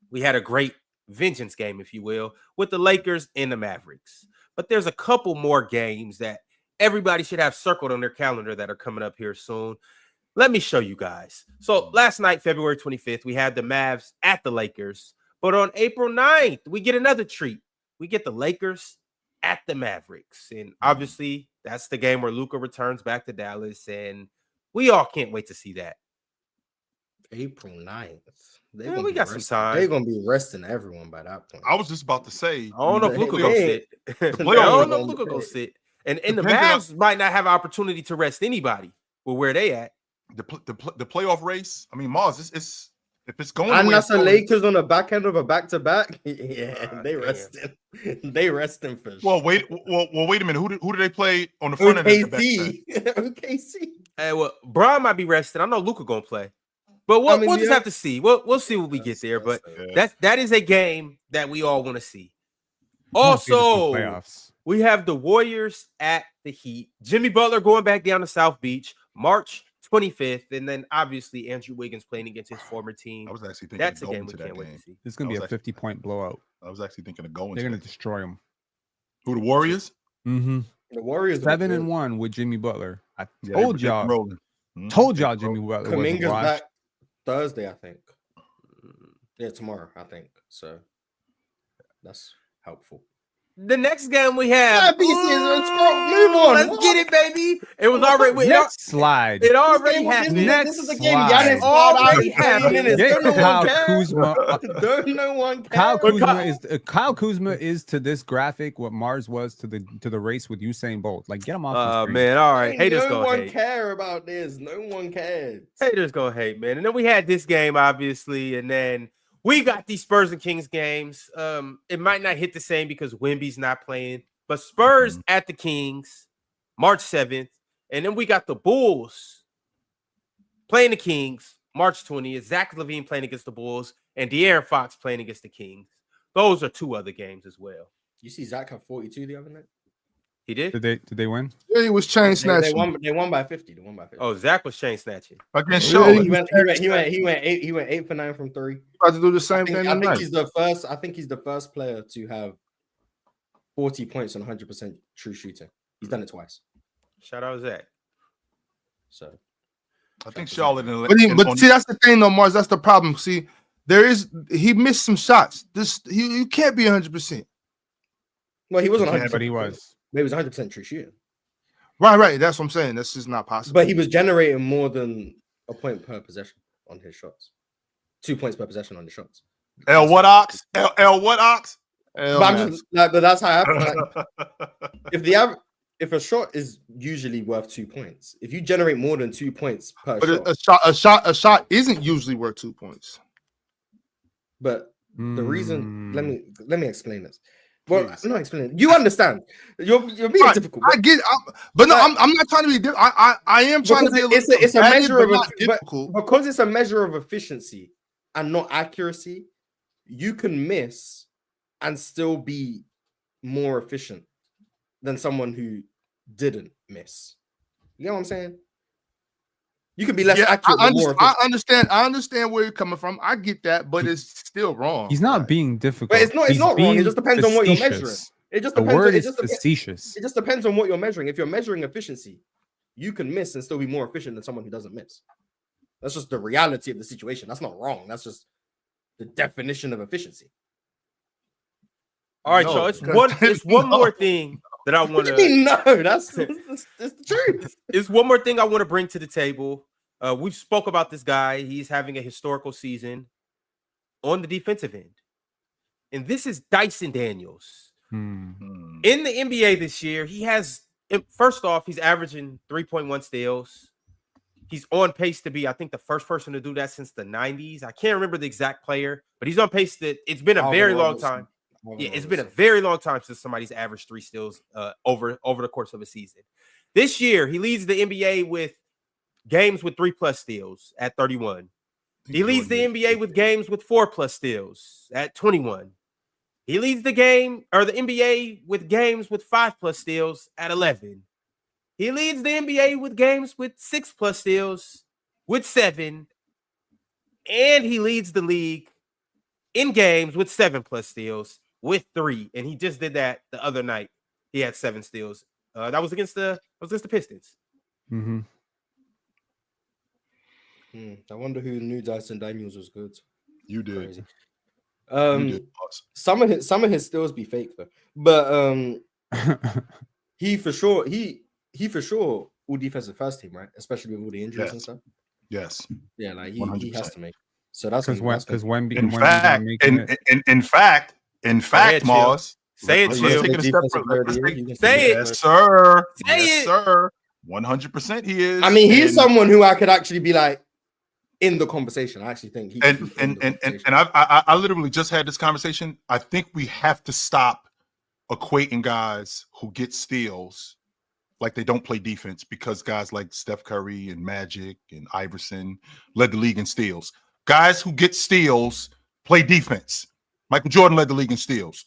we had a great vengeance game, if you will, with the Lakers and the Mavericks. But there's a couple more games that everybody should have circled on their calendar that are coming up here soon. Let me show you guys. So last night, February 25th, we had the Mavs at the Lakers. But on April 9th, we get another treat. We get the Lakers at the Mavericks. And obviously, that's the game where Luka returns back to Dallas. And we all can't wait to see that. April 9th. Man, we got some time. They're gonna be resting everyone by that point. I was just about to say. I don't know if Luka They gonna ain't. sit. I playoff don't know if gonna Luka gonna play. sit. And the Depends on- Mavs might not have an opportunity to rest anybody with where they at. The playoff race. I mean, Mars. It's if it's going. And the way that's it's the going- Lakers on the back end of a back-to-back. Yeah, they damn. resting. They resting for Well, wait a minute. Who do they play on the front end? of the back-to-back? OKC. Hey, well, Bron might be rested. I know Luka gonna play, but we'll just have to see. We'll see when we get there. But that is a game that we all want to see. Also, playoffs. we have the Warriors at the Heat. Jimmy Butler going back down to South Beach, March 25th, and then obviously Andrew Wiggins playing against his former team. I was actually thinking That's of a going game we to that can't wait game. to see. It's gonna be I a was actually 50-point blowout. I was actually thinking of going. They're to gonna that. destroy them. Who, the Warriors? Mm-hmm. The Warriors are 7-1 with Jimmy Butler. I Yeah, told they y'all. rolling. Mhm. Told They y'all rolling. Jimmy Butler wasn't Kuminga's washed. back Thursday, I think. Yeah, tomorrow, I think. So that's helpful. The next game we have. Yeah, BC, let's go. Move on. Let's get it, baby. It was already. Next slide. It already happened. Next This is a game. slide. Giannis got Already out. happened. Get Don't no Kyle one care. Kuzma. Don't no one care. Kyle Kuzma is to this graphic what Mars was to the race with Usain Bolt. Like, get him off. the screen. Man, all right. Ain't Haters no gonna one hate. care about this. No one cares. Haters gonna hate, man. And then we had this game, obviously, and then we got these Spurs and Kings games. It might not hit the same because Wemby's not playing, but Spurs at the Kings, March 7th, and then we got the Bulls playing the Kings, March 20th. Zach LaVine playing against the Bulls, and De'Aaron Fox playing against the Kings. Those are two other games as well. You see Zach have 42 the other night? He did? Did they win? Yeah, he was chain They snatching. won by 50. They won by 50. Oh, Zach was chain snatching. Against Yeah, Charlotte. He went 8 for 9 from 3. About to do the same I thing think tonight. he's the first. I think he's the first player to have 40 points and 100% true shooting. He's done it twice. Shout out Zach. So I think Charlotte. But see, that's the thing, though, Mars. That's the problem. See, he missed some shots. You can't be 100%. well, he wasn't Yeah, 100%, but he was. But he was 100% true shooting. Right. That's what I'm saying. That's just not possible. But he was generating more than a point per possession on his shots. 2 points per possession on the shots. L what ox? L what ox? Hell, But, man. but that's how it happens. Like, if a shot is usually worth 2 points, if you generate more than 2 points per But shot, a shot isn't usually worth 2 points. but the reason, let Mm. me explain this. Well, Please. I'm not explaining. You understand? You're being Right, difficult. I get, but no, I'm not trying to be different. I am trying to be. It's a measure of difficult. because it's a measure of efficiency and not accuracy. You can miss and still be more efficient than someone who didn't miss. You know what I'm saying? You can be less accurate, but more efficient. I understand where you're coming from. I get that, but it's still wrong. He's not Right. being difficult. But it's not wrong. being It just depends on what you're measuring. facetious. It just The depends. word It is just depends. facetious. It just depends on what you're measuring. If you're measuring efficiency, you can miss and still be more efficient than someone who doesn't miss. That's just the reality of the situation. That's not wrong. That's just the definition of efficiency. All right, No, so it's because- one more thing that I want What do you to. mean no? That's the truth. It's one more thing I want to bring to the table. We spoke about this guy. He's having a historical season on the defensive end. And this is Dyson Daniels. Hmm. In the NBA this year, he has, first off, he's averaging 3.1 steals. He's on pace to be, I think, the first person to do that since the 90s. I can't remember the exact player, but he's on pace that it's been a very long time. Yeah, it's been a very long time since somebody's averaged 3 steals over the course of a season. This year, he leads the NBA with games with 3+ steals at 31. He leads the NBA with games with 4+ steals at 21. He leads the NBA with games with 5+ steals at 11. He leads the NBA with games with 6+ steals with 7. And he leads the league in games with 7+ steals with 3. And he just did that the other night. He had 7 steals. That was against the Pistons. Mm-hmm. I wonder who knew Dyson Daniels was good. You did. Crazy. You did. Boss. Some of his steals be fake though, but he for sure all defensive first team, right? Especially with all the injuries and stuff. Yes. Yeah, like he 100%. has to make. So that's because Wemby in fact, in fact, Mars. Say it, let's Chill. take it a step further. Say it. Yes, sir. Say Yes, it. sir. 100% he is. I mean, he's And- someone who I could actually be like in the conversation. I actually think he and I literally just had this conversation. I think we have to stop equating guys who get steals like they don't play defense, because guys like Steph Curry and Magic and Iverson led the league in steals. Guys who get steals play defense. Michael Jordan led the league in steals.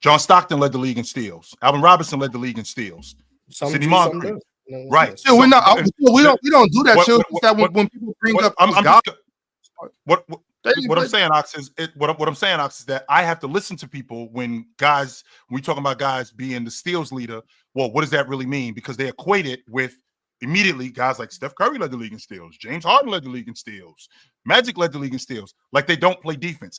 John Stockton led the league in steals. Alvin Robinson led the league in steals. Sidney Moncrief. Right. So we don't do that. When people bring up what I'm saying, Ox, is that I have to listen to people when we talking about guys being the steals leader. Well, what does that really mean? Because they equate it with immediately guys like Steph Curry led the league in steals, James Harden led the league in steals, Magic led the league in steals, like they don't play defense.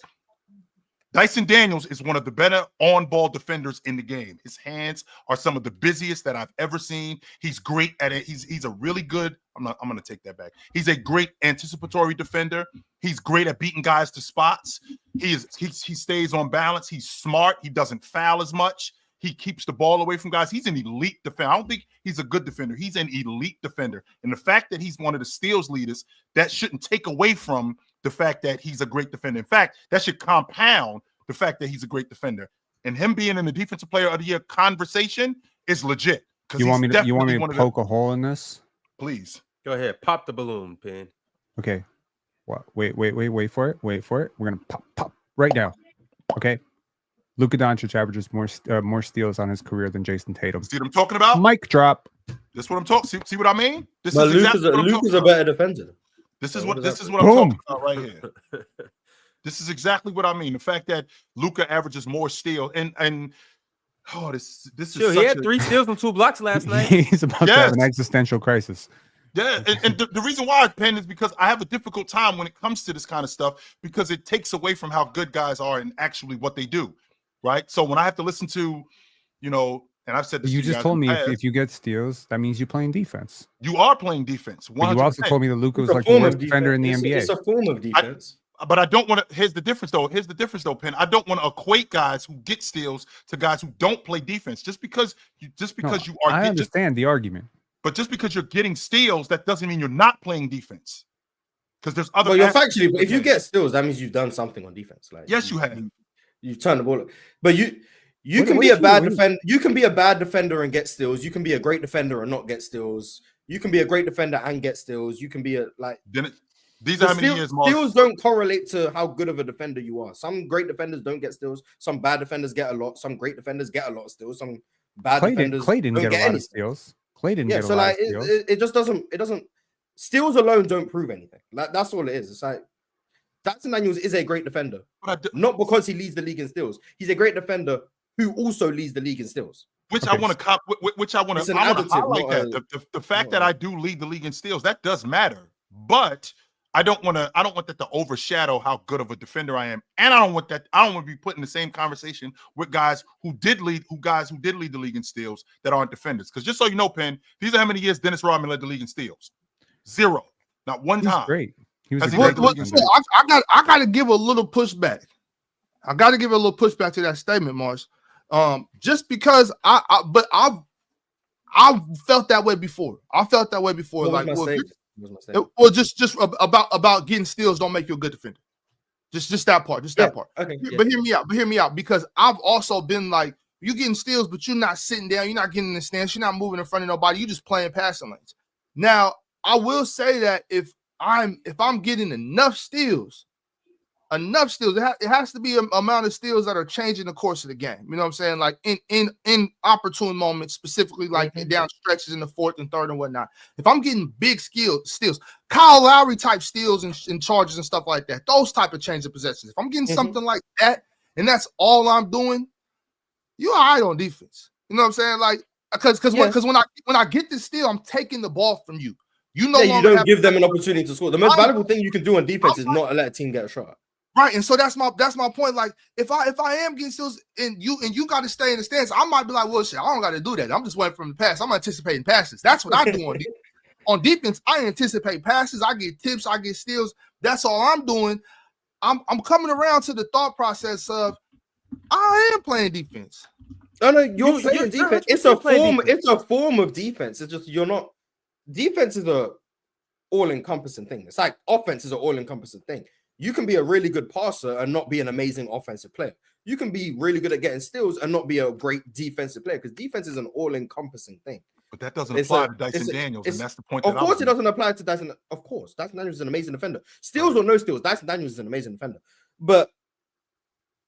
Dyson Daniels is one of the better on-ball defenders in the game. His hands are some of the busiest that I've ever seen. He's great at it. He's a really good. I'm going to take that back. He's a great anticipatory defender. He's great at beating guys to spots. He stays on balance. He's smart. He doesn't foul as much. He keeps the ball away from guys. He's an elite defender. I don't think he's a good defender. He's an elite defender. And the fact that he's one of the steals leaders, that shouldn't take away from the fact that he's a great defender. In fact, that should compound the fact that he's a great defender. And him being in the defensive player of the year conversation is legit. You want me to poke a hole in this? Please. Go ahead. Pop the balloon, Pin. Okay. What? Wait for it. Wait for it. We're gonna pop right now. Okay. Luka Dončić averages more steals on his career than Jayson Tatum. See what I'm talking about? Mic drop. That's what I'm talking. See what I mean? Luka's a better defender. This is what I'm talking about right here. This is exactly what I mean. The fact that Luka averages more steals and this is he had 3 steals and 2 blocks last night. He's about to have an existential crisis. Yeah, and the reason why, Penn, is because I have a difficult time when it comes to this kind of stuff, because it takes away from how good guys are and actually what they do, right? So when I have to listen to, and I've said this, you just told me if you get steals, that means you're playing defense. You are playing defense. 100%. But you also told me that Luka was like the worst defender in the NBA. It's a form of defense. But I don't want to. Here's the difference, though, Penn. I don't want to equate guys who get steals to guys who don't play defense. Just because you are. I understand the argument. But just because you're getting steals, that doesn't mean you're not playing defense. Because there's other. But if you get steals, that means you've done something on defense. Like yes, you have. You've turned the ball up. But you can be a bad defender. You can be a bad defender and get steals. You can be a great defender and not get steals. You can be a great defender and get steals. You can be these are how many years, Mark? Steals don't correlate to how good of a defender you are. Some great defenders don't get steals. Some bad defenders get a lot. Some great defenders get a lot of steals. Some bad defenders Clay didn't get a lot of steals. Clay didn't get a lot of steals. It just doesn't. It doesn't. Steals alone don't prove anything. Like that's all it is. It's like Dyson Daniels is a great defender, not because he leads the league in steals. He's a great defender who also leads the league in steals. I want to highlight that. The fact that I do lead the league in steals, that does matter. But I don't want that to overshadow how good of a defender I am, and I don't want to be put in the same conversation with guys who did lead the league in steals that aren't defenders. Because just so you know, Penn, these are how many years Dennis Rodman led the league in steals. 0, not one time. Great. He was I got to give a little pushback. I got to give a little pushback to that statement, Mars. Just because I've felt that way before. I felt that way before. Just about getting steals don't make you a good defender. Just that part. That part. Okay, But hear me out. Because I've also been like, you getting steals, but you're not sitting down. You're not getting in the stance. You're not moving in front of nobody. You're just playing passing lanes. Now, I will say that if I'm getting enough steals, it has to be an amount of steals that are changing the course of the game. You know what I'm saying? Like in opportune moments, specifically like down stretches in the 4th and 3rd and whatnot. If I'm getting big steals, Kyle Lowry type steals and charges and stuff like that, those type of change of possessions. If I'm getting something like that, and that's all I'm doing, you're all right on defense. You know what I'm saying? Like because when I get this steal, I'm taking the ball from you. You don't give them an opportunity to score. The most valuable thing you can do on defense is not let a team get a shot. Right, and so that's my point. Like, if I am getting steals and you got to stay in the stance, I might be like, well, shit, I don't got to do that. I'm just waiting for him to pass. I'm anticipating passes. That's what I do On defense, I anticipate passes. I get tips. I get steals. That's all I'm doing. I'm coming around to the thought process of I am playing defense. No, you're playing defense. It's a form. It's a form of defense. It's just you're not. Defense is a all-encompassing thing. It's like offense is an all-encompassing thing. You can be a really good passer and not be an amazing offensive player. You can be really good at getting steals and not be a great defensive player because defense is an all-encompassing thing. But that doesn't apply to Dyson Daniels, and that's the point. Of course, it doesn't apply to Dyson. Of course, Dyson Daniels is an amazing defender. Steals or no steals, Dyson Daniels is an amazing defender. But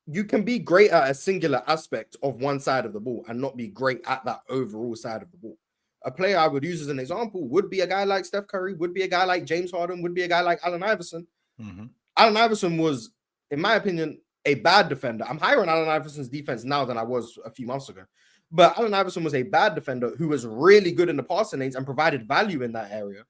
you can be great at a singular aspect of one side of the ball and not be great at that overall side of the ball. A player I would use as an example would be a guy like Steph Curry, would be a guy like James Harden, would be a guy like Allen Iverson. Mm-hmm. Allen Iverson was, in my opinion, a bad defender. I'm higher on Allen Iverson's defense now than I was a few months ago. But Allen Iverson was a bad defender who was really good in the passing lanes and provided value in that area.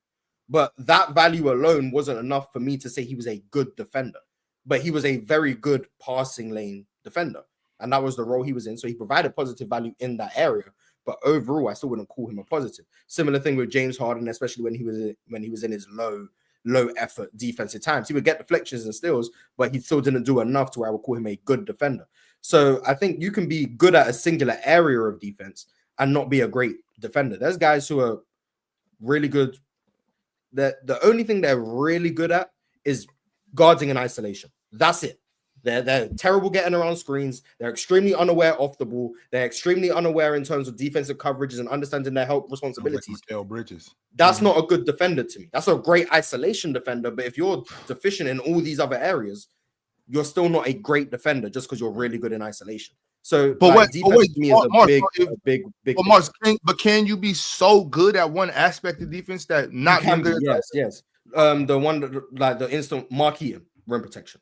But that value alone wasn't enough for me to say he was a good defender. But he was a very good passing lane defender. And that was the role he was in. So he provided positive value in that area. But overall, I still wouldn't call him a positive. Similar thing with James Harden, especially when he was in his low effort defensive times. He would get deflections and steals, but he still didn't do enough to where I would call him a good defender. So I think you can be good at a singular area of defense and not be a great defender. There's guys who are really good. The only thing they're really good at is guarding in isolation. That's it. They're terrible getting around screens. They're extremely unaware off the ball. They're extremely unaware in terms of defensive coverages and understanding their help responsibilities. Bridges. That's not a good defender to me. That's a great isolation defender. But if you're deficient in all these other areas, you're still not a great defender just because you're really good in isolation. So, defense to me is a big. But Mark, can you be so good at one aspect of defense that not being good? Yes. The one like the instant Mark Eaton rim protection.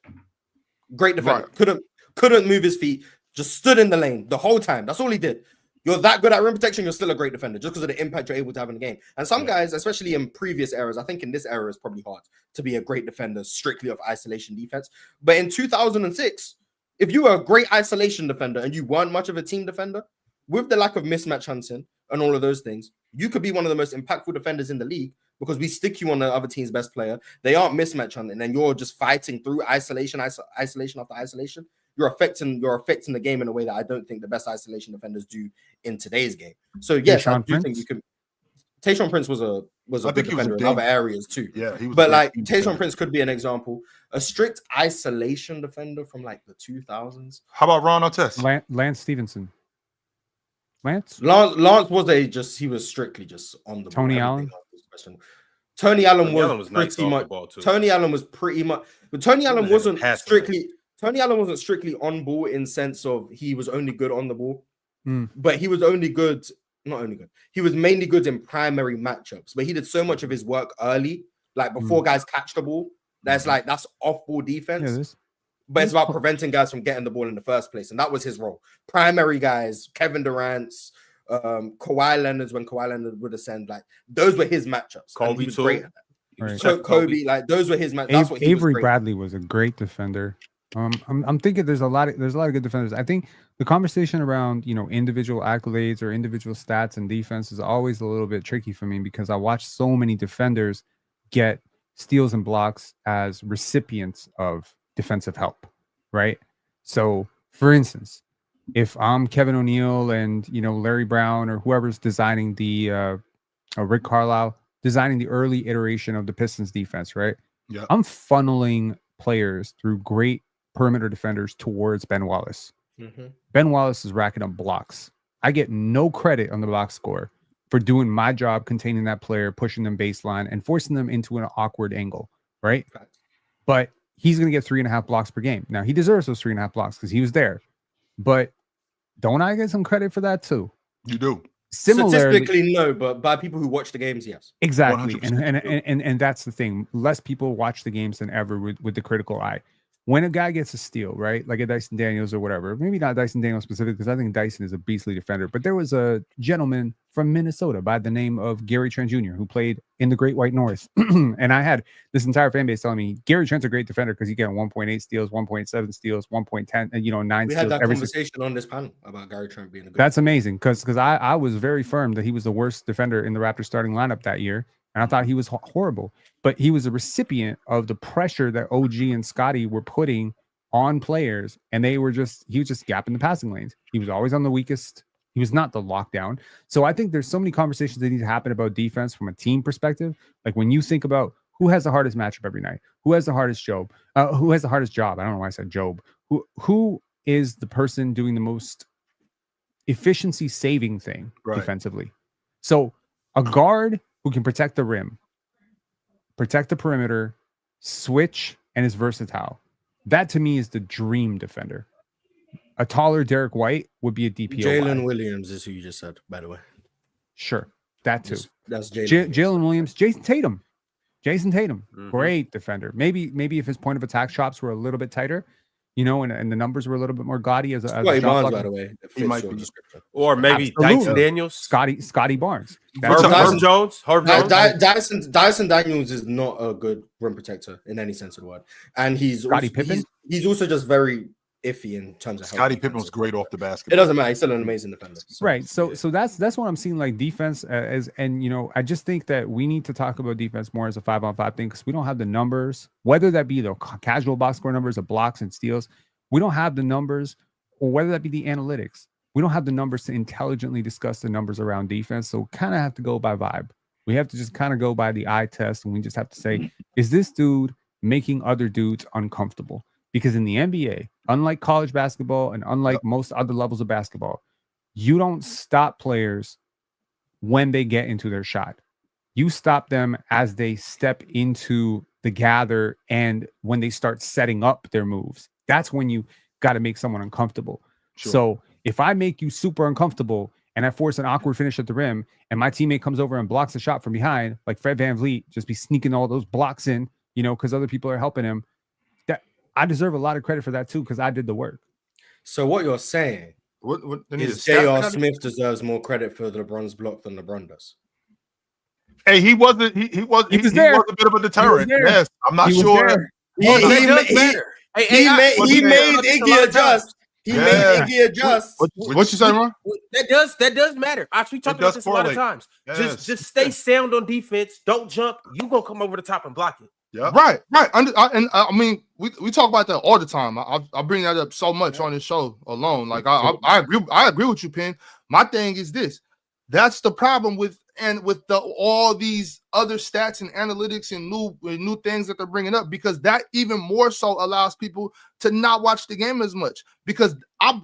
Great defender. Right. Couldn't move his feet. Just stood in the lane the whole time. That's all he did. You're that good at rim protection, you're still a great defender just because of the impact you're able to have in the game. And some guys, especially in previous eras, I think in this era it's probably hard to be a great defender strictly of isolation defense. But in 2006, if you were a great isolation defender and you weren't much of a team defender, with the lack of mismatch hunting and all of those things, you could be one of the most impactful defenders in the league because we stick you on the other team's best player. They aren't mismatch hunting, and you're just fighting through isolation after isolation. You're affecting the game in a way that I don't think the best isolation defenders do in today's game. So yes, I do think you can. Tayshaun Prince was a good defender in other areas too. Yeah, he was. But like Tayshaun Prince could be an example. A strict isolation defender from like the 2000s. How about Ron Artest? Lance Stevenson. Lance was strictly just on the Tony Allen. Tony Allen was pretty much. Tony Allen was pretty much, but Tony Allen wasn't strictly. Tony Allen wasn't strictly on ball in sense of he was only good on the ball, but he was only good. Not only good. He was mainly good in primary matchups, but he did so much of his work early, like before guys catch the ball. That's off-ball defense. But it's about preventing guys from getting the ball in the first place, and that was his role. Primary guys, Kevin Durant's, Kawhi Leonard's when Kawhi Leonard would ascend, like those were his matchups. Kobe was great at that. Right. So Kobe, like those were his matchups. Avery Bradley was a great defender. I'm thinking there's a lot of good defenders. I think the conversation around individual accolades or individual stats and defense is always a little bit tricky for me because I watch so many defenders get steals and blocks as recipients of defensive help, right? So, for instance, if I'm Kevin O'Neal and Larry Brown or whoever's designing the Rick Carlisle designing the early iteration of the Pistons defense, right? Yeah, I'm funneling players through great perimeter defenders towards Ben Wallace. Ben Wallace is racking up blocks. I get no credit on the box score for doing my job containing that player, pushing them baseline, and forcing them into an awkward angle, right? But he's going to get 3.5 blocks per game. Now, he deserves those 3.5 blocks because he was there. But don't I get some credit for that too? You do. Similarly, statistically, no, but by people who watch the games, yes. Exactly. And that's the thing. Less people watch the games than ever with the critical eye. When a guy gets a steal, right, like a Dyson Daniels or whatever, maybe not Dyson Daniels specifically, because I think Dyson is a beastly defender, but there was a gentleman from Minnesota by the name of Gary Trent Jr. who played in the Great White North. And I had this entire fan base telling me, Gary Trent's a great defender because he got 1.8 steals, 1.7 steals, 1.10, and 9 steals. We had that conversation on this panel about Gary Trent being a good That's amazing because I was very firm that he was the worst defender in the Raptors starting lineup that year. and I thought he was horrible. But he was a recipient of the pressure that OG and Scotty were putting on players, and he was just gapping the passing lanes. He was always on the weakest. He was not the lockdown. So I think there's so many conversations that need to happen about defense from a team perspective. Like when you think about who has the hardest matchup every night, who has the hardest job, who has the hardest job. I don't know why I said Job. Who is the person doing the most efficiency saving thing defensively? So a guard who can protect the rim, protect the perimeter, switch, and is versatile. That to me is the dream defender. A taller Derek White would be a DPO. Jalen Williams is who you just said, by the way. Sure, that too. That's Jalen. Jalen Williams, Jayson Tatum, great defender. Maybe if his point of attack shots were a little bit tighter, and the numbers were a little bit more gaudy as a Barnes, by the way. He might be. Or maybe Dyson Daniels, Scotty Barnes. Herb Jones. Dyson Daniels is not a good rim protector in any sense of the word, and he's also just very iffy in terms of Scottie Pippen was great off the basket. It doesn't matter. He's still an amazing defender. So that's what I'm seeing, like defense I just think that we need to talk about defense more as a 5-on-5 thing because we don't have the numbers, whether that be the casual box score numbers of blocks and steals. We don't have the numbers, or whether that be the analytics. We don't have the numbers to intelligently discuss the numbers around defense. So kind of have to go by vibe. We have to just kind of go by the eye test, and we just have to say, is this dude making other dudes uncomfortable? Because in the NBA, unlike college basketball and unlike most other levels of basketball, you don't stop players when they get into their shot. You stop them as they step into the gather and when they start setting up their moves. That's when you got to make someone uncomfortable. Sure. So if I make you super uncomfortable and I force an awkward finish at the rim and my teammate comes over and blocks a shot from behind, like Fred VanVleet, just be sneaking all those blocks in, because other people are helping him. I deserve a lot of credit for that too, because I did the work. So what you're saying is J.R. Smith deserves more credit for LeBron's block than LeBron does. Hey, he was a bit of a deterrent. Yes, I'm not sure. He made Iggy adjust. What you saying, Ron? That does matter. Actually, talked about this a lot of times. Yes. Just stay sound on defense. Don't jump. You gonna come over the top and block it. Yeah. Right. I mean, we talk about that all the time. I bring that up so much on this show alone. Like I agree with you, Penn. My thing is this. That's the problem with all these other stats and analytics and new things that they're bringing up, because that even more so allows people to not watch the game as much, because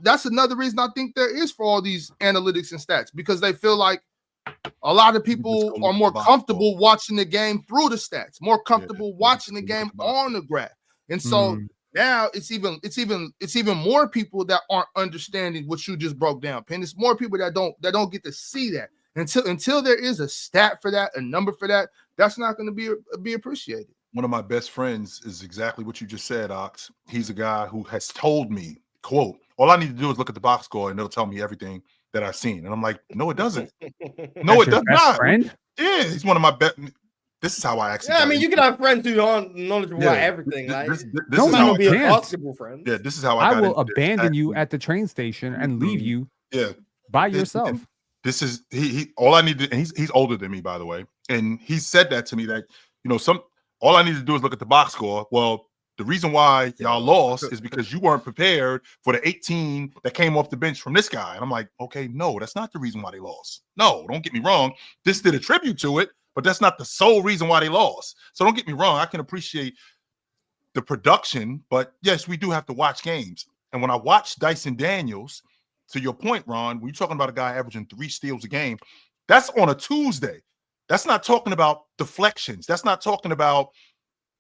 that's another reason I think there is for all these analytics and stats, because they feel like a lot of people are more comfortable watching the game through the stats, more comfortable watching the game on the graph. And so now it's even more people that aren't understanding what you just broke down, Penn. It's more people that don't get to see that. Until there is a stat for that, a number for that, that's not going to be appreciated. One of my best friends is exactly what you just said, Ox. He's a guy who has told me, quote, all I need to do is look at the box score and it'll tell me everything that I've seen. And I'm like, no, it doesn't. No, it does not. Friend? Yeah, he's one of my best. This is how I actually. Yeah, I mean, you can have friends who aren't knowledgeable about everything. This is how be a basketball friend. Yeah, this is how I will abandon you at the train station and leave you. By yourself. This is he. All I need to. And he's older than me, by the way. And he said that to me that all I need to do is look at the box score. Well, the reason why y'all lost is because you weren't prepared for the 18 that came off the bench from this guy. And I'm like, okay, no, that's not the reason why they lost. No, don't get me wrong. This did attribute to it, but that's not the sole reason why they lost. So don't get me wrong. I can appreciate the production, but yes, we do have to watch games. And when I watch Dyson Daniels, to your point, Ron, when you're talking about a guy averaging 3 steals a game, that's on a Tuesday. That's not talking about deflections. That's not talking about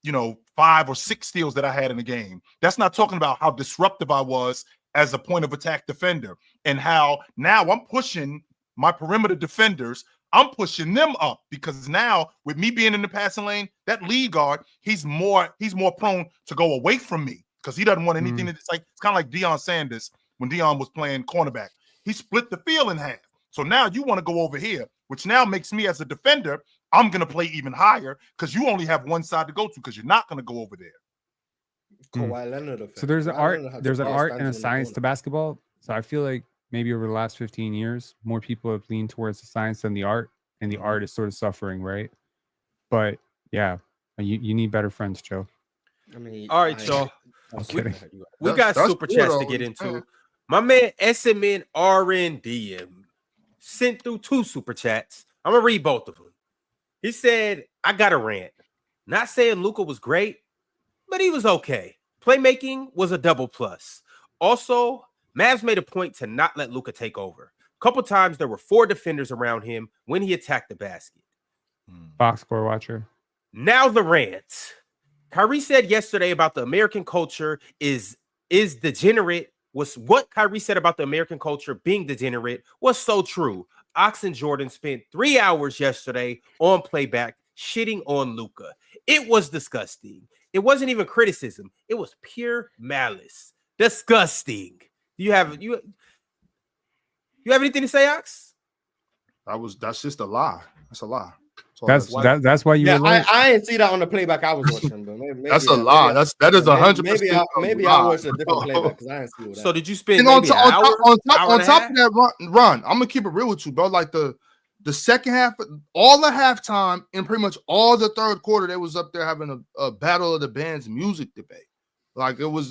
5 or 6 steals that I had in the game. That's not talking about how disruptive I was as a point of attack defender and how now I'm pushing my perimeter defenders. I'm pushing them up because now with me being in the passing lane, that lead guard, he's more prone to go away from me because he doesn't want anything. It's kind of like Deion Sanders when Deion was playing cornerback. He split the field in half. So now you want to go over here, which now makes me as a defender, I'm going to play even higher because you only have one side to go to because you're not going to go over there. So there's an art and a science to basketball. So I feel like maybe over the last 15 years, more people have leaned towards the science than the art, and the art is sort of suffering, right? But yeah, you need better friends, Joe. I mean, All right, y'all. I'm kidding. We got That's super good, chats to though. get into. Yeah. My man SMN RNDM sent through 2 super chats. I'm gonna read both of them. He said, "I got a rant. Not saying Luka was great, but he was okay. Playmaking was a double plus. Also, Mavs made a point to not let Luka take over. A couple times there were 4 defenders around him when he attacked the basket. Box score watcher. Now the rant. Kyrie said yesterday about the American culture is degenerate. Was what Kyrie said about the American culture being degenerate was so true. Ox and Jordan spent 3 hours yesterday on playback shitting on Luka. It was disgusting. It wasn't even criticism. It was pure malice. Disgusting. Do you have anything to say, Ox? That's just a lie. That's a lie. That's why you Yeah, were late. I didn't see that on the playback I was watching, but maybe That's a lie. That is 100%. Maybe I watched a different playback because I didn't see that. So did you spend And maybe an hour? On top of that run, I'm gonna keep it real with you, bro. Like the second half, all the halftime, and pretty much all the third quarter, they was up there having a battle of the bands music debate. Like there was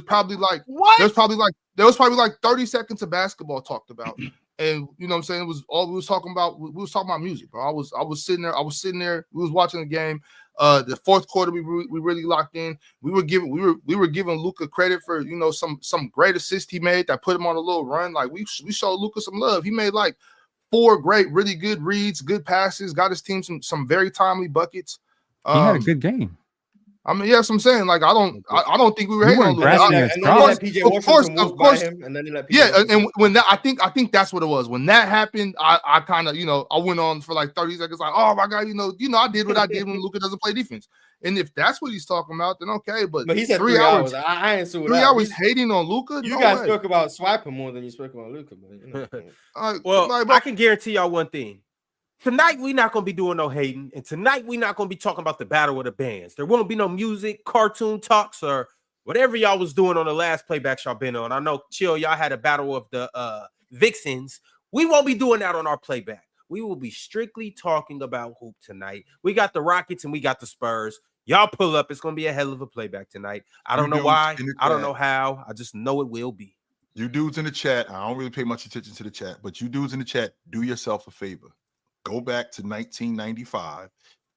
probably like What? there was probably like 30 seconds of basketball talked about. And you know what I'm saying? It was all we was talking about. We was talking about music, bro. I was sitting there. We was watching the game. The fourth quarter, we really locked in. We were giving Luka credit for, you know, some great assist he made that put him on a little run. Like we showed Luka some love. He made like 4 great, really good reads, good passes, got his team some very timely buckets. He had a good game. I mean, yes, I'm saying, like, I don't think we were hating on Luka. And then PJ Washington moved by him, and then he let PJ Washington. And when that, I think that's what it was. When that happened, I kind of, you know, I went on for like 30 seconds, like, oh my god, you know, I did what I did when Luka doesn't play defense. And if that's what he's talking about, then okay. But he said 3 hours. I ain't see 3 hours hating on Luka. You guys spoke about swiping more than you spoke about Luka, but you know. Well, I can guarantee y'all one thing. Tonight, we're not going to be doing no hating. And tonight, we're not going to be talking about the battle of the bands. There won't be no music, cartoon talks, or whatever y'all was doing on the last playbacks y'all been on. I know, chill, y'all had a battle of the Vixens. We won't be doing that on our playback. We will be strictly talking about hoop tonight. We got the Rockets and we got the Spurs. Y'all pull up. It's going to be a hell of a playback tonight. I don't know why. I don't know how. I just know it will be. You dudes in the chat, I don't really pay much attention to the chat, but you dudes in the chat, do yourself a favor. Go back to 1995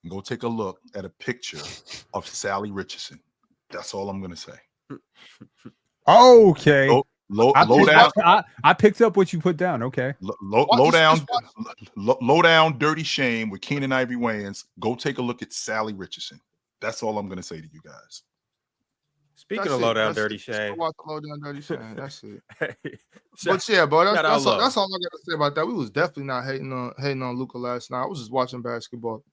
and go take a look at a picture of Sally Richardson. That's all I'm going to say. Okay. Low down. I picked up what you put down. Okay. Low down, dirty shame with Keenan Ivory Wayans. Go take a look at Sally Richardson. That's all I'm going to say to you guys. Speaking of low down, dirty shame. Watch the low down, dirty shame. That's it. But yeah, bro, that's all I got to say about that. We was definitely not hating on Luka last night. I was just watching basketball,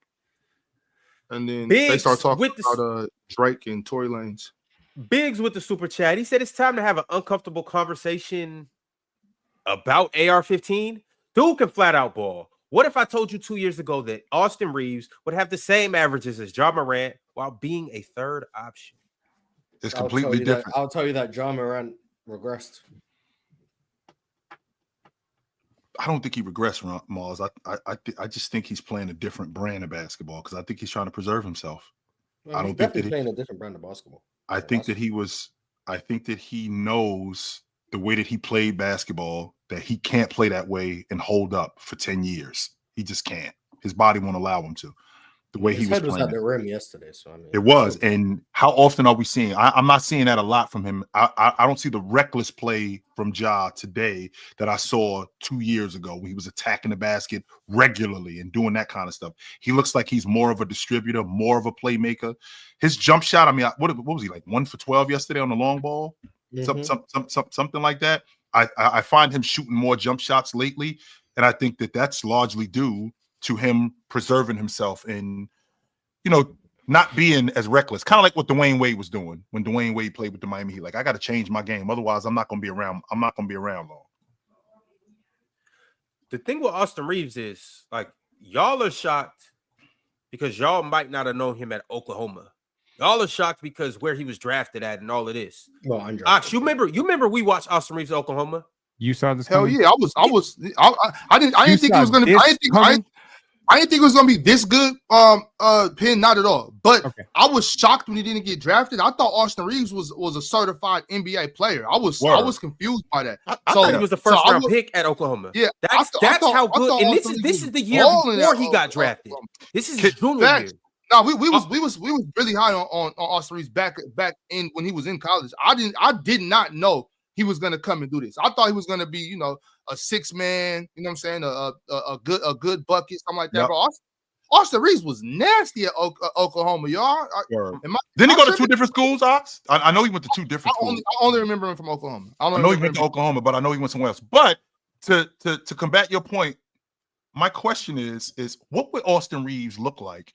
and then they start talking about Drake and Tory Lanez. Biggs with the super chat. He said it's time to have an uncomfortable conversation about AR-15. Dude can flat out ball. What if I told you 2 years ago that Austin Reeves would have the same averages as Ja Morant while being a third option? It's completely different. I'll tell you that Ja Morant regressed. I don't think he regressed, Mars. I just think he's playing a different brand of basketball because I think he's trying to preserve himself. Well, I don't think he's playing a different brand of basketball. I think that he knows the way that he played basketball, that he can't play that way and hold up for 10 years. He just can't. His body won't allow him to. The way his he was head was playing at the rim yesterday, so I mean, it was. And how often are we seeing? I'm not seeing that a lot from him. I don't see the reckless play from Ja today that I saw 2 years ago when he was attacking the basket regularly and doing that kind of stuff. He looks like he's more of a distributor, more of a playmaker. His jump shot, I mean, what was he like 1 for 12 yesterday on the long ball? Something like that. I find him shooting more jump shots lately, and I think that that's largely due to him preserving himself and, you know, not being as reckless. Kind of like what Dwayne Wade was doing when Dwayne Wade played with the Miami Heat. Like, I got to change my game. Otherwise, I'm not going to be around. I'm not going to be around long. The thing with Austin Reeves is, like, y'all are shocked because y'all might not have known him at Oklahoma. Y'all are shocked because where he was drafted at and all of this. Well, undrafted. Ox, you remember we watched Austin Reeves at Oklahoma? You saw this? Hell coming? yeah, I didn't think it was going to be. I didn't think it was gonna be this good. Pin, not at all. But I was shocked when he didn't get drafted. I thought Austin Reeves was a certified NBA player. I was confused by that. I thought he was the first round pick at Oklahoma. Yeah, that's how good. And this is the year before he got drafted. This is his junior year. No, we was really high on Austin Reeves back in when he was in college. I did not know he was gonna come and do this. I thought he was gonna be, you know, a 6-man, you know what I'm saying, a good bucket, something like that. Yep. But Austin Reeves was nasty at Oklahoma, y'all. Didn't he go to 2 different schools, Ox? I know he went to 2 different schools. I only remember him from Oklahoma. I know he went to Oklahoma, but I know he went somewhere else. But to combat your point, my question is what would Austin Reeves look like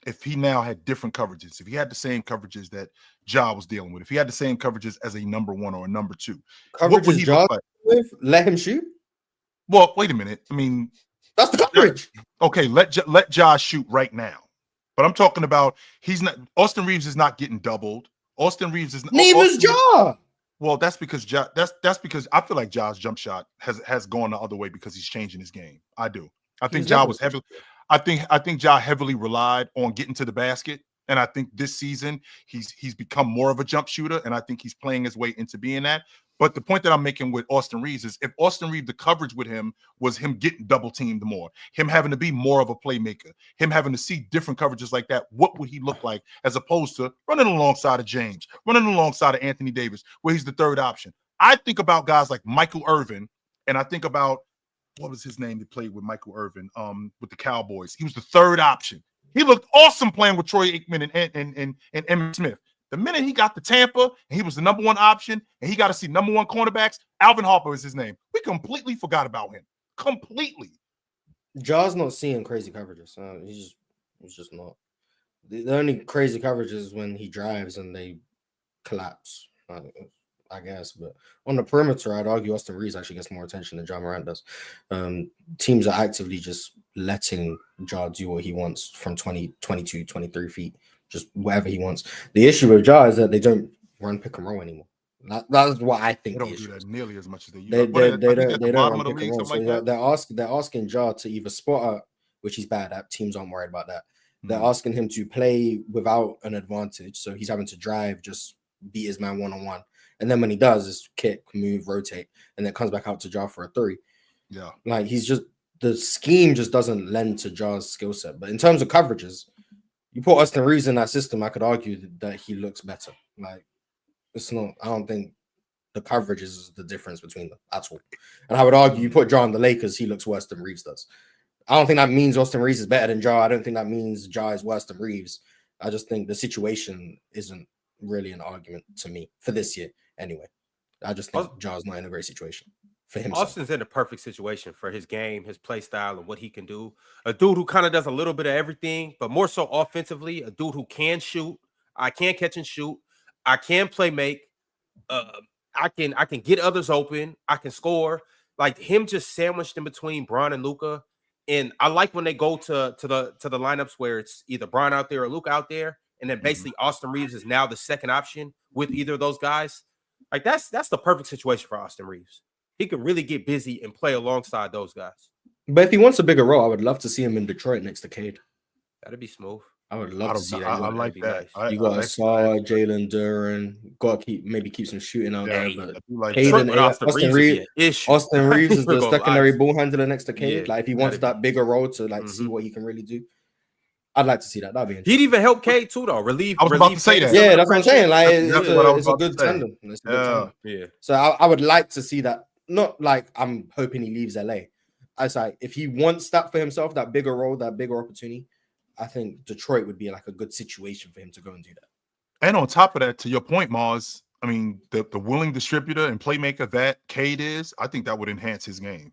if he now had different coverages, if he had the same coverages that Ja was dealing with, if he had the same coverages as a number 1 or a number 2, what would he look like? Let him shoot? Well, wait a minute. I mean, that's the coverage. Okay, let Ja shoot right now. But I'm talking about Austin Reeves is not getting doubled. Austin Reeves is not. Neither's Ja. Well, that's because that's because I feel like Ja's jump shot has gone the other way because he's changing his game. I do. I think Ja was heavily. I think Ja heavily relied on getting to the basket, and I think this season he's become more of a jump shooter, and I think he's playing his way into being that. But the point that I'm making with Austin Reeves is if Austin Reeves, the coverage with him was him getting double teamed more, him having to be more of a playmaker, him having to see different coverages like that, what would he look like as opposed to running alongside of James, running alongside of Anthony Davis, where he's the third option? I think about guys like Michael Irvin, and I think about what was his name that played with Michael Irvin with the Cowboys. He was the third option. He looked awesome playing with Troy Aikman and Emmitt Smith. The minute he got to Tampa and he was the number 1 option and he got to see number 1 cornerbacks, Alvin Harper is his name. We completely forgot about him. Completely. Ja's not seeing crazy coverages. He's just not. The only crazy coverage is when he drives and they collapse, I guess. But on the perimeter, I'd argue Austin Reeves actually gets more attention than Ja Morant does. Teams are actively just letting Ja do what he wants from 20, 22, 23 feet. Just whatever he wants. The issue with Ja is that they don't run pick and roll anymore. That's what I think. They don't do that nearly as much as they used. They don't run pick and roll. So they're asking Ja to either spot up, which he's bad at. Teams aren't worried about that. They're asking him to play without an advantage, so he's having to drive, just beat his man 1-on-1. And then when he does, is kick, move, rotate, and then comes back out to Ja for a 3. Yeah, like he's just the scheme just doesn't lend to Ja's skill set. But in terms of coverages, you put Austin Reeves in that system, I could argue that he looks better. Like, it's not, I don't think the coverage is the difference between them at all. And I would argue you put Ja on the Lakers, he looks worse than Reeves does. I don't think that means Austin Reeves is better than Ja. I don't think that means Ja is worse than Reeves. I just think the situation isn't really an argument to me for this year anyway. I just think Ja's not in a great situation. For himself. Austin's in the perfect situation for his game, his play style, and what he can do. A dude who kind of does a little bit of everything, but more so offensively. A dude who can shoot. I can catch and shoot. I can play make. I can get others open. I can score. Like him, just sandwiched in between Bron and Luka. And I like when they go to the lineups where it's either Bron out there or Luka out there, and then basically Austin Reeves is now the second option with either of those guys. Like that's the perfect situation for Austin Reeves. He could really get busy and play alongside those guys. But if he wants a bigger role, I would love to see him in Detroit next to Cade. That'd be smooth. I would love to see that. I like that. Nice. You got Asar, Jalen Duren. Got to keep some shooting out there. But like Cade and Austin Reeves is the secondary ball handler next to Cade. Like if he wants that bigger role to like see what he can really do, I'd like to see that. That'd be interesting. He'd even help Cade too, though. Relieve. I was about to say that. Yeah, that's what I'm saying. Like it's a good tandem. Yeah. So I would like to see that. Not like I'm hoping he leaves LA. I was like, if he wants that for himself, that bigger role, that bigger opportunity, I think Detroit would be like a good situation for him to go and do that. And on top of that, to your point, Mars, I mean, the willing distributor and playmaker that Cade is, I think that would enhance his game.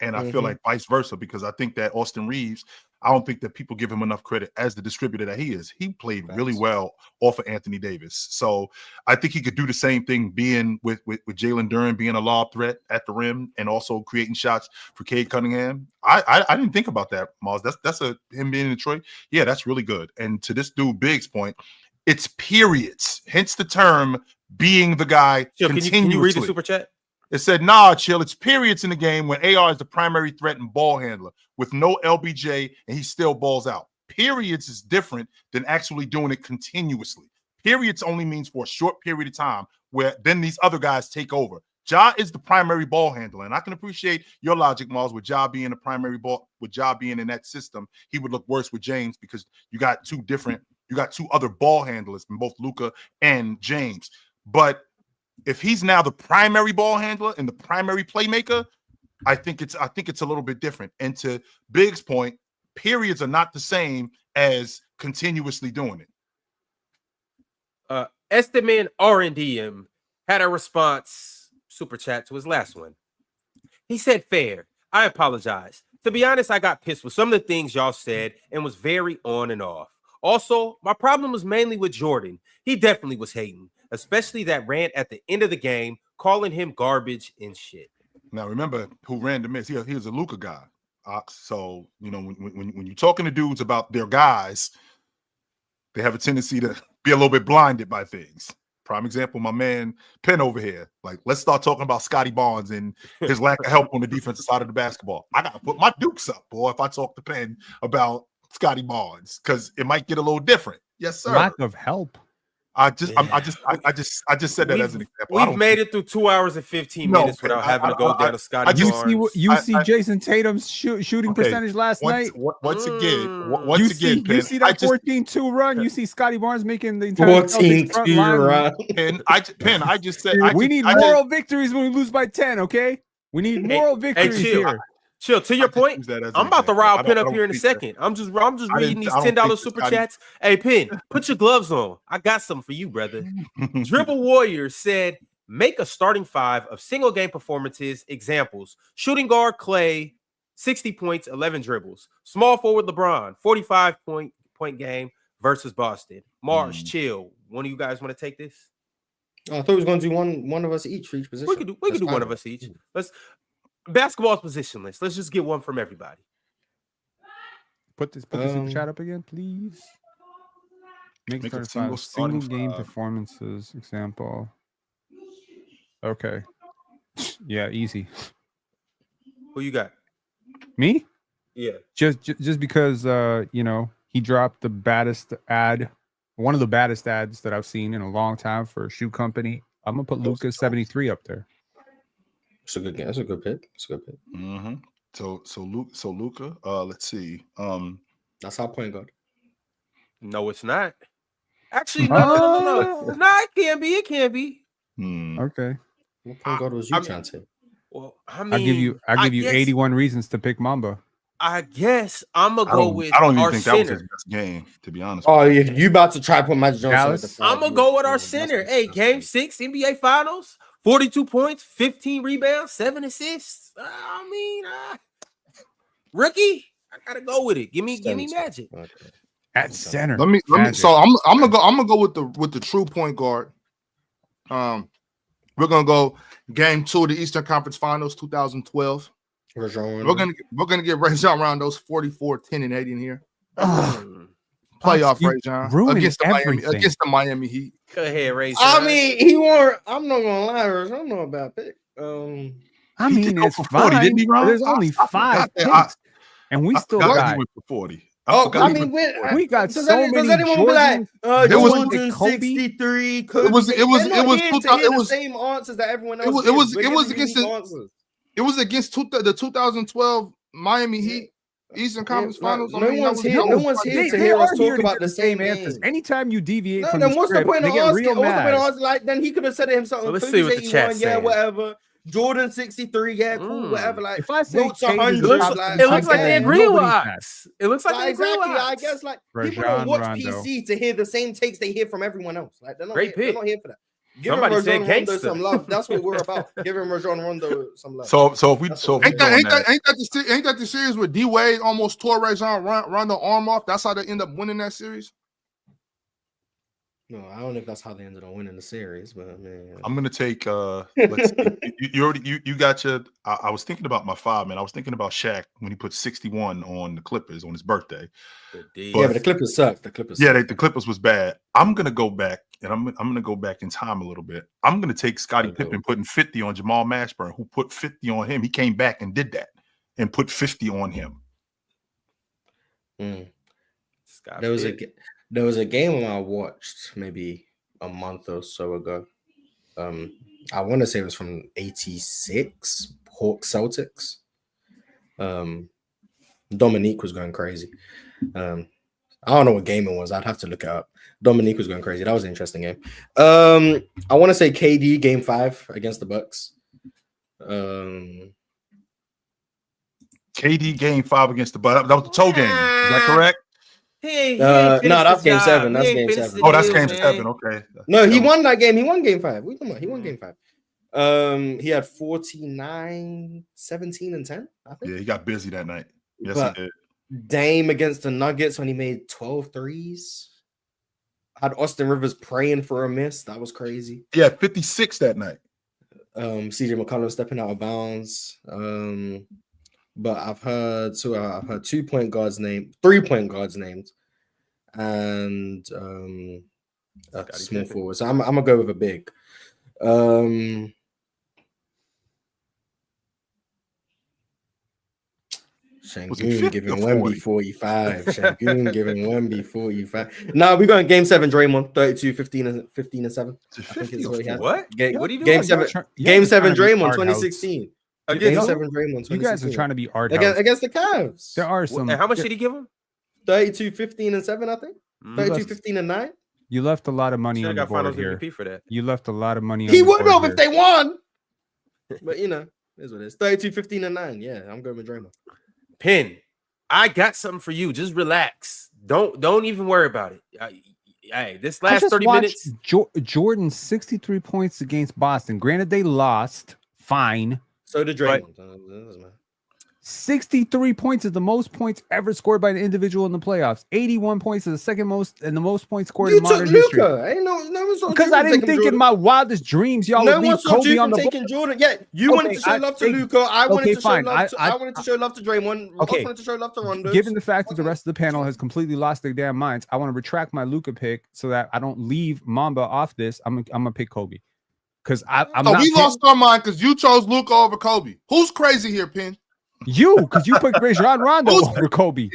And I feel like vice versa, because I think that Austin Reeves, I don't think that people give him enough credit as the distributor that he is. He played really well off of Anthony Davis. So I think he could do the same thing being with Jalen Duren, being a lob threat at the rim and also creating shots for Cade Cunningham. I didn't think about that, Mars. That's him being in Detroit. Yeah, that's really good. And to this dude Big's point, it's periods, hence the term being the guy. Can you read the super chat? It said, nah, chill. It's periods in the game when AR is the primary threat and ball handler with no LBJ and he still balls out. Periods is different than actually doing it continuously. Periods only means for a short period of time where then these other guys take over. Ja is the primary ball handler, and I can appreciate your logic, Miles, with Ja being the primary ball, with Ja being in that system, he would look worse with James because you got two other ball handlers in both Luka and James. But if he's now the primary ball handler and the primary playmaker, I think it's a little bit different. And to Big's point, periods are not the same as continuously doing it. Esteman R&DM had a response super chat to his last one. He said, fair. I apologize. To be honest, I got pissed with some of the things y'all said and was very on and off. Also, my problem was mainly with Jordan. He definitely was hating, especially that rant at the end of the game, calling him garbage and shit. Now, remember who ran the miss. He was a Luka guy. So, you know, when you're talking to dudes about their guys, they have a tendency to be a little bit blinded by things. Prime example, my man Penn over here. Like, let's start talking about Scotty Barnes and his lack of help on the defensive side of the basketball. I gotta put my dukes up, boy, if I talk to Penn about Scotty Barnes, because it might get a little different. Yes, sir. Lack of help. I just said that as an example. We've made it through 2 hours and 15 minutes without having to go down to Scotty Barnes. You see Jayson Tatum's shooting percentage last night. Once again, you see that 14-2 run. You see Scotty Barnes making the entire 14-2 run. I just said we need moral victories when we lose by 10. Okay, we need moral victories here. Chill. To your point, I'm about to rile Penn up here in a second. I'm just reading these $10 super chats. Hey, Penn, put your gloves on. I got something for you, brother. Dribble Warrior said, make a starting five of single game performances. Examples: shooting guard Clay, 60 points, 11 dribbles. Small forward LeBron, 45-point game versus Boston. Marsh, chill. One of you guys want to take this? I thought we was going to do one of us each for each position. We could do one of us each. Basketball's positionless. Let's just get one from everybody. Put this in the chat up again, please. Make a single game performances. Example. Okay. Yeah, easy. Who you got? Me? Yeah. Just because he dropped the baddest ad, one of the baddest ads that I've seen in a long time for a shoe company. I'm gonna put Luka 73 up there. It's a good game. That's a good pick. Mm-hmm. So Luka. Let's see. That's our point guard. No, it's not. Actually, no. No, it can be. It can be. Okay. What point guard was you trying to? Well, I mean, I give you 81 reasons to pick Mamba. I guess I'm gonna go with. I don't even our think center. that was his best game, to be honest. Oh, you about to try to put Magic Johnson? I'm gonna go with our center. Hey, Game 6 NBA Finals, 42 points, 15 rebounds, 7 assists. I mean, rookie. I gotta go with it. Give me Magic. Okay. At center. Let me. So I'm gonna go with the true point guard. We're gonna go Game 2 of the Eastern Conference Finals, 2012. We're gonna get Rajon Rondo's 44, 10, and 8 in here. Playoff Rajon against the Miami Heat. Go ahead, Rajon. I mean, he wore. I'm not gonna lie, Rajon. Not a bad pick. I mean, it's fine. 40, didn't he, Ron? There's only 5 picks, and we still got for 40. I mean, we got so many. Does anyone be like, there was Jordan 63? It was the same answers that everyone else. It was against the 2012 Miami Heat Eastern Conference Finals. No one's here to hear us talk about the same answers. Anytime you deviate from the script, what's the point they of get asking? real mad. What's the point of like? Then he could have said it himself. Let's see what the chat says. Whatever. Jordan 63, cool, whatever. Like, if I say 100, it looks like they agree with us. It looks like they agree with us. I guess like people don't watch PC to hear the same takes they hear from everyone else. Like they're not here for that. Give Rajon Rondo some love. That's what we're about. Giving Rajon Rondo some love. So ain't that the series where D Wade almost tore Rajon Rondo arm off? That's how they end up winning that series. No, I don't know if that's how they ended up winning the series, but man, I'm gonna take. Let's see. You got your. I was thinking about my 5 man. I was thinking about Shaq when he put 61 on the Clippers on his birthday. Yeah, but the Clippers sucked. The Clippers. Yeah, sucked. the Clippers was bad. I'm gonna go back and I'm gonna go back in time a little bit. I'm gonna take Scottie Pippen putting 50 on Jamal Mashburn, who put 50 on him. He came back and did that and put 50 on him. There was a game I watched maybe a month or so ago. I want to say it was from '86, Hawks Celtics. Dominique was going crazy. I don't know what game it was. I'd have to look it up. Dominique was going crazy. That was an interesting game. I want to say KD game 5 against the Bucks. KD game 5 against the Bucks. That was the toe game. Is that correct? No, that's game 7. That's game 7. Oh, that's game 7. Okay. No, he won that game. He won game 5. What are you talking about? He won game 5. He had 49, 17, and 10. I think. Yeah, he got busy that night. Yes, But he did. Dame against the Nuggets when he made 12 threes. Had Austin Rivers praying for a miss. That was crazy. Yeah, 56 that night. CJ McCollum stepping out of bounds. But I've heard 2 point guards named, 3 point guards named, and a small forward. So I'm gonna go with a big. Şengün giving Wemby 45. Şengün giving Wemby 45. Now we're going game 7, Draymond 32, 15 and 7. I think is what he had. What? What are you doing? Game 7, Draymond 2016. Game 7, Draymond 2016. You guys are trying to be art against the Cavs. There are some. And how much did he give him? 32, 15, and 7, I think. 32, 15, and 9. You left a lot of money on the board finals here. MVP for that. You left a lot of money on He the board would have here. if they won. But you know, here's what it is. 32, 15, and 9. Yeah, I'm going with Draymond. Pin, I got something for you. Just relax. Don't even worry about it. Hey, this last 30 minutes. Jordan 63 points against Boston. Granted, they lost. Fine. So did Draymond. 63 points is the most points ever scored by an individual in the playoffs. 81 points is the second most and the most points scored in modern history. Because I didn't think in my wildest dreams y'all would leave Kobe on the taking Jordan. Yeah, you wanted to show love to Luka. I wanted to show love to. I wanted to show love to Draymond. Ross wanted to show love to Rondo. Given the fact that the rest of the panel has completely lost their damn minds, I want to retract my Luka pick so that I don't leave Mamba off this. I'm gonna pick Kobe. Because I'm not. We lost our mind because you chose Luka over Kobe. Who's crazy here, Pin? You, because you picked Rajon Rondo over Kobe.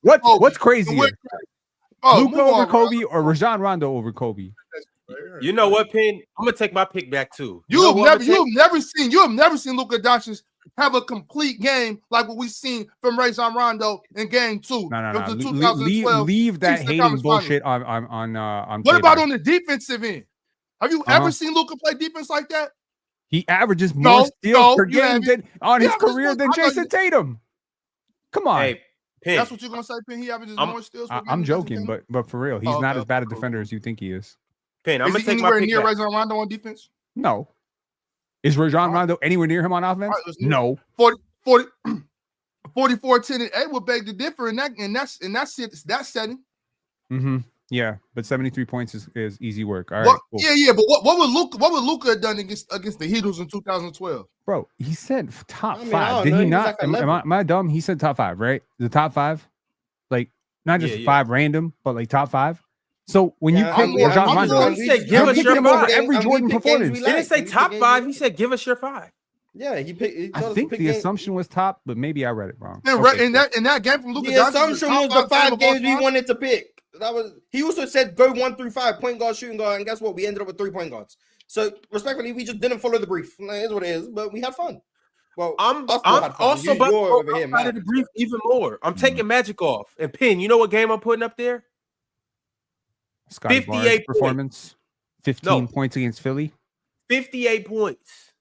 What's crazier? Luka over Kobe or Rajon Rondo over Kobe? You know what, Pin? I'm gonna take my pick back too. You have never seen Luka Dončić have a complete game like what we've seen from Rajon Rondo in game 2. No. Leave that hating bullshit on. What about on the defensive end? Have you ever seen Luka play defense like that? He averages more steals per game on his career than Jayson Tatum. Come on. Hey, Pin. That's what you're gonna say, Pin? He averages more steals per game. I'm joking, but for real, he's not as bad a defender as you think he is. Pin, I'm gonna take my pick near Rajon Rondo on defense? No. Is Rajon Rondo anywhere near him on offense? No. 44, 10, and 8 would beg to differ in that setting. Mm-hmm. Yeah, but 73 points is easy work. All right. Cool. Yeah. But what would Luka have done against the Heatles in 2012? Bro, he said top 5. Did he not? Am I dumb? He said top 5, right? The top 5, like not just 5 random, but like top 5. So when you pick Rajon Rondo, he said give us your 5 every Jordan performance. He didn't say top 5. He said give us your 5. Yeah, he picked. I think the assumption was top, but maybe I read it wrong. In that game from Luka, the assumption was the 5 games we wanted to pick. That was. He also said go 1 through 5, point guard, shooting guard, and guess what? We ended up with 3 point guards. So respectfully, we just didn't follow the brief. It is what it is, but we had fun. Well, I'm also about the brief even more. I'm taking Magic off and Pin. You know what game I'm putting up there? Scottie 58 performance, 15 points against Philly. 58 points.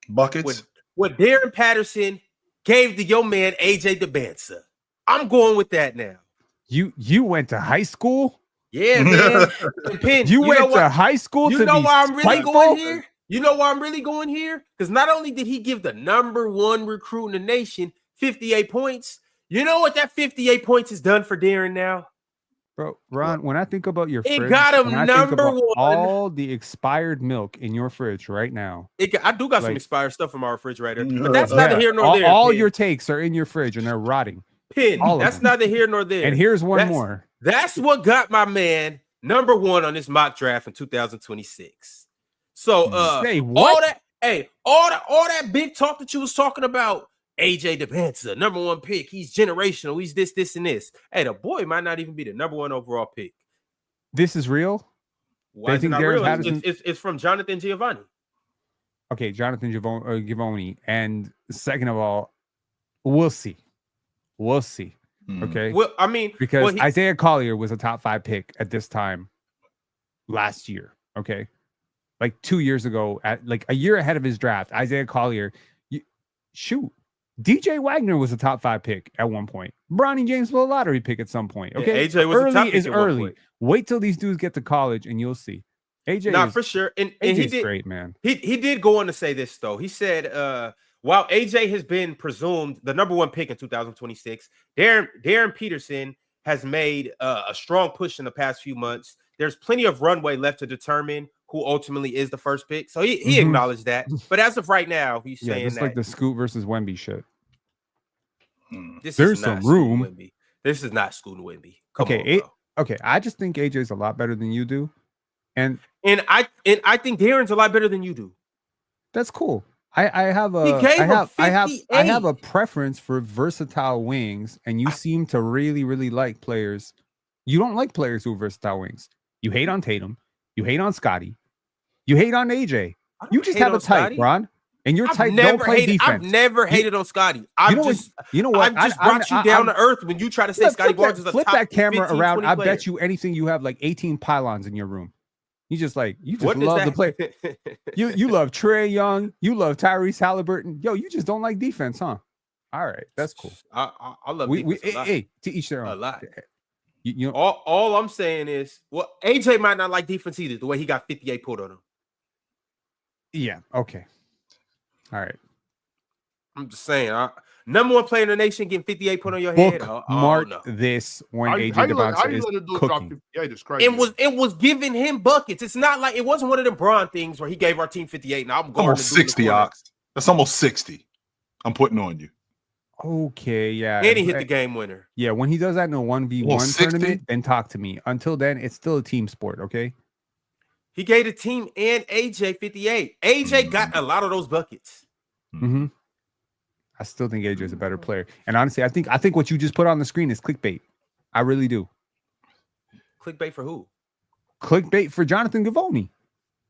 Buckets. What Darryn Peterson gave to your man AJ Dybantsa. I'm going with that now. You went to high school? Yeah, man. Pin, you went to high school to know be why I'm really spiteful? going here? You know why I'm really going here? Because not only did he give the #1 recruit in the nation 58 points, you know what that 58 points has done for Darren now? Bro, Ron, when I think about your It fridge, got him when I think number about one. all the expired milk in your fridge right now. I do got some Like- expired stuff in my refrigerator, but that's neither here nor all, there. all Pin. your takes are in your fridge and they're rotting. Pin. all of That's them. neither here nor there. And here's one That's- more. That's what got my man number one on this mock draft in 2026. So Say all what? that, all that big talk that you was talking about, AJ Dybantsa, number one pick. He's generational. He's this, and this. Hey, the boy might not even be the number one overall pick. This is real? Why They is it think not Darren real? Patterson- It's from Jonathan Giovanni. Okay, Jonathan Givoni. And second of all, we'll see. We'll see. Okay. Well, I mean, Because Isaiah Collier was a top 5 pick at this time last year. Okay. Like 2 years ago, at like a year ahead of his draft, Isaiah Collier, DJ Wagner was a top 5 pick at one point. Bronny James was a lottery pick at some point. Okay. AJ was a top early pick is at one early. point. Wait till these dudes get to college and you'll see. AJ Nah, is, for sure. And AJ's he did great, man. He did go on to say this though. He said, while AJ has been presumed the number one pick in 2026, Darryn Peterson has made a strong push in the past few months. There's plenty of runway left to determine who ultimately is the first pick. So he acknowledged that. But as of right now, he's saying just that like the Scoot versus Wemby shit. this there's is not some room. Scoot Wemby. This is not Scoot Wemby. Come Okay, on, bro. Okay, I just think AJ's a lot better than you do, and I think Darren's a lot better than you do. that's cool. I have a He gave him I have 58. a preference for versatile wings, and you seem to really like players. You don't like players who are versatile wings. You hate on Tatum. You hate on Scotty. You hate on AJ. You just have a type, Scotty. Ron, and your type don't play defense. I've never hated on Scotty. You know what? I've just brought you down to earth when you try to say Scotty Barnes is a flip top that camera 15, around. 20 I player. bet you anything you have like 18 pylons in your room. You just What love does the play. that- You love Trae Young. You love Tyrese Halliburton. Yo, you just don't like defense, huh? All right, that's cool. I love We defense a lot. hey, to each their A own. lot. You know, All I'm saying is, well, AJ might not like defense either. The way he got 58 put on him. yeah, okay. All right. I'm just saying, number one player in the nation getting 58 put on your head. Bookmark no. this when How AJ you let Dybantsa is a dude drop cooking. 58? It's crazy. It was giving him buckets. It's not like it wasn't one of them Bron things where he gave our team 58. Now I'm guarding Almost the dude in the 60, corner. Ox. That's almost 60. I'm putting on you. Okay, yeah. And he hit the game winner. Yeah, when he does that in a 1v1 Well, 60? tournament, then talk to me. Until then, it's still a team sport, okay? He gave the team and AJ 58. AJ got a lot of those buckets. Mm-hmm. I still think AJ is a better player. And honestly, I think what you just put on the screen is clickbait. I really do. Clickbait for who? Clickbait for Jonathan Givoni.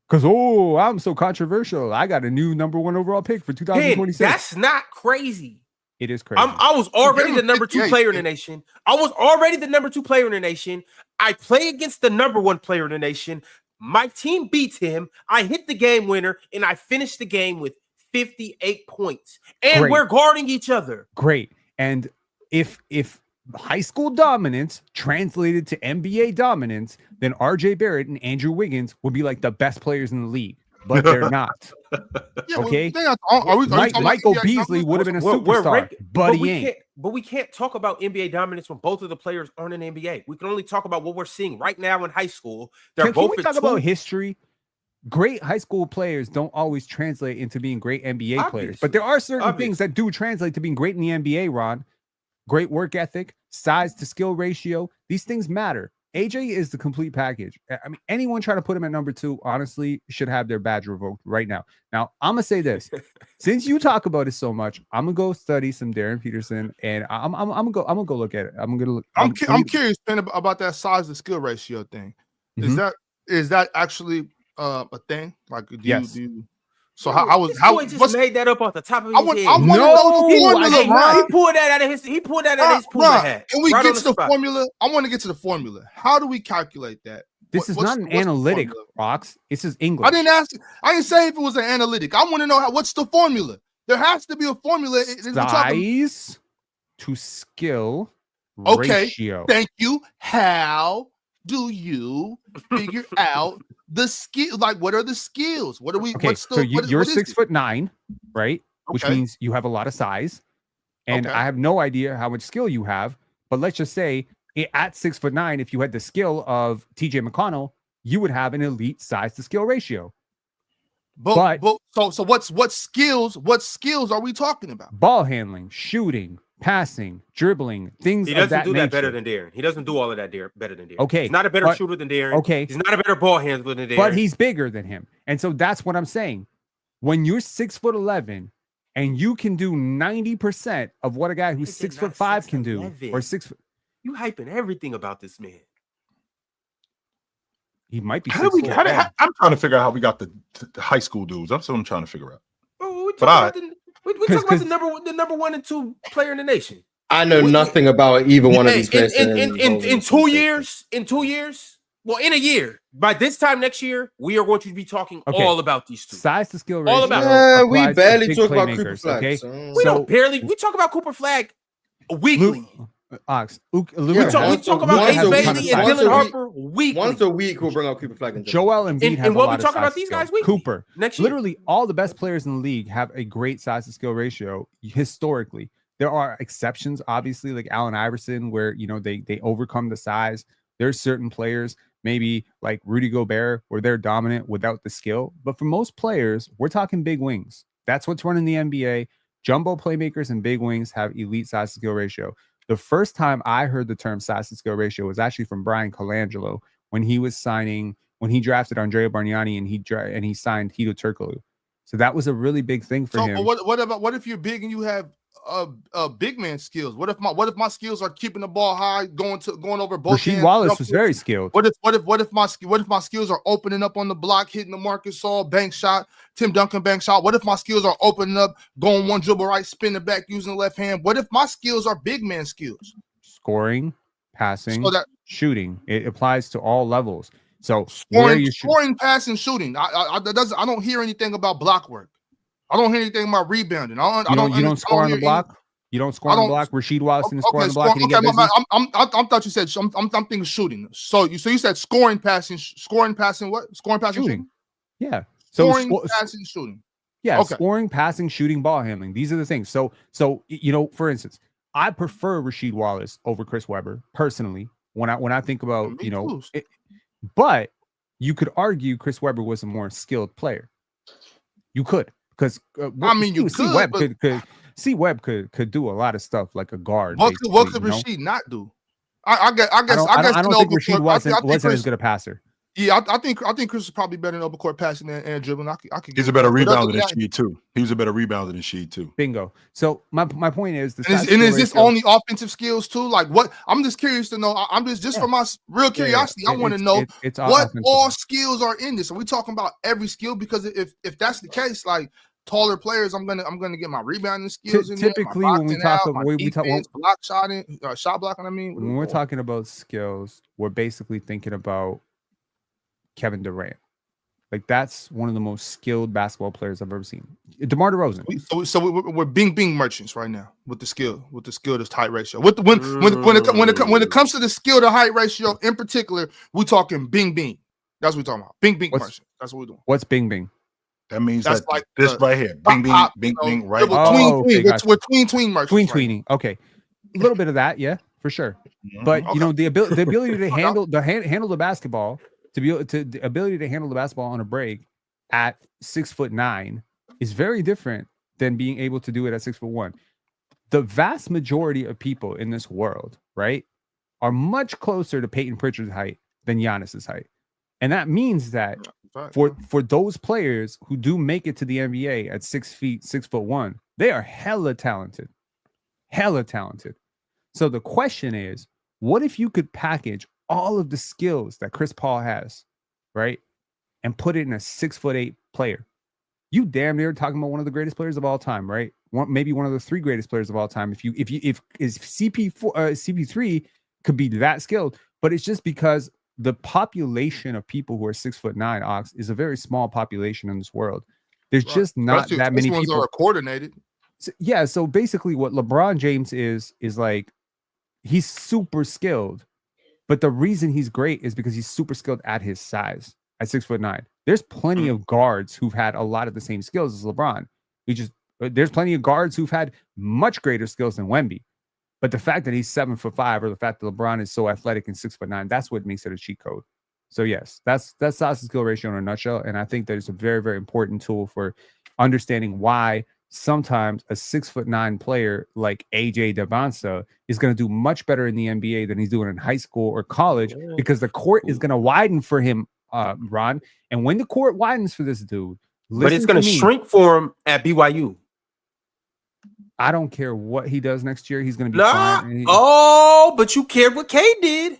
Because, I'm so controversial. I got a new number one overall pick for 2026. That's not crazy. It is crazy. I was already the number 2 58. player in the nation. I was already the number 2 player in the nation. I play against the number 1 player in the nation. My team beats him. I hit the game winner, and I finished the game with 58 points. And Great. we're guarding each other. Great. And if high school dominance translated to NBA dominance, then RJ Barrett and Andrew Wiggins would be like the best players in the league. But they're not. Yeah, okay. Michael Michael Beasley would have been a superstar, but he ain't. We can't talk about NBA dominance when both of the players aren't in the NBA. We can only talk about what we're seeing right now in high school. They're Can both we at talk 2. about history? Great high school players don't always translate into being great NBA players, but there are certain things that do translate to being great in the NBA, Ron. Great work ethic, size to skill ratio. These things matter. AJ is the complete package. I mean, anyone trying to put him at number 2, honestly, should have their badge revoked right now. Now, I'm gonna say this: since you talk about it so much, I'm gonna go study some Darryn Peterson, and I'm gonna go look at it. I'm gonna look. I'm curious, Ben, about that size to skill ratio thing. Mhm. Is that actually a thing? Like, do Yes. you? So how Boy just made that up off the top of his I head. want to know the formula, Ron. He pulled that out of his Ron, hat. can we right get on to the the spot. formula? I want to get to the formula. How do we calculate that? This is What's not an the analytic, formula? Rox. This is English. I didn't ask. I didn't say if it was an analytic. I want to know what's the formula. There has to be a formula. Size to skill Okay. ratio. Thank you. How do you figure out the skill? Like, what are the skills? What are we? Okay, What's the? so what is- you're what is 6'9", right? Which Okay. means you have a lot of size, and Okay. I have no idea how much skill you have. But let's just say at 6'9", if you had the skill of TJ McConnell, you would have an elite size to skill ratio. But so what skills are we talking about? Ball handling, shooting, passing, dribbling, things He of doesn't that do nature. that better than Darryn. He doesn't do all of that better than Darryn. Okay, he's not a better shooter than Darryn. Okay, he's not a better ball handler than Darryn. But he's bigger than him, and so that's what I'm saying. When you're 6'11" and you can do 90% of what a guy who's 6'5" can do, or 6 foot, you hyping everything about this man. He might be. I'm trying to figure out how we got the high school dudes. That's what I'm trying to figure out. Oh, we talk about the number 1 and 2 player in the nation. I know nothing about either one of these players. In 2 years, well, in a year, by this time next year, we are going to be talking all about these two. Size to skill ratio. All about. We barely talk about Cooper Flag. Okay, we don't barely. We talk about Cooper Flag weekly. We talk about Ace Bailey and Dylan Harper weekly. Once a week, we'll bring out Cooper Flag. Joel Embiid have and what we talk talking about these guys weekly. Cooper. Next year. Literally, all the best players in the league have a great size to skill ratio historically. There are exceptions, obviously, like Allen Iverson, where they overcome the size. There's certain players, maybe like Rudy Gobert, where they're dominant without the skill. But for most players, we're talking big wings. That's what's running the NBA. Jumbo playmakers and big wings have elite size to skill ratio. The first time I heard the term size to skill ratio was actually from Brian Colangelo when he drafted Andrea Bargnani and he signed Hedo Turkoglu. So that was a really big thing for him. What if you're big and you have big man skills? What if my skills are keeping the ball high, going over both Rasheed hands? Wallace was very skilled. What if my skills are opening up on the block, hitting the Marcus Saul bank shot, Tim Duncan bank shot? What if my skills are opening up, going one dribble right, spinning back using the left hand? What if my skills are big man skills? Scoring, passing, shooting. It applies to all levels. So scoring, passing, shooting. I don't hear anything about block work. I don't hear anything about rebounding. You don't score on the block. You don't score on the block. Rasheed Wallace didn't score on the block. I thought you said I'm thinking shooting. So you said scoring, passing. What? Scoring, passing, shooting. Yeah. Scoring, passing, shooting. Yeah. Okay. Scoring, passing, shooting, ball handling. These are the things. So for instance, I prefer Rasheed Wallace over Chris Webber personally. When I think about but you could argue Chris Webber was a more skilled player. You could. Because Webb could do a lot of stuff like a guard. What could Rasheed not do? I don't think Rasheed wasn't as good a passer. Yeah, I think Chris is probably better in open court passing and dribbling. He's a better rebounder than Sheed too. He was a better rebounder than Sheed too. Bingo. So my point is, is this only offensive skills too? Like what? I'm just curious to know. I'm just for my real curiosity. I want to know what all skills are in this. Are we talking about every skill? Because if that's the case, like taller players, I'm gonna get my rebounding skills in typically there. When we talk block shotting, shot blocking. I mean, when we're talking about skills, we're basically thinking about Kevin Durant. Like that's one of the most skilled basketball players I've ever seen. DeMar DeRozan. So we're being merchants right now with the skill to height ratio. When it comes to the skill to height ratio in particular, we're talking bing. That's what we're talking about. Bing merchants. That's what we're doing. What's bing? That means that's like this right here. Bing, right? We're tween merchants. Tweening. Okay. A little bit of that, yeah, for sure. But the ability to handle the basketball. The ability to handle the basketball on a break at 6'9" is very different than being able to do it at 6'1". The vast majority of people in this world, right, are much closer to Peyton Pritchard's height than Giannis's height, and that means that for those players who do make it to the NBA at 6 feet, 6'1", they are hella talented. So the question is, what if you could package all of the skills that Chris Paul has, right, and put it in a 6'8" player? You damn near talking about one of the greatest players of all time, right? Maybe one of the 3 greatest players of all time. If CP3 could be that skilled, but it's just because the population of people who are 6'9" Ox is a very small population in this world. There's just not that many people are coordinated. So, yeah. So basically, what LeBron James is like, he's super skilled. But the reason he's great is because he's super skilled at his size, at 6'9". There's plenty of guards who've had a lot of the same skills as LeBron. There's plenty of guards who've had much greater skills than Wemby. But the fact that he's 7'5", or the fact that LeBron is so athletic and 6'9", that's what makes it a cheat code. So yes, that's size to skill ratio in a nutshell. And I think that it's a very, very important tool for understanding why sometimes a 6'9" player like AJ Dybantsa is going to do much better in the NBA than he's doing in high school or college, because the court is going to widen for him, Ron. And when the court widens for this dude, but it's going to shrink for him at BYU. I don't care what he does next year. He's going to be fine. But you cared what Cade did.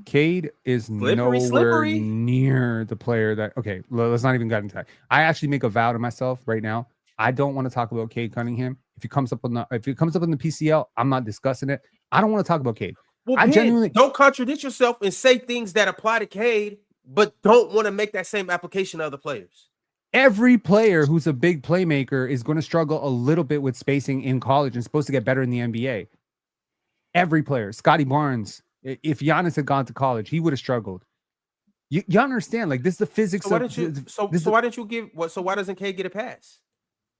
Cade is nowhere near the player that. Okay, let's not even get into that. I actually make a vow to myself right now. I don't want to talk about Cade Cunningham. If it comes up in the PCL, I'm not discussing it. I don't want to talk about Cade. Well, I genuinely don't contradict yourself and say things that apply to Cade, but don't want to make that same application to other players. Every player who's a big playmaker is going to struggle a little bit with spacing in college and supposed to get better in the NBA. Every player, Scotty Barnes, if Giannis had gone to college, he would have struggled. You understand? Like, this is the physics. So why doesn't Cade get a pass?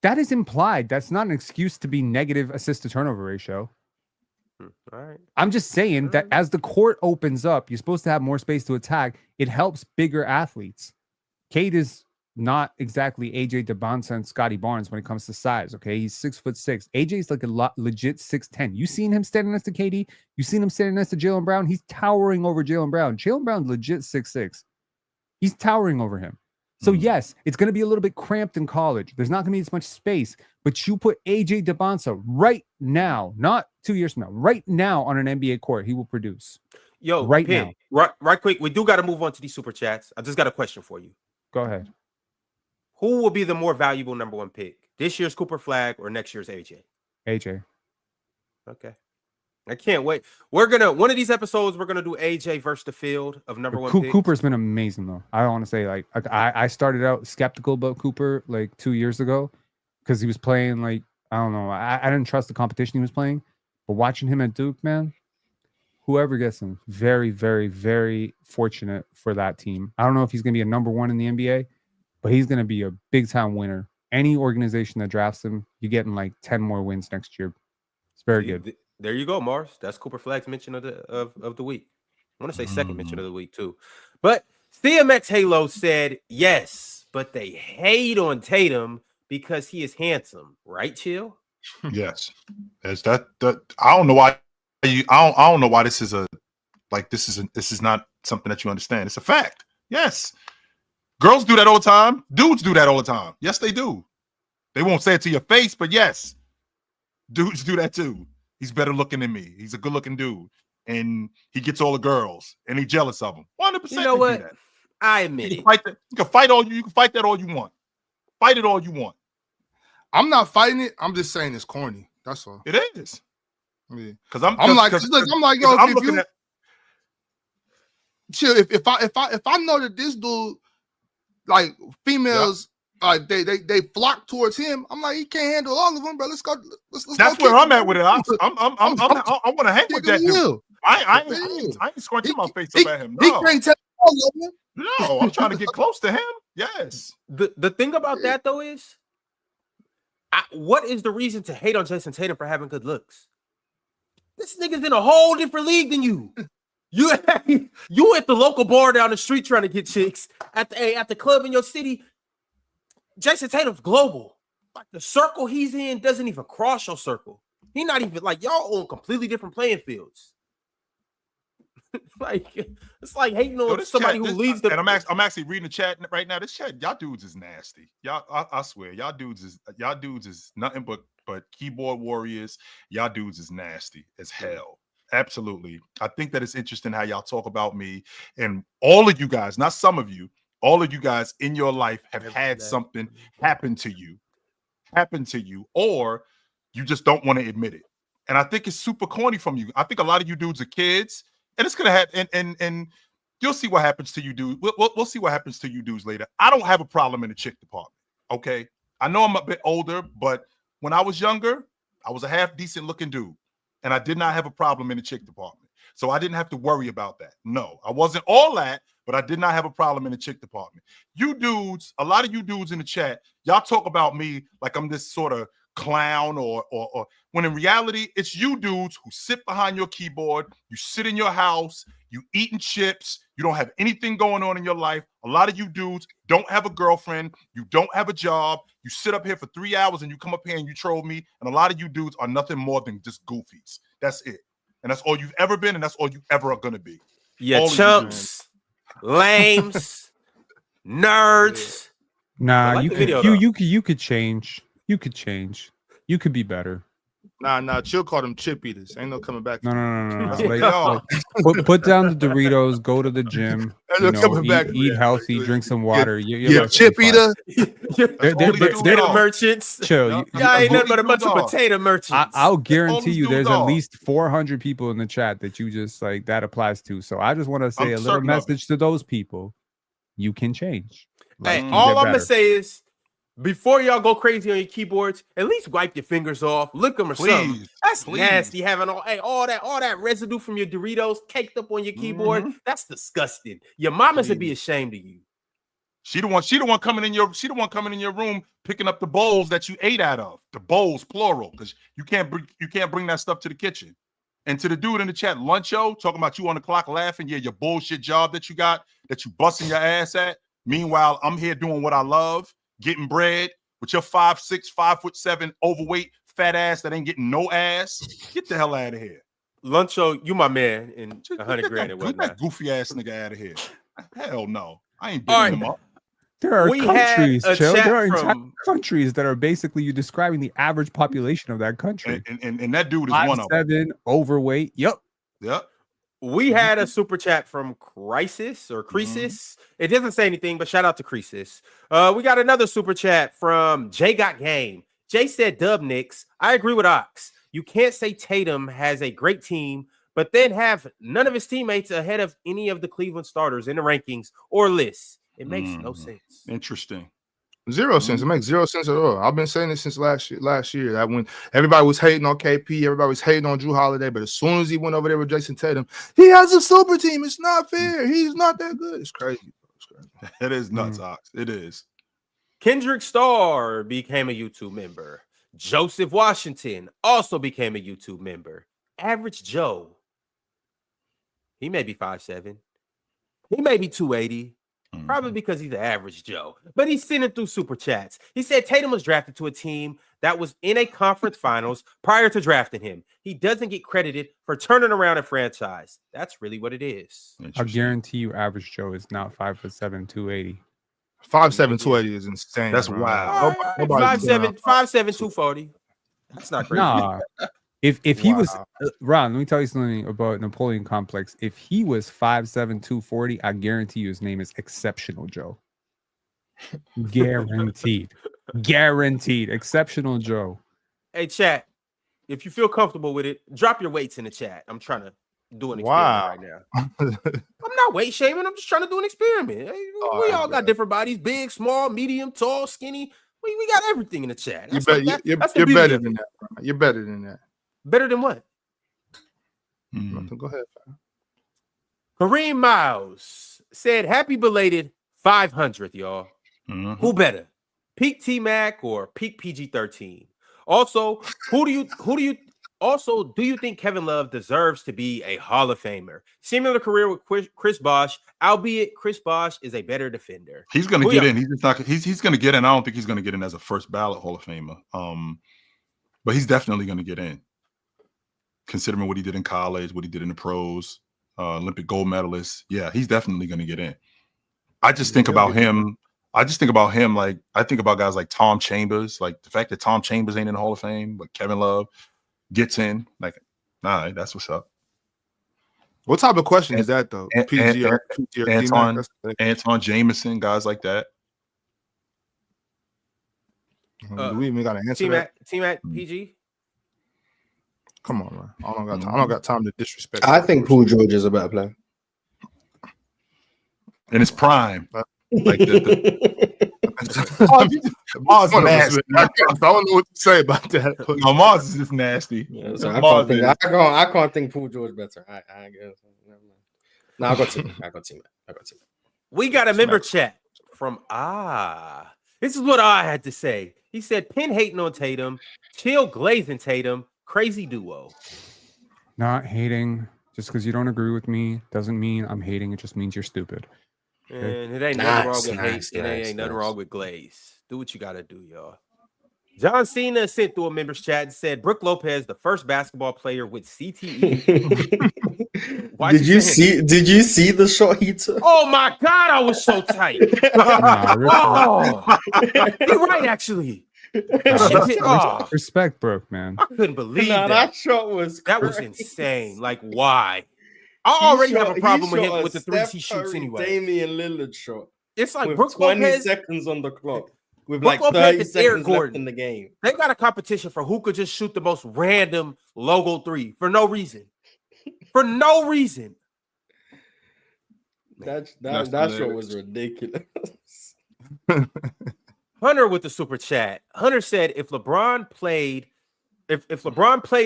That is implied. That's not an excuse to be negative assist to turnover ratio. All right. I'm just saying that as the court opens up, you're supposed to have more space to attack. It helps bigger athletes. Cade is not exactly AJ Dybantsa and Scotty Barnes when it comes to size. Okay, he's 6'6". AJ's like a legit 6'10". You seen him standing next to KD? You seen him standing next to Jaylen Brown? He's towering over Jaylen Brown. Jaylen Brown's legit 6'6". He's towering over him. So yes, it's going to be a little bit cramped in college. There's not going to be as much space. But you put AJ Dybantsa right now, not 2 years from now, right now on an NBA court, he will produce. Yo, right now. Right quick. We do got to move on to these super chats. I just got a question for you. Go ahead. Who will be the more valuable number one pick? This year's Cooper Flag or next year's AJ? AJ. Okay. I can't wait. One of these episodes, we're gonna do AJ versus the field of number one picks. Cooper's been amazing though. I don't want to say like I started out skeptical about Cooper like 2 years ago because he was playing like, I don't know. I didn't trust the competition he was playing, but watching him at Duke, man, whoever gets him, very, very, very fortunate for that team. I don't know if he's gonna be a number one in the NBA, but he's going to be a big-time winner. Any organization that drafts him, you're getting like 10 more wins next year. It's very good. There you go, Mars. That's Cooper Flag's mention of the week. I want to say second mention of the week, too. But CMX Halo said, yes, but they hate on Tatum because he is handsome. Right, Chill? Yes. As that I don't know why I don't know why this is this is not something that you understand. It's a fact. Yes. Girls do that all the time. Dudes do that all the time. Yes, they do. They won't say it to your face, but yes, dudes do that too. He's better looking than me. He's a good looking dude, and he gets all the girls, and he's jealous of them. 100%. You know what? I admit it. You can fight all you can fight that all you want. Fight it all you want. I'm not fighting it. I'm just saying it's corny. That's all. It is. Because I'm like, yo, I'm looking at. Chill. If I know that this dude, like females, they flock towards him. I'm like, he can't handle all of them, bro. Let's go. That's where I'm at with it. I want to hang with that dude. I ain't scrunching my face up at him. No. He can't tell all of them. No, I'm trying to get close to him. Yes. The thing about that though is, what is the reason to hate on Jayson Tatum for having good looks? This nigga's in a whole different league than you. You at the local bar down the street trying to get chicks at the club in your city. Jayson Tatum's global. Like the circle he's in doesn't even cross your circle. He's not even like y'all on completely different playing fields. Like it's like hating on somebody who leads the. And I'm actually reading the chat right now. This chat, y'all dudes is nasty. Y'all, I swear, y'all dudes is nothing but keyboard warriors. Y'all dudes is nasty as hell. Absolutely. I think that it's interesting how y'all talk about me, and all of you guys, not some of you, all of you guys in your life have had something happen to you, or you just don't want to admit it. And I think it's super corny from you. I think a lot of you dudes are kids, and it's gonna happen. And you'll see what happens to you dudes. We'll see what happens to you dudes later. I don't have a problem in the chick department. Okay, I know I'm a bit older, but when I was younger, I was a half decent looking dude. And I did not have a problem in the chick department. So I didn't have to worry about that. No, I wasn't all that, but I did not have a problem in the chick department. You dudes, a lot of you dudes in the chat, y'all talk about me like I'm this sort of clown or when in reality, it's you dudes who sit behind your keyboard, you sit in your house, you eating chips, you don't have anything going on in your life. A lot of you dudes don't have a girlfriend, you don't have a job, you sit up here for 3 hours and you come up here and you troll me, and a lot of you dudes are nothing more than just goofies. That's it. And that's all you've ever been, and that's all you ever are gonna be. Yeah, chumps, lames, nerds. Nah, like you the could video, you could change. You could change. You could be better. Nah, chill. Call them chip eaters. Ain't no coming back. No. Like, Put down the Doritos. Go to the gym. They're coming back. Eat healthy. Drink some water. Yeah, chip eater. They're Potato merchants. Chill. Y'all ain't nothing but a bunch of potato merchants. I'll guarantee you there's are. at least 400 people in the chat that you just like that applies to. So I just want to say I'm a little certain of message to those people. You can change. Hey, Like, all get I'm gonna better. say is, before y'all go crazy on your keyboards, at least wipe your fingers off, lick them or something. please. That's please. nasty. Having all that residue from your Doritos caked up on your keyboard. That's disgusting. Your mama should be ashamed of you. She the one coming in your room picking up the bowls that you ate out of. The bowls, plural, because you can't bring that stuff to the kitchen. And to the dude in the chat, Luncho, talking about you on the clock laughing, yeah, your bullshit job that you got, that you busting your ass at. Meanwhile, I'm here doing what I love, getting bread with your 5'6", 5'7", overweight, fat ass that ain't getting no ass. Get the hell out of here. Luncho, you my man in 100 grand and Get whatnot. that goofy ass nigga out of here. Hell no. I ain't All bigging him up. There are We had countries, a Chill. chat There are entire from- countries that are basically you describing the average population of that country. And that dude is one of them. 5'7", overweight. Yep. Yep. We had a super chat from Crisis or Creasis. It doesn't say anything, but shout out to Creasis. We got another super chat from Jay Got Game. Jay said, Dub Knicks. I agree with Ox. You can't say Tatum has a great team, but then have none of his teammates ahead of any of the Cleveland starters in the rankings or lists. It makes no sense. Interesting. Zero sense. It makes zero sense at all. I've been saying this since last year. That when everybody was hating on KP, everybody was hating on Drew Holiday, but as soon as he went over there with Jayson Tatum, he has a super team. It's not fair. He's not that good. It's crazy. It is nuts, Ox. It is. Kendrick Starr became a YouTube member. Joseph Washington also became a YouTube member. Average Joe. He may be 5'7". He may be 280. Probably because he's an average Joe. But he's sending through super chats. He said Tatum was drafted to a team that was in a conference finals prior to drafting him. He doesn't get credited for turning around a franchise. That's really what it is. I guarantee you average Joe is not 5'7", 280. 5'7", 280 is insane. That's bro. wild. 5'7", 240. That's not crazy. Nah. If he was Ron, let me tell you something about Napoleon Complex. If he was 5'7", 240, I guarantee you his name is Exceptional Joe. Guaranteed. Guaranteed. Exceptional Joe. Hey, chat. If you feel comfortable with it, drop your weights in the chat. I'm trying to do an experiment right now. I'm not weight shaming. I'm just trying to do an experiment. Hey, we all got different bodies: big, small, medium, tall, skinny. We got everything in the chat. You're better than that. Bro. You're better than that. Better than what? Go ahead. Kareem Miles said, "Happy belated 500th, y'all. Who better, peak T-Mac or peak PG-13? Also, do you think Kevin Love deserves to be a Hall of Famer? Similar career with Chris Bosh, albeit Chris Bosh is a better defender. He's going to get in. He's just not. He's going to get in. I don't think he's going to get in as a first ballot Hall of Famer. But he's definitely going to get in, considering what he did in college, what he did in the pros, Olympic gold medalist. Yeah, he's definitely going to get in. I just think about him. Like I think about guys like Tom Chambers. Like the fact that Tom Chambers ain't in the Hall of Fame, but Kevin Love gets in. Like, all right, that's what's up. What type of question is that though? Anton Jameson, guys like that. Do we even got to answer that? T-Mac PG? Come on, man. I don't got time to disrespect. I think Paul George is a better player. In his prime. Like Mars nasty. I don't know what to say about that. No, Mars is just nasty. Yeah, so I can't think Paul George better. I guess. No, I got T-Mac. We got a member chat from This is what I had to say. He said, "Pin hating on Tatum, chill glazing Tatum, crazy duo." Not hating just because you don't agree with me doesn't mean I'm hating. It just means you're stupid. And it ain't nothing wrong with hate. It ain't nothing wrong with glaze. Do what you gotta do, y'all. John Cena sent through a members chat and said, "Brooke Lopez, the first basketball player with CTE." Did you see the shot he took? Oh my God, I was so tight. Oh, you're right, actually. Respect, Brooke, man. I couldn't believe that shot was that was insane. Like, why? I already have a problem with him with the threes he shoots anyway. Damian Lillard shot. It's like with Brooke 20 Lopez, seconds on the clock. With Brooke like Lopez 30 seconds left in the game. They got a competition for who could just shoot the most random logo three for no reason. For no reason. That shot was ridiculous. Hunter with the super chat. Hunter said if LeBron played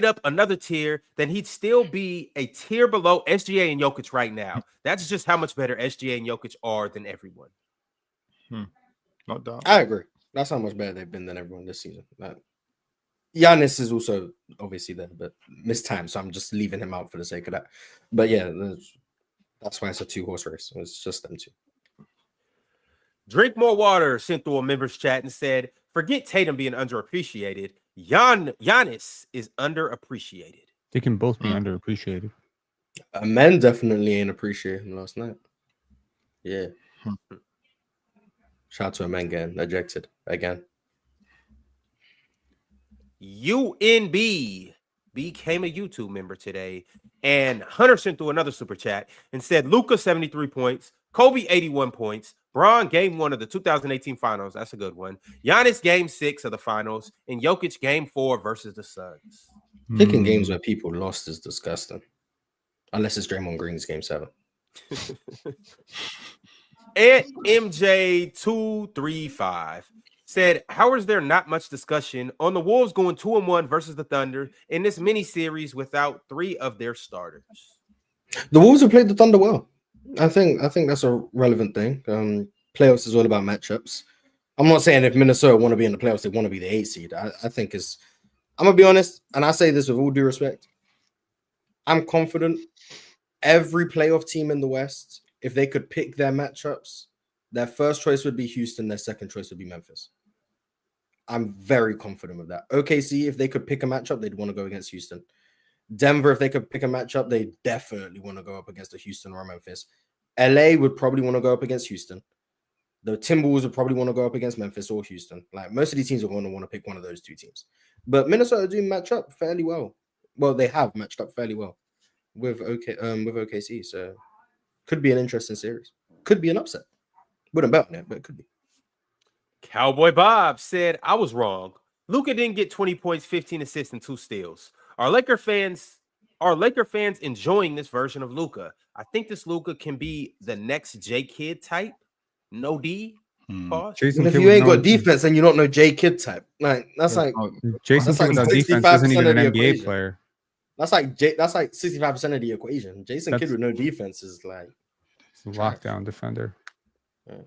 up another tier, then he'd still be a tier below SGA and Jokic right now. That's just how much better SGA and Jokic are than everyone. No doubt. I agree. That's how much better they've been than everyone this season. Giannis is also obviously there, but missed time, so I'm just leaving him out for the sake of that. But yeah, that's why it's a 2-horse race. It's just them two. Drink More Water sent through a members chat and said, "Forget Tatum being underappreciated. Giannis is underappreciated." They can both be underappreciated. Men definitely ain't appreciating him last night. Yeah. Shout out to a man getting ejected again. UNB became a YouTube member today, and Hunter sent through another super chat and said, "Luka 73 points, Kobe 81 points, Bron game 1 of the 2018 finals." That's a good one. Giannis game 6 of the finals, and Jokic game 4 versus the Suns. Picking games where people lost is disgusting. Unless it's Draymond Green's game 7. And MJ235 said, "How is there not much discussion on the Wolves going 2-1 versus the Thunder in this mini series without 3 of their starters?" The Wolves have played the Thunder well. I think that's a relevant thing. Playoffs is all about matchups. I'm not saying if Minnesota want to be in the playoffs, they want to be the 8 seed. I think I'm gonna be honest, and I say this with all due respect. I'm confident every playoff team in the West, if they could pick their matchups, their first choice would be Houston, their second choice would be Memphis. I'm very confident with that. OKC, if they could pick a matchup, they'd want to go against Houston. Denver, if they could pick a matchup, they definitely want to go up against the Houston or Memphis. LA would probably want to go up against Houston. The Timberwolves would probably want to go up against Memphis or Houston. Like most of these teams are going to want to pick one of those two teams. But Minnesota do match up fairly well. Well, they have matched up fairly well with OKC. So could be an interesting series. Could be an upset. Wouldn't bet on it, but it could be. Cowboy Bob said, "I was wrong. Luka didn't get 20 points, 15 assists, and 2 steals. Are Laker fans enjoying this version of Luka? I think this Luka can be the next J Kidd type. No D. Pause. If you ain't got defense and you don't know J Kidd type, like that's like Jason Kidd without defense isn't even an NBA player. That's like 65% of the equation. Jason Kidd with no defense is like a lockdown defender. Yeah.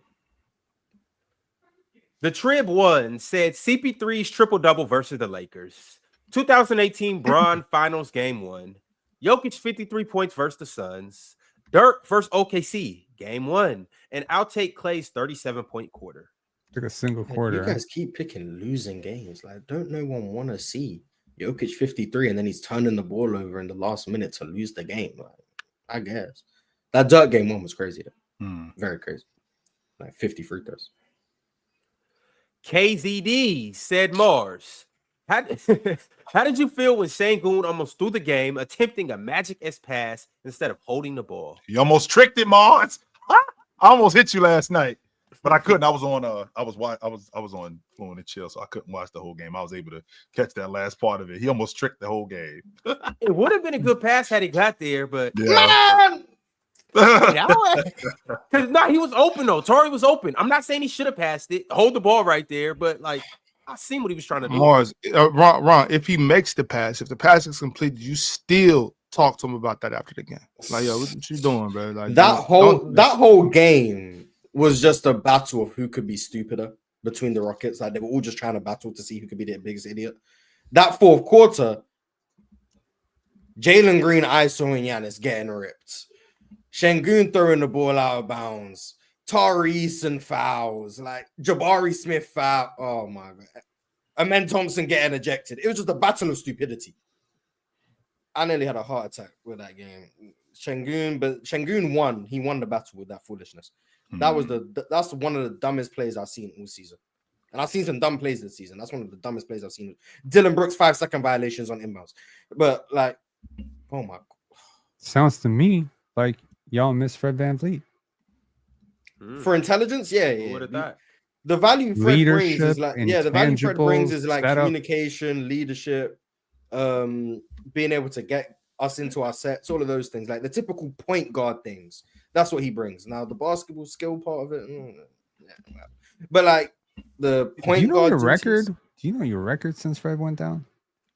The Trib One said CP3's triple-double versus the Lakers. 2018 Bron Finals Game 1. Jokic 53 points versus the Suns. Dirk versus OKC Game 1. And I'll take Clay's 37-point quarter. Took a single quarter. You guys keep picking losing games. Like, don't no one want to see Jokic 53 and then he's turning the ball over in the last minute to lose the game. Like, I guess. That Dirk Game 1 was crazy though. Very crazy. Like 50 free throws. KZD said, "Mars, how did you feel when Şengün almost threw the game, attempting a Magic-esque pass instead of holding the ball?" You almost tricked it, Mars. I almost hit you last night, but I couldn't. I was on on Fluent and Chill, so I couldn't watch the whole game. I was able to catch that last part of it. He almost tricked the whole game. It would have been a good pass had he got there, but yeah. Because he was open though. Torrey was open. I'm not saying he should have passed it. Hold the ball right there, but like I seen what he was trying to do. Mars, Ron, if he makes the pass, if the pass is completed, you still talk to him about that after the game. Like, yo, what you doing, bro? Like that whole game was just a battle of who could be stupider. between the Rockets. Like they were all just trying to battle to see who could be the biggest idiot. That fourth quarter, Jalen Green, ISO, and Giannis getting ripped. Şengün throwing the ball out of bounds. Tyrese and fouls. Like Jabari Smith foul. Oh my God. Amen Thompson getting ejected. It was just a battle of stupidity. I nearly had a heart attack with that game. Şengün won. He won the battle with that foolishness. That's one of the dumbest plays I've seen all season. And I've seen some dumb plays this season. That's one of the dumbest plays I've seen. Dylan Brooks 5-second violations on inbounds. But like, oh my God. Sounds to me like y'all miss Fred VanVleet. For intelligence, yeah. What that? The value Fred brings is like, the value Fred brings is like setup. communication, leadership, being able to get us into our sets, all of those things, like the typical point guard things. That's what he brings. Now the basketball skill part of it, but like the point guard. Do you know your record since Fred went down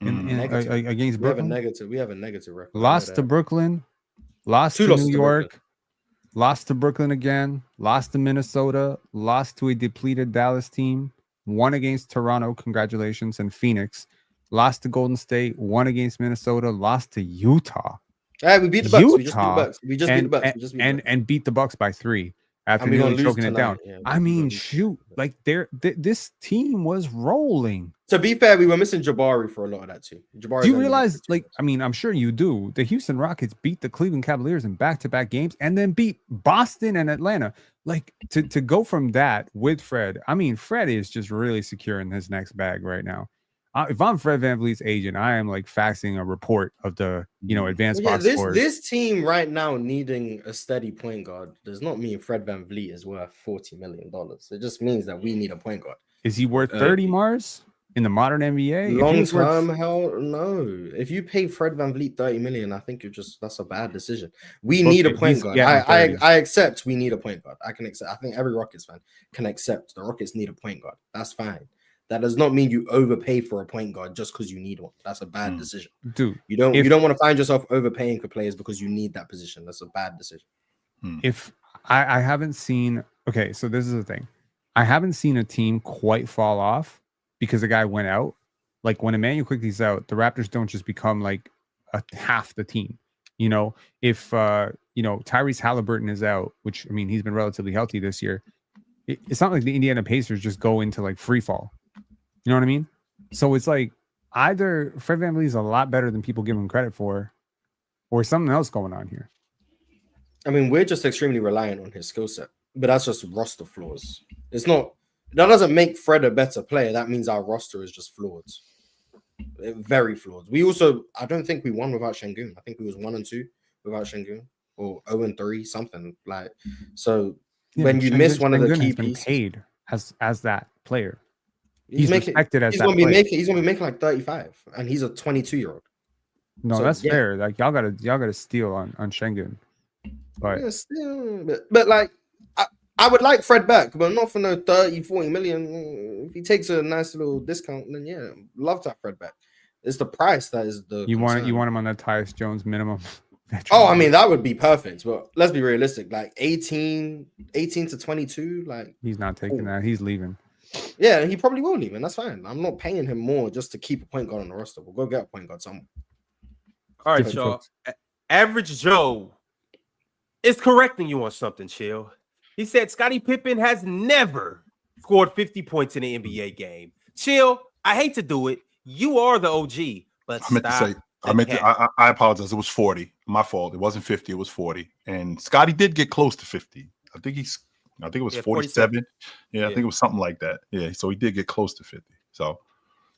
against Brooklyn? We have a negative record. Lost to Brooklyn, lost to New York, lost to Brooklyn again, lost to Minnesota, lost to a depleted Dallas team, won against Toronto, congratulations, and Phoenix, lost to Golden State, won against Minnesota, lost to Utah. Hey, we beat the Bucks. We just beat the Bucks. And beat the Bucks by 3 after nearly choking it down. Yeah, I mean, shoot, like this team was rolling. To be fair, we were missing Jabari for a lot of that too. Do you realize, like, I mean, I'm sure you do, the Houston Rockets beat the Cleveland Cavaliers in back-to-back games and then beat Boston and Atlanta. Like, to go from that with Fred, I mean, Fred is just really secure in his next bag right now. If I'm Fred VanVleet's agent, I am like faxing a report of the advanced box scores. This team right now needing a steady point guard does not mean Fred VanVleet is worth $40 million. It just means that we need a point guard. Is he worth 30 Mars in the modern NBA? Long term, hell no. If you pay Fred VanVleet $30 million, I think that's a bad decision. We need a point guard. I accept we need a point guard. I can accept. I think every Rockets fan can accept the Rockets need a point guard. That's fine. That does not mean you overpay for a point guard just because you need one. That's a bad decision. Dude, you don't want to find yourself overpaying for players because you need that position. That's a bad decision. If I haven't seen, okay, so this is the thing. I haven't seen a team quite fall off because the guy went out. Like when Emmanuel Quickly's out, the Raptors don't just become like half the team. If Tyrese Halliburton is out, which I mean he's been relatively healthy this year, it's not like the Indiana Pacers just go into like free fall. You know what I mean? So it's like either Fred VanVleet is a lot better than people give him credit for, or something else going on here. I mean, we're just extremely reliant on his skill set, but that's just roster flaws. It's not. That doesn't make Fred a better player. That means our roster is just flawed, very flawed. We also, I don't think we won without Şengün. I think we was 1-2 without Şengün, or 0-3, something like. So when you miss one of the key pieces, paid as that player. He's respected as that player. He's gonna be making like 35, and he's a 22-year-old. No, so, that's fair. Like y'all gotta steal on Şengün. But like I would like Fred back, but not for no 30-40 million. If he takes a nice little discount, then love to have Fred back. It's the price that is the you want him on that Tyus Jones minimum. Oh, I mean that would be perfect, but let's be realistic. Like 18 to 22, like he's not taking that. He's leaving. Yeah, he probably will leave, and that's fine. I'm not paying him more just to keep a point guard on the roster. We'll go get a point guard somewhere. All right, y'all. Average Joe is correcting you on something, Chill. He said Scottie Pippen has never scored 50 points in an NBA game. Chill, I hate to do it. You are the OG, but I apologize. It was 40. My fault. It wasn't 50. It was 40. And Scottie did get close to 50. I think it was 47. Yeah, I think it was something like that. Yeah, so he did get close to 50. So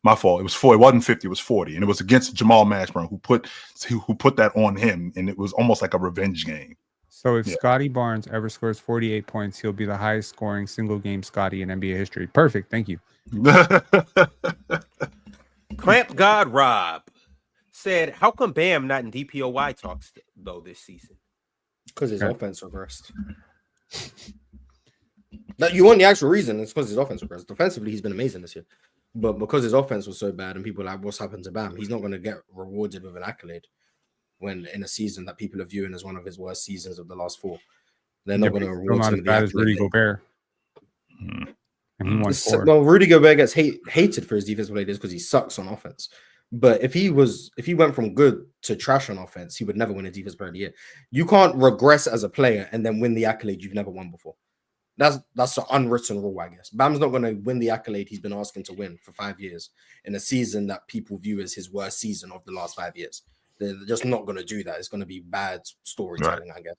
my fault. It was 40. It wasn't 50. It was 40, and it was against Jamal Mashburn who put that on him, and it was almost like a revenge game. So if Scottie Barnes ever scores 48 points, he'll be the highest scoring single game Scottie in NBA history. Perfect. Thank you. Clamp God Rob said, "How come Bam not in DPOY talks though this season?" Because his offense regressed. You want the actual reason? It's because his offense regressed. Defensively, he's been amazing this year, but because his offense was so bad, and people are like, "What's happened to Bam?" He's not going to get rewarded with an accolade when in a season that people are viewing as one of his worst seasons of the last 4. They're not going to reward him. That is Rudy Gobert, and and he won 4. Well, Rudy Gobert gets hated for his defensive play because he sucks on offense. But if he went from good to trash on offense, he would never win a defensive player of the year. You can't regress as a player and then win the accolade you've never won before. That's an unwritten rule, I guess. Bam's not going to win the accolade he's been asking to win for 5 years in a season that people view as his worst season of the last 5 years. They're just not going to do that. It's going to be bad storytelling, I guess.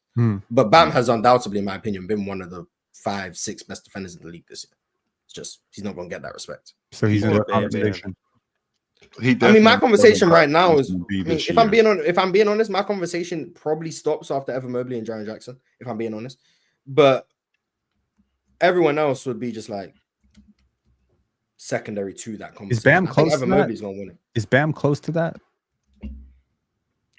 But Bam has undoubtedly, in my opinion, been one of the 5-6 best defenders in the league this year. It's just he's not going to get that respect. So he's in the conversation. I mean, my conversation right now is, if I'm being honest, my conversation probably stops after Evan Mobley and Jaren Jackson, if I'm being honest. But everyone else would be just like secondary to that conversation. Is Bam close to Evan Mobley's gonna win it. Is Bam close to that?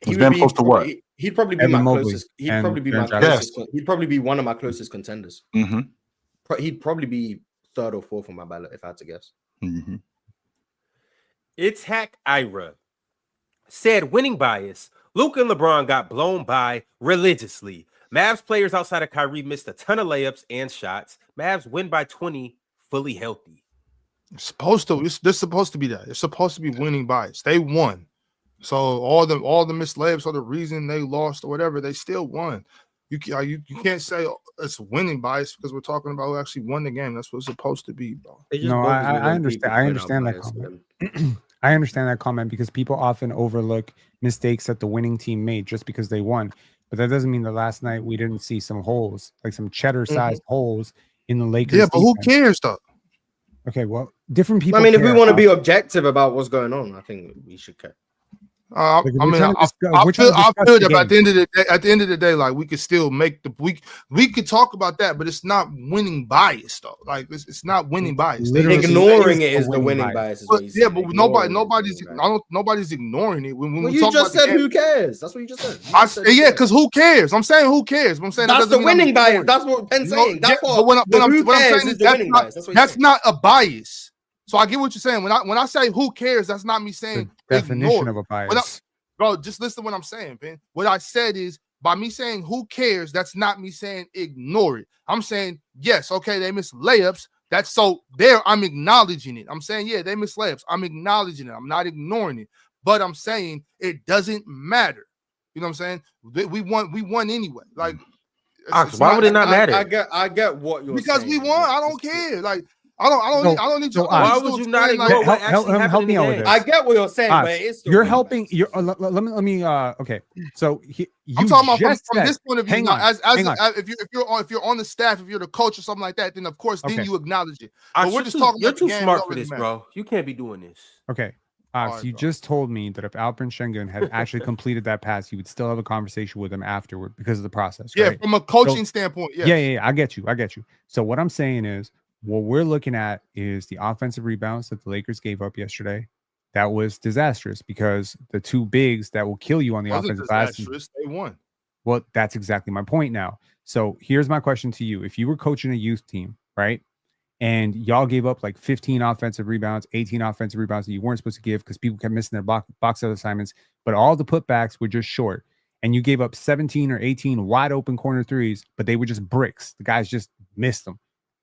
Is Bam close to what? He'd probably be Evan my Mobley closest. He'd probably be Jaren my closest. He'd probably be one of my closest contenders. He'd probably be 3rd or 4th on my ballot if I had to guess. It's Hack Ira said winning bias. Luka and LeBron got blown by religiously. Mavs players outside of Kyrie missed a ton of layups and shots. Mavs win by 20, fully healthy. It's supposed to. They're supposed to be that. It's supposed to be winning bias. They won. So all the missed layups are the reason they lost or whatever. They still won. You can't say it's winning bias because we're talking about who actually won the game. That's what it's supposed to be, bro. No, I understand. I understand that comment. I understand that comment because people often overlook mistakes that the winning team made just because they won. But that doesn't mean that last night we didn't see some holes, like some cheddar-sized holes in the Lakers. Yeah, but who cares though? Okay, well, different people. I mean, if we want to be objective about what's going on, I think we should care. I feel that at the end of the day, like we could still make we could talk about that, but it's not winning bias though. Like it's not winning bias. Ignoring it is the winning bias. But nobody's ignoring it. When we you talk just about said who cares? That's what you just said. Because who cares? I'm saying who cares. I'm saying that's the winning bias. That's what Ben's saying. That's what I'm saying. That's not a bias. So I get what you're saying. When I say who cares, that's not me saying the definition of a bias. Bro, just listen to what I'm saying, Ben. What I said is by me saying who cares, that's not me saying ignore it. I'm saying, yes, okay, they missed layups. That's so there, I'm acknowledging it. I'm saying, yeah, they missed layups. I'm acknowledging it. I'm not ignoring it. But I'm saying it doesn't matter. You know what I'm saying? We won anyway. Like why would it not matter? I get what you're saying. Because we won. I don't care. Like I don't need to. Why would you not ignore what actually happened in the game? I get what you're saying, but it's you're helping. Let me. Okay, so I'm talking about from this point of view. If you're on the staff, if you're the coach or something like that, then of course then you acknowledge it. But we're just talking. You're too smart for this, bro. You can't be doing this. Okay. So you just told me that if Alperen Şengün had actually completed that pass, you would still have a conversation with him afterward because of the process. Yeah, right? from a coaching standpoint. Yes. Yeah. I get you. So what I'm saying is, what we're looking at is the offensive rebounds that the Lakers gave up yesterday. That was disastrous because the two bigs that will kill you on the offensive side. They won. Well, that's exactly my point now. So here's my question to you. If you were coaching a youth team, right, and y'all gave up like 15 offensive rebounds, 18 offensive rebounds that you weren't supposed to give because people kept missing their box out assignments, but all the putbacks were just short, and you gave up 17 or 18 wide open corner threes, but they were just bricks. The guys just missed them.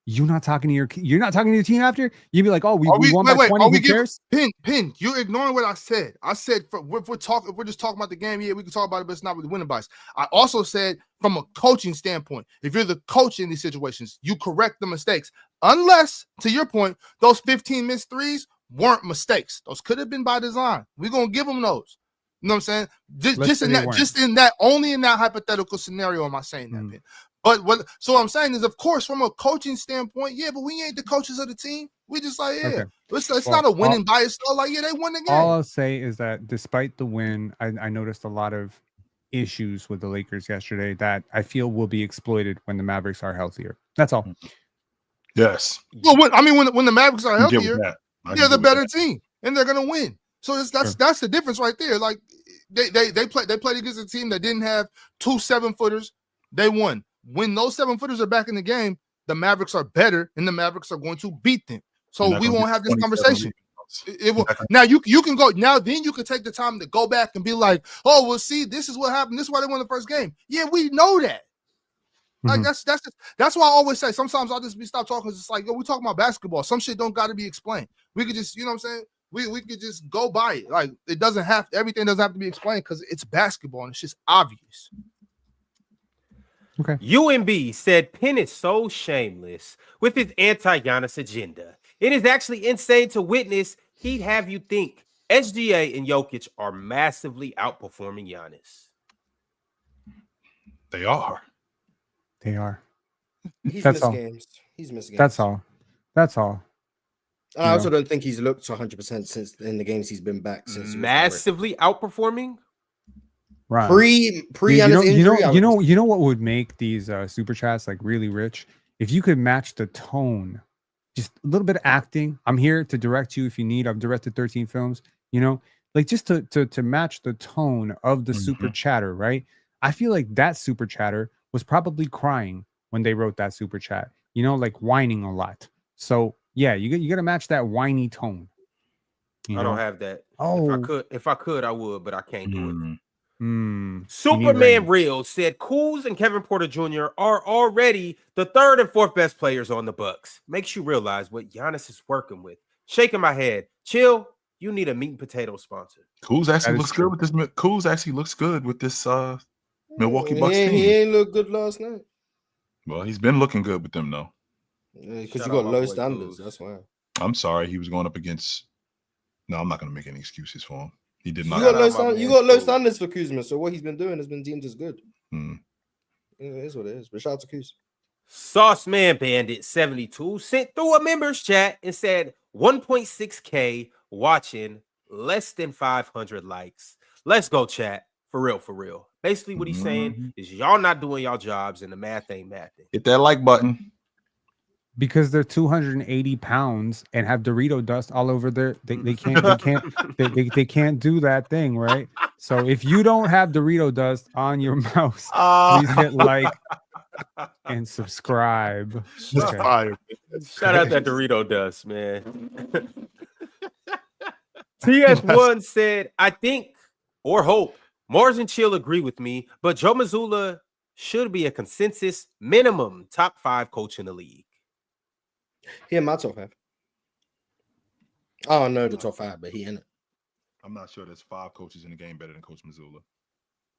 You're not talking to your team after? You'd be like, oh, we won by 20. Who cares? Pin, you're ignoring what I said. I said if we're just talking about the game, yeah, we can talk about it, but it's not with the winning bias. I also said from a coaching standpoint, if you're the coach in these situations, you correct the mistakes. Unless, to your point, those 15 missed threes weren't mistakes. Those could have been by design. We're gonna give them those. You know what I'm saying? Only in that hypothetical scenario am I saying that, Pin. But what I'm saying is, of course, from a coaching standpoint, yeah, but we ain't the coaches of the team. We just like, yeah, okay. It's not a winning bias though. Like, yeah, they won the game. All I'll say is that despite the win, I noticed a lot of issues with the Lakers yesterday that I feel will be exploited when the Mavericks are healthier. That's all. Yes. Well, when the Mavericks are healthier, they're the better team, and they're gonna win. So that's the difference right there. Like they played against a team that didn't have 2 7-footers. They won. When those 7-footers are back in the game, the Mavericks are better, and the Mavericks are going to beat them. So we won't have this conversation. It will. Now you can go. Now then you can take the time to go back and be like, oh, well, see, this is what happened. This is why they won the first game. Yeah, we know that. Like that's why I always say sometimes I'll just stop talking. It's like, yo, we talking about basketball. Some shit don't got to be explained. We could just, you know what I'm saying? We could just go by it. Like everything doesn't have to be explained because it's basketball and it's just obvious. Okay. UMB said Penn is so shameless with his anti-Giannis agenda. It is actually insane to witness. He'd have you think SGA and Jokic are massively outperforming Giannis. They are. They are. He's That's missed all. games. He's missed games. That's all. That's all. And I also don't think he's looked 100% since in the games he's been back since. Massively outperforming? Right. Pre you injury. know what would make these super chats like really rich? If you could match the tone, just a little bit of acting. I'm here to direct you if you need. I've directed 13 films, you know, like just to match the tone of the super chatter, right? I feel like that super chatter was probably crying when they wrote that super chat, you know, like whining a lot. So yeah, you got to match that whiny tone. I don't have that. Oh, If I could, I would, but I can't do it. Superman Real said Kuz and Kevin Porter Jr. are already the third and fourth best players on the Bucks. Makes you realize what Giannis is working with. Shaking my head. Chill. You need a meat and potato sponsor. Kuz actually looks good with this. Kuz actually looks good with this Milwaukee Bucks team. He ain't look good last night. Well, he's been looking good with them though. Because you got low standards. That's why. I'm sorry, he was going up against. No, I'm not going to make any excuses for him. He did not. You got low standards for Kuzma, so what he's been doing has been deemed as good. It is what it is. But shout out to Kuz. Sauce Man Bandit 72 sent through a members chat and said 1.6K watching, less than 500 likes. Let's go, chat. For real. Basically, what he's saying is y'all not doing y'all jobs and the math ain't mathing. Hit that like button. Because they're 280 pounds and have Dorito dust all over their they can't do that thing, right? So if you don't have Dorito dust on your mouse, please hit like and subscribe. Okay. Fire. Shout out that Dorito dust, man. TS1 said, I think or hope Mars and Chill agree with me, but Joe Mazzulla should be a consensus minimum top 5 coach in the league. He in my top 5. I don't know the top 5, but he in it. I'm not sure there's 5 coaches in the game better than Coach Mazzulla.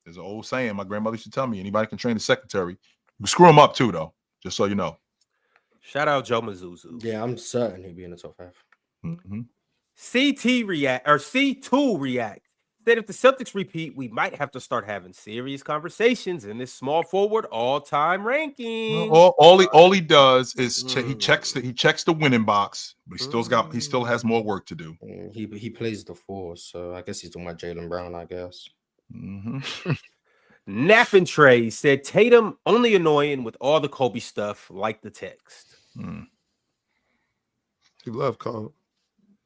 There's an old saying my grandmother used to tell me: anybody can train the secretary. You screw him up too, though. Just so you know. Shout out Joe Mazzulla. Yeah, I'm certain he'd be in the top 5. C2 React said if the Celtics repeat, we might have to start having serious conversations in this small forward all-time ranking. All he does is he checks the winning box, but he still has more work to do. He plays the 4, so I guess he's talking about Jaylen Brown, I guess. Nappin' Trey said Tatum only annoying with all the Kobe stuff, like the text. He love Kobe.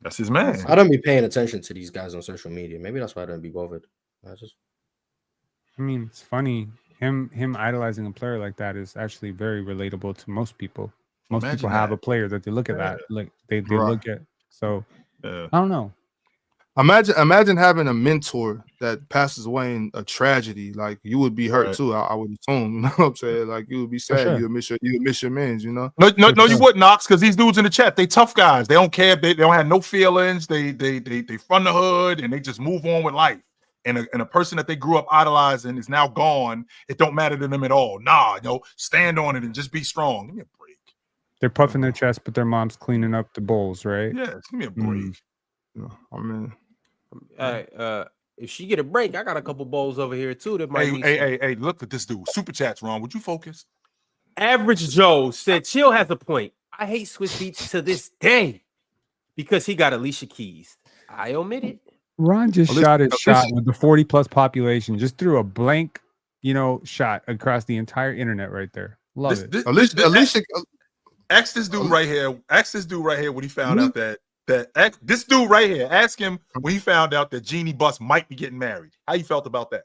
That's his man. I don't be paying attention to these guys on social media. Maybe that's why I don't be bothered. I mean, it's funny. Him idolizing a player like that is actually very relatable to most people. Most people have a player that they look at that. Like they look at. So I don't know. Imagine having a mentor that passes away in a tragedy. Like you would be hurt too. I would assume. You know what I'm saying? Like you would be sad. Sure. You would miss your mans. You know? No, you wouldn't, Knox, because these dudes in the chat, they tough guys. They don't care. They don't have no feelings. They from the hood and they just move on with life. And a person that they grew up idolizing is now gone. It don't matter to them at all. Nah, stand on it and just be strong. Give me a break. They're puffing their chest, but their mom's cleaning up the bowls, right? Yes, give me a break. I mean. If she get a break, I got a couple bowls over here too. That might hey, look at this dude. Super chats, Ron. Would you focus? Average Joe said Chill has a point. I hate Swiss Beats to this day because he got Alicia Keys. I omit it. Ron just shot his shot with the 40+ population. Just threw a blank, shot across the entire internet right there. Love it. Alicia, ask this dude right here. Ask this dude right here when he found out that this dude right here, ask him when he found out that Jeannie Buss might be getting married. How you felt about that?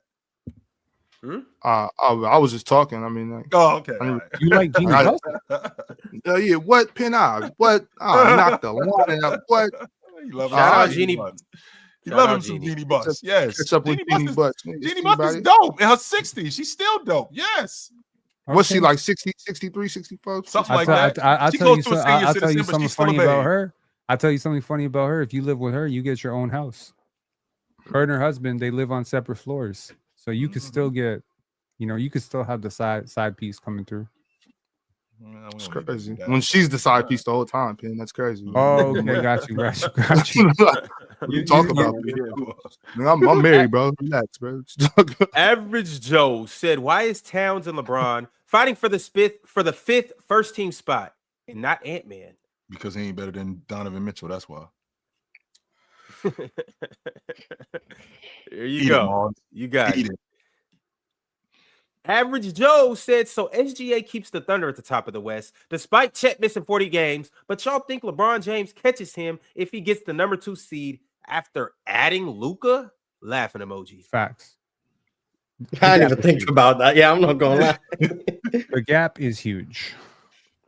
I was just talking. I mean, okay. You like Jeannie Buss? Yeah. What pin eye? What? Knock the line out. What? You love Jeannie Buss. You love him some Jeannie Buss. Yes. Catch up with Jeannie Buss. Jeannie Buss is dope. In her 60s, she's still dope. Yes. What's she Okay. like 60, 63, 64? Something like that. I'll She tell goes you. to a senior I'll tell you citizen, but something she's still funny a about babe. her. I'll tell you something funny about her. If you live with her, you get your own house. Her and her husband, they live on separate floors, so you could still get, you could still have the side piece coming through. It's crazy. When she's the side piece the whole time, Pin. That's crazy. Oh, okay, got you. What you talk about? I'm married, bro. Relax, bro. Average Joe said, "Why is Towns and LeBron fighting for the fifth first team spot and not Ant-Man?" Because he ain't better than Donovan Mitchell. That's why. There you Eat go. it, Mons. You got Eat it. it. Average Joe said, "So SGA keeps the Thunder at the top of the West, despite Chet missing 40 games, but y'all think LeBron James catches him if he gets the number 2 seed after adding Luka?" Laughing emoji. Facts. I didn't even think about that. Yeah, I'm not gonna lie. The gap is huge.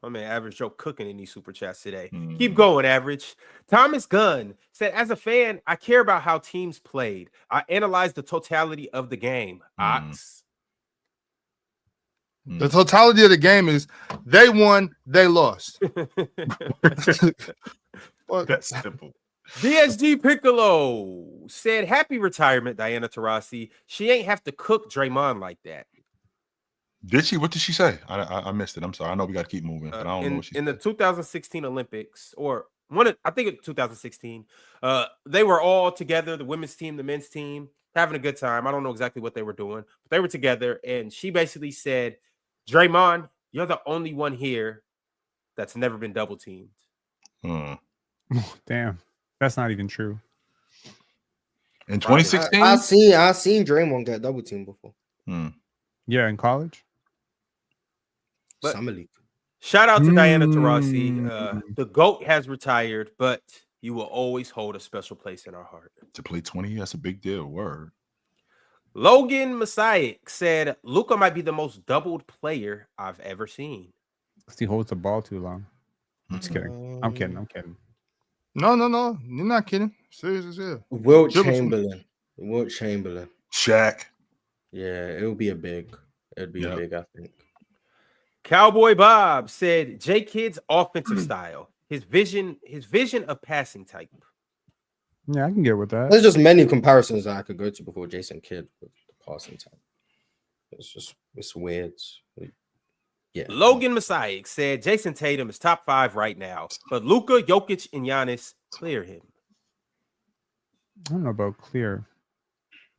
My man, Average Joe cooking in these super chats today. Keep going, Average. Thomas Gunn said, "As a fan, I care about how teams played. I analyze the totality of the game." Ox. The totality of the game is they won, they lost. That's simple. DSG Piccolo said, "Happy retirement, Diana Taurasi. She ain't have to cook Draymond like that." Did she? What did she say? I missed it. I'm sorry. I know we got to keep moving, but I don't know what she in said. the 2016 Olympics, or I think it's 2016. They were all together, the women's team, the men's team, having a good time. I don't know exactly what they were doing, but they were together, and she basically said, "Draymond, you're the only one here that's never been double teamed." Damn, that's not even true. In 2016, I seen Draymond get double teamed before. Yeah, in college. But Summer league. Shout out to Diana Taurasi. The GOAT has retired, but you will always hold a special place in our heart. To play 20, that's a big deal. Word. Logan Messiah said, "Luka might be the most doubled player I've ever seen." Because he holds the ball too long. I'm just kidding. I'm kidding. No. You're not kidding. Serious as hell. Wilt Chamberlain. Shaq. Yeah, it'd be a big, I think. Cowboy Bob said, "J Kidd's offensive style, his vision of passing type." Yeah, I can get with that. There's just many comparisons that I could go to before Jason Kidd with the passing type. It's weird. Yeah. Logan Messiah said, "Jayson Tatum is top 5 right now, but Luka, Jokic, and Giannis clear him." I don't know about clear,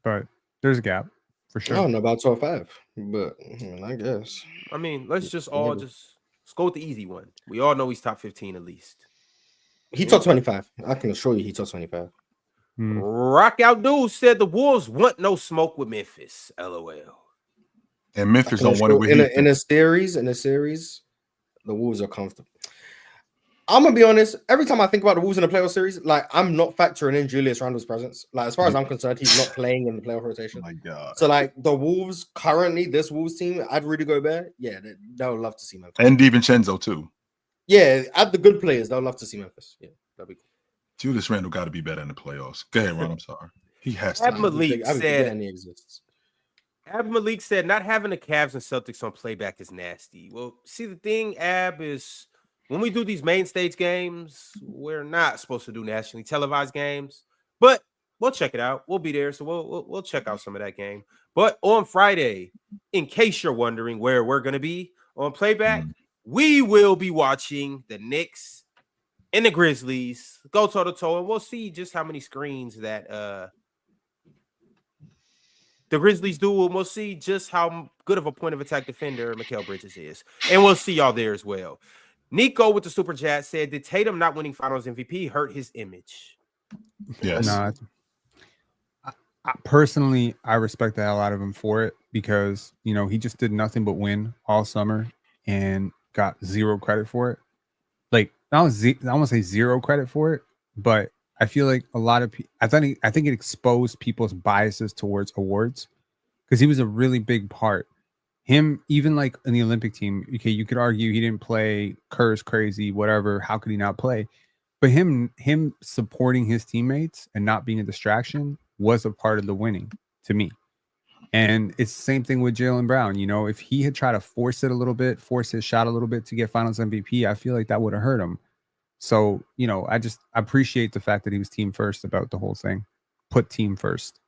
but there's a gap for I sure. don't know about 12-5, but I guess. I mean, let's go with the easy one. We all know he's top 15 at least. He top 25. I can assure you he top 25. Rock Out Dude said, "The Wolves want no smoke with Memphis." LOL. And Memphis don't want it with in a series, the Wolves are comfortable. I'm gonna be honest. Every time I think about the Wolves in a playoff series, like I'm not factoring in Julius Randle's presence. Like as far as I'm concerned, he's not playing in the playoff rotation. Oh my God. So like the Wolves currently, this Wolves team, I'd really go back. Yeah, they would love to see Memphis. And DiVincenzo too. Yeah, add the good players. They'll love to see Memphis. Yeah, that'd be cool. Julius Randle got to be better in the playoffs. Go ahead, Ron. I'm sorry. He has to. Ab Malik said, he exists. Ab Malik said, "Not having the Cavs and Celtics on playback is nasty." Well, see, the thing, Ab, is when we do these main stage games, we're not supposed to do nationally televised games, but we'll check it out. We'll be there, so we'll check out some of that game. But on Friday, in case you're wondering where we're going to be on playback, we will be watching the Knicks and the Grizzlies go toe-to-toe, and we'll see just how many screens that the Grizzlies do, and we'll see just how good of a point of attack defender Mikal Bridges is. And we'll see y'all there as well. Nico with the super chat said, "Did Tatum not winning finals MVP hurt his image?" Yes. No, personally, I respect the hell out of him for it because, he just did nothing but win all summer and got zero credit for it. Like, I want to say zero credit for it, but I feel like a lot of people, I think it exposed people's biases towards awards because he was a really big part. Him, even like in the Olympic team, okay, you could argue he didn't play, Kerr's crazy, whatever. How could he not play? But him supporting his teammates and not being a distraction was a part of the winning to me. And it's the same thing with Jaylen Brown. You know, if he had tried to force it a little bit, force his shot a little bit to get Finals MVP, I feel like that would have hurt him. So, you know, I appreciate the fact that he was team first about the whole thing. Put team first.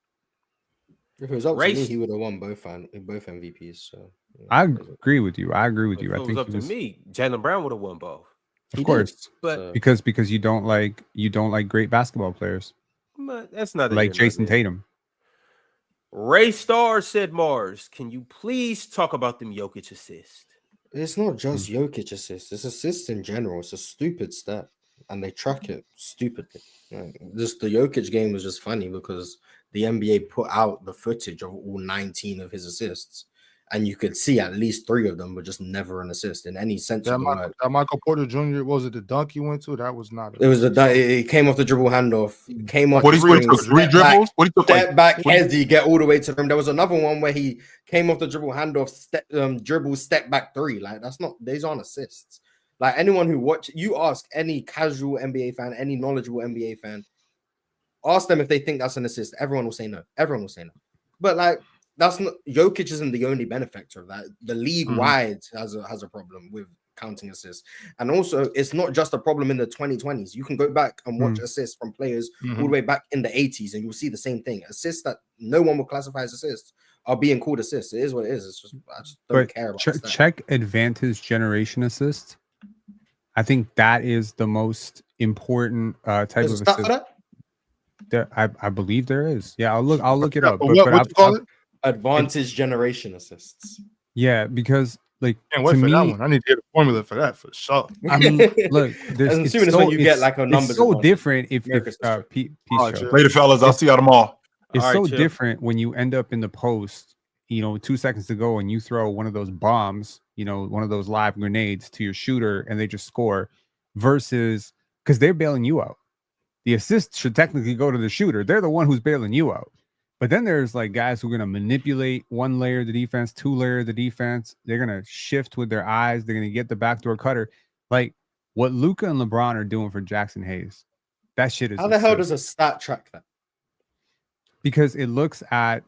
If it was up to me, he would have won both MVPs. So yeah, I agree with you. I If think it was up to me, Jaylen Brown would have won both. Of course, but because you don't like great basketball players. But that's not like Jayson Tatum. Ray Starr said, Mars, can you please talk about them Jokic assists? It's not just Jokic assists. It's assists in general. It's a stupid stat, and they track it stupidly. Just the Jokic game was just funny because the NBA put out the footage of all 19 of his assists, and you could see at least 3 of them were just never an assist in any sense of the word. That Michael Porter Jr. was it the dunk he went to? That was not. It was it came off the dribble handoff. It came off. What he took 3 dribbles? What he took step back, heady, get all the way to the rim. There was another one where he came off the dribble handoff, dribble, step back 3. Like that's not. These aren't assists. Like anyone who you ask any casual NBA fan, any knowledgeable NBA fan, ask them if they think that's an assist. Everyone will say no. Everyone will say no. But like. That's not Jokic isn't the only benefactor of that. The league wide has a problem with counting assists, and also it's not just a problem in the 2020s. You can go back and watch assists from players all the way back in the 80s, and you'll see the same thing. Assists that no one will classify as assists are being called assists. It is what it is. It's just I just don't care about that. Check advantage generation assist. I think that is the most important type of assist. For that? I believe there is. Yeah, I'll look it up. What you call it? Advantage generation assists. Yeah, because like can't wait for that one. I need to get a formula for that for sure. I mean, look, as soon as when you get like a number, it's so different. If later, fellas, I'll see y'all tomorrow. It's so different when you end up in the post, you know, 2 seconds to go, and you throw one of those bombs, you know, one of those live grenades to your shooter, and they just score, versus because they're bailing you out. The assist should technically go to the shooter. They're the one who's bailing you out. But then there's like guys who are going to manipulate 1 layer of the defense, 2 layer of the defense. They're going to shift with their eyes. They're going to get the backdoor cutter. Like what Luka and LeBron are doing for Jackson Hayes. That shit is. How the hell does a stat track that? Because it looks at,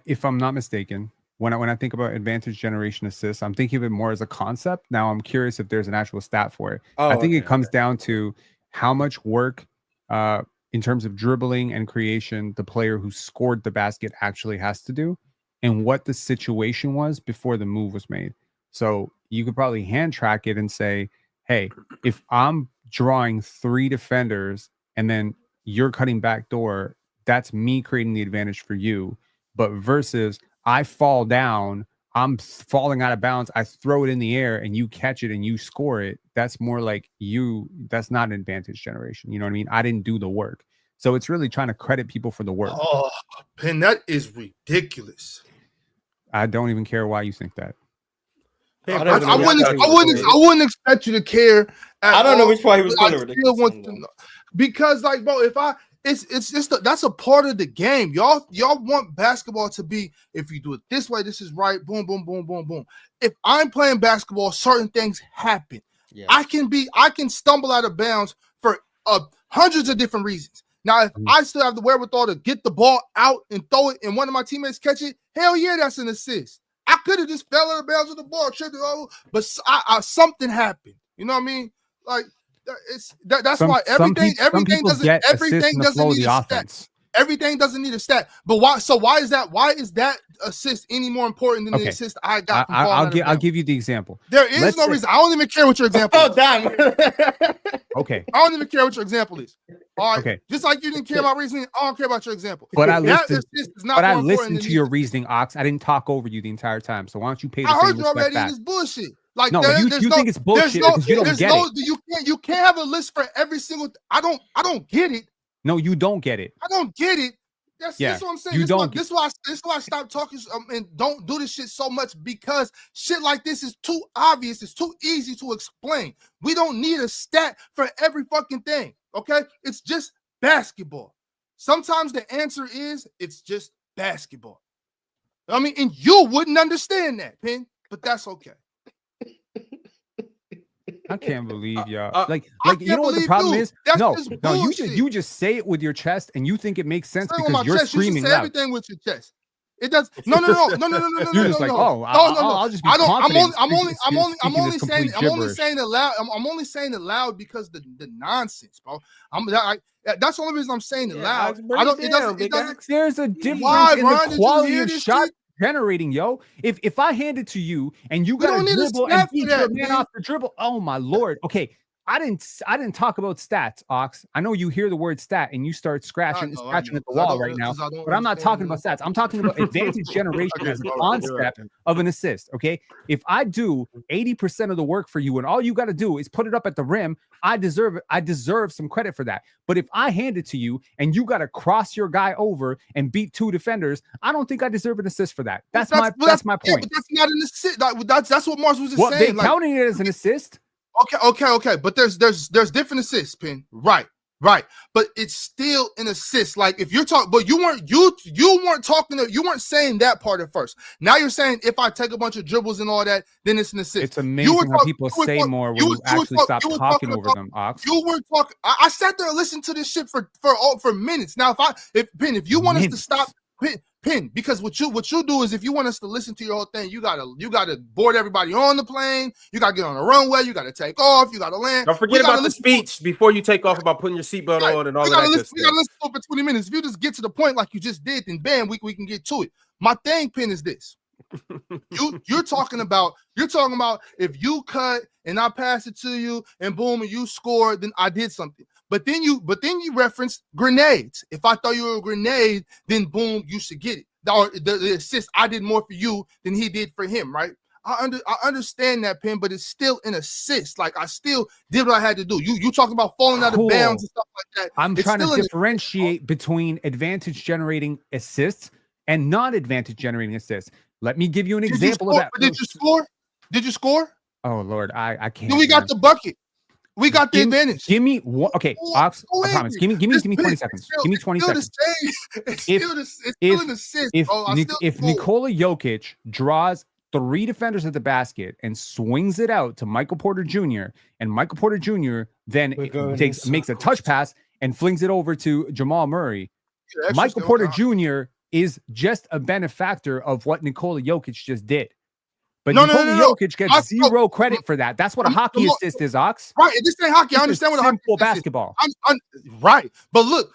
if I'm not mistaken, when I think about advantage generation assists, I'm thinking of it more as a concept. Now I'm curious if there's an actual stat for it. I think it comes down to how much work, in terms of dribbling and creation, the player who scored the basket actually has to do, and what the situation was before the move was made. So you could probably hand track it and say, hey, if I'm drawing 3 defenders and then you're cutting back door, that's me creating the advantage for you. But versus I fall down, I'm falling out of bounds, I throw it in the air and you catch it and you score it. That's more like that's not an advantage generation. You know what I mean? I didn't do the work. So it's really trying to credit people for the work. Oh, Penn, that is ridiculous. I don't even care why you think that. I wouldn't expect you to care. I don't know which part he was going to. Because like, bro, that's a part of the game. Y'all want basketball to be, if you do it this way, this is right. Boom, boom, boom, boom, boom. If I'm playing basketball, certain things happen. Yeah. I can stumble out of bounds for hundreds of different reasons. Now, if I still have the wherewithal to get the ball out and throw it, and one of my teammates catch it, hell yeah, that's an assist. I could have just fell out of bounds with the ball, tripped it over, but something happened. You know what I mean? Like that's why everything doesn't need a stat. Everything doesn't need a stat. But why? So why is that? Why is that assist any more important than the assist I got? I'll give you the example. There is no reason. I don't even care what your example is. Oh, damn. Okay. I don't even care what your example is. All right. Okay. Just like you didn't care about reasoning, I don't care about your example. But I listened to your reasoning, Ox. I didn't talk over you the entire time. So why don't you pay the same respect back? I heard you already. This bullshit. Like no, you think it's bullshit because you don't get it. You can't have a list for every single. I don't get it. No, you don't get it. I don't get it. That's what I'm saying. This is why I stop talking and don't do this shit so much, because shit like this is too obvious. It's too easy to explain. We don't need a stat for every fucking thing. Okay, it's just basketball. Sometimes the answer is it's just basketball. I mean, and you wouldn't understand that, Penn, but that's okay. I can't believe y'all. Like you know what the problem is? No, you just say it with your chest and you think it makes sense because you're screaming loud. Everything with your chest. It does. No. You're just like, no. I'll just be confident. I'm only saying it loud. I'm only saying it loud because the nonsense, bro. That's the only reason I'm saying it loud. There's a difference Why, in Ron, the quality of this shot shit? generating, yo. If I hand it to you and you got to dribble and beat your man off the dribble, oh my lord. Okay. I didn't talk about stats, Ox. I know you hear the word stat and you start scratching at the wall right now, but I'm not talking about stats. I'm talking about advantage generation as a concept of an assist. Okay, if I do 80% of the work for you and all you got to do is put it up at the rim, I deserve it. I deserve some credit for that. But if I hand it to you and you got to cross your guy over and beat 2 defenders, I don't think I deserve an assist for that. That's my point. Yeah, but that's not an assist. That's what Mars was just saying. They counting it as an assist. Okay. But there's different assists, Pin. Right. But it's still an assist. Like if you're talking, but you weren't saying that part at first. Now you're saying if I take a bunch of dribbles and all that, then it's an assist. It's amazing how people say more when you actually stop talking over them, Ox. You were talking. I sat there and listened to this shit for minutes. Now if you want us to stop, Pin, because what you do is if you want us to listen to your whole thing, you gotta board everybody on the plane, you gotta get on the runway, you gotta take off, you gotta land. Don't forget about the speech before you take off about putting your seatbelt on and all that. We gotta listen to it for 20 minutes. If you just get to the point like you just did, then bam, we can get to it. My thing, Pin, is this. You're talking about if you cut and I pass it to you and boom and you score, then I did something. But then you referenced grenades. If I throw you a grenade, then boom, you should get it. Or the assist, I did more for you than he did for him, right? I understand that, Pin, but it's still an assist. Like I still did what I had to do. You talking about falling out of bounds and stuff like that. I'm trying to differentiate between advantage generating assists and non-advantage generating assists. Let me give you an example of that. Did you score? Did you score? Oh Lord, I can't. Then we got the bucket. We got the advantage. Give me one. Okay, Ox, I promise. Give me 20 seconds. Give me 20 seconds. If Nikola Jokic draws 3 defenders at the basket and swings it out to Michael Porter Jr., and Michael Porter Jr. then makes a touch pass and flings it over to Jamal Murray, Michael Porter Jr. is just a benefactor of what Nikola Jokic just did. But Nikola Jokic gets zero credit for that. That's what a hockey assist is, Ox. Right. This ain't hockey. I understand what a hockey simple basketball. Right. But look,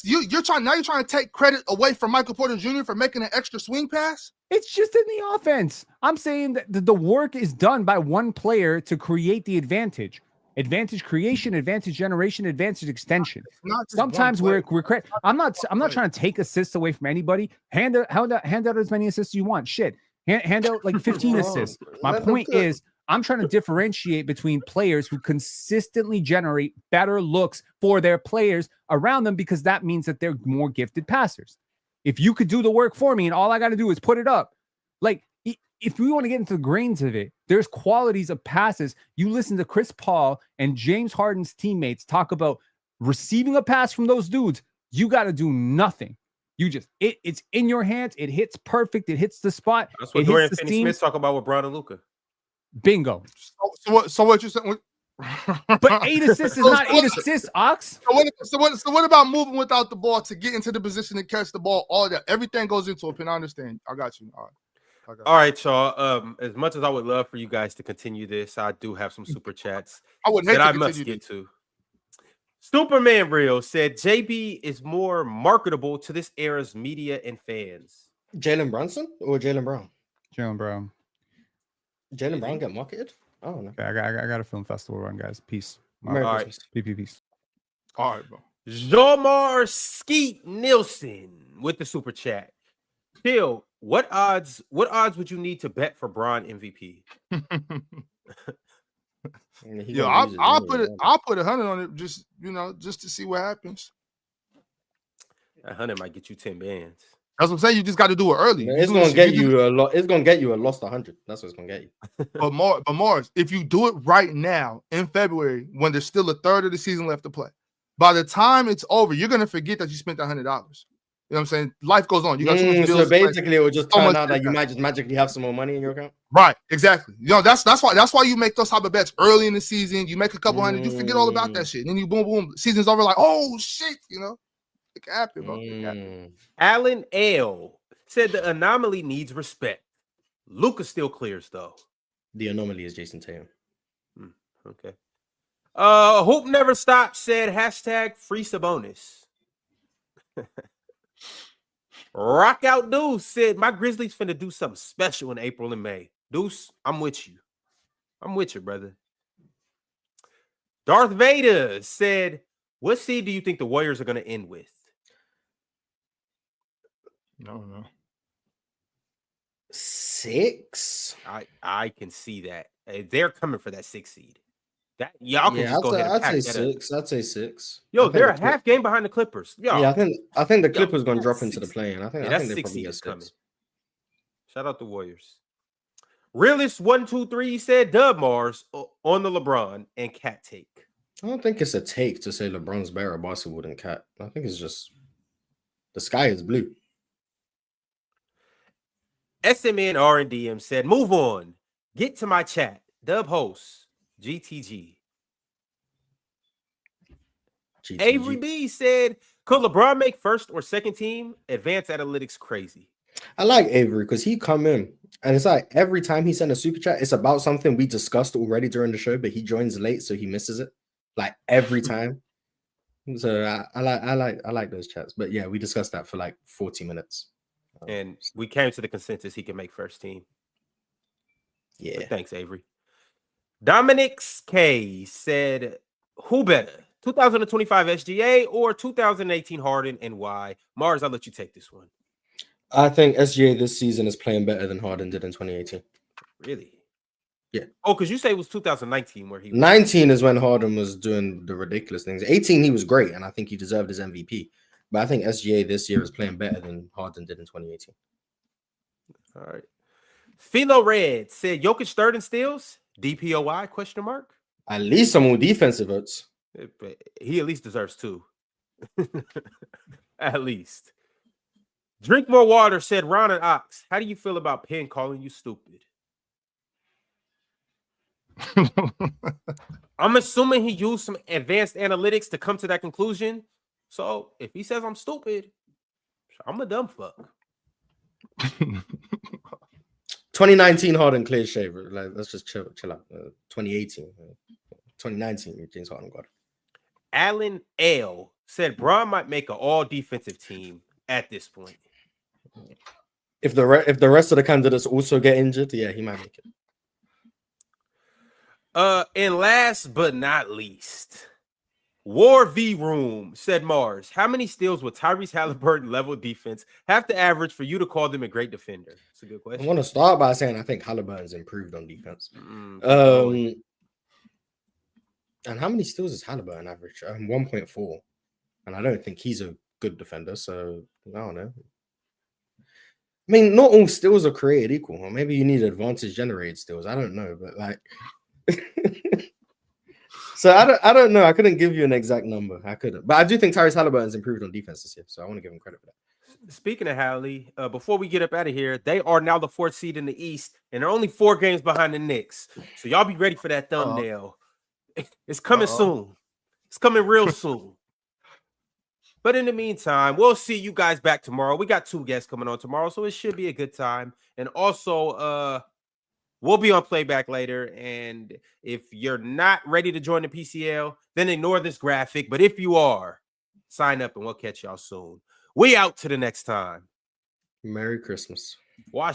you're trying to take credit away from Michael Porter Jr. for making an extra swing pass. It's just in the offense. I'm saying that the work is done by one player to create the advantage. Advantage creation, advantage generation, advantage extension. Sometimes we're I'm not trying to take assists away from anybody. Hand out as many assists as you want. Shit. Hand out like 15 assists. My point is, I'm trying to differentiate between players who consistently generate better looks for their players around them because that means that they're more gifted passers. If you could do the work for me and all I got to do is put it up, like if we want to get into the grains of it, there's qualities of passes. You listen to Chris Paul and James Harden's teammates talk about receiving a pass from those dudes. You got to do nothing. You just it's in your hands. It hits perfect. It hits the spot. That's what Dorian Finney-Smith talk about with Brown and Luka. Bingo. So what you're saying? But 8 assists is not 8 assists, Ox. So what about moving without the ball to get into the position to catch the ball? All that, everything goes into it. I understand. I got you. All right, y'all. As much as I would love for you guys to continue this, I do have some super chats that I must get to. Superman Real said JB is more marketable to this era's media and fans. Jalen Brunson or Jaylen Brown? Jaylen Brown. Jaylen Brown get marketed? Oh no. Okay, I got a film festival run, guys. Peace. All right. Peace. All right, bro. Jomar Skeet Nielsen with the super chat. Phil, what odds would you need to bet for Bron MVP? Yo, I'll put 100 on it just to see what happens. 100 might get you 10 bands. That's what I'm saying. You just got to do it early. Man, it's gonna get you a lot. It's gonna get you a lost 100. That's what it's gonna get you. But Mars, if you do it right now in February, when there's still a third of the season left to play, by the time it's over, you're gonna forget that you spent $100. You know what I'm saying? Life goes on. You got so basically, it will just turn out that you might just magically have some more money in your account. Right, exactly. That's why you make those type of bets early in the season. You make a couple hundred, you forget all about that shit, and then you boom, season's over. Like, oh shit, it can happen, bro. Alan L said the anomaly needs respect. Luka still clears though. The anomaly is Jayson Tatum. Okay. Hope never stops said hashtag free Sabonis. Rock out Deuce said my Grizzlies finna do something special in April and May. Deuce, I'm with you. I'm with you, brother. Darth Vader said, what seed do you think the Warriors are going to end with? No. 6. I can see that. They're coming for that 6 seed. That y'all can just go ahead and pack I'd say that 6. I'd say 6. Yo, they're a half game behind the Clippers. Yo, yeah, I think the Clippers going to drop that's into the 6. play-in. I think that's they 6 probably seed get is 6. coming. Shout out the Warriors. Realist 123 said Dub Mars on the LeBron and Cat take. I don't think it's a take to say LeBron's better at basketball than Cat. I think it's just the sky is blue. SMN R&DM said, move on. Get to my chat. Dub host. GTG. Avery B said, could LeBron make first or second team? Advanced analytics crazy. I like Avery because he come in and it's like every time he sent a super chat, it's about something we discussed already during the show, but he joins late, so he misses it. Like every time. So I like those chats. But yeah, we discussed that for like 40 minutes. And we came to the consensus he can make first team. Yeah. But thanks, Avery. Dominic's K said, who better? 2025 SGA or 2018 Harden and why? Mars, I'll let you take this one. I think SGA this season is playing better than Harden did in 2018. Really? Yeah. Oh, because you say it was 2019 where he was. 19 is when Harden was doing the ridiculous things. 18, he was great, and I think he deserved his MVP. But I think SGA this year is playing better than Harden did in 2018. All right. Philo Red said Jokic third in steals? DPOY? Question mark. At least some more defensive votes. He at least deserves 2. At least. Drink more water said Ron and Ox. How do you feel about Penn calling you stupid? I'm assuming he used some advanced analytics to come to that conclusion. So if he says I'm stupid, I'm a dumb fuck. 2019 Harden clear shave. Like, let's just chill out. 2018, 2019 James Harden got it. Alan L said Braun might make an all defensive team at this point. If the rest of the candidates also get injured, yeah, he might make it. And last but not least, War V Room said Mars, how many steals will Tyrese Halliburton level defense have to average for you to call them a great defender? That's a good question. I want to start by saying I think Halliburton's improved on defense. And how many steals is Halliburton average? 1.4. And I don't think he's a good defender, so I don't know. I mean, not all steals are created equal. Or maybe you need advantage generated steals. I don't know, but like so I don't know. I couldn't give you an exact number. I couldn't. But I do think Tyrese Halliburton's improved on defense this year, so I want to give him credit for that. Speaking of Halley, before we get up out of here, they are now the 4th seed in the East, and they're only 4 games behind the Knicks. So y'all be ready for that thumbnail. It's coming soon. It's coming real soon. But in the meantime, we'll see you guys back tomorrow. We got 2 guests coming on tomorrow, so it should be a good time. And also, we'll be on playback later. And if you're not ready to join the PCL, then ignore this graphic. But if you are, sign up and we'll catch y'all soon. We out to the next time. Merry Christmas. Watch.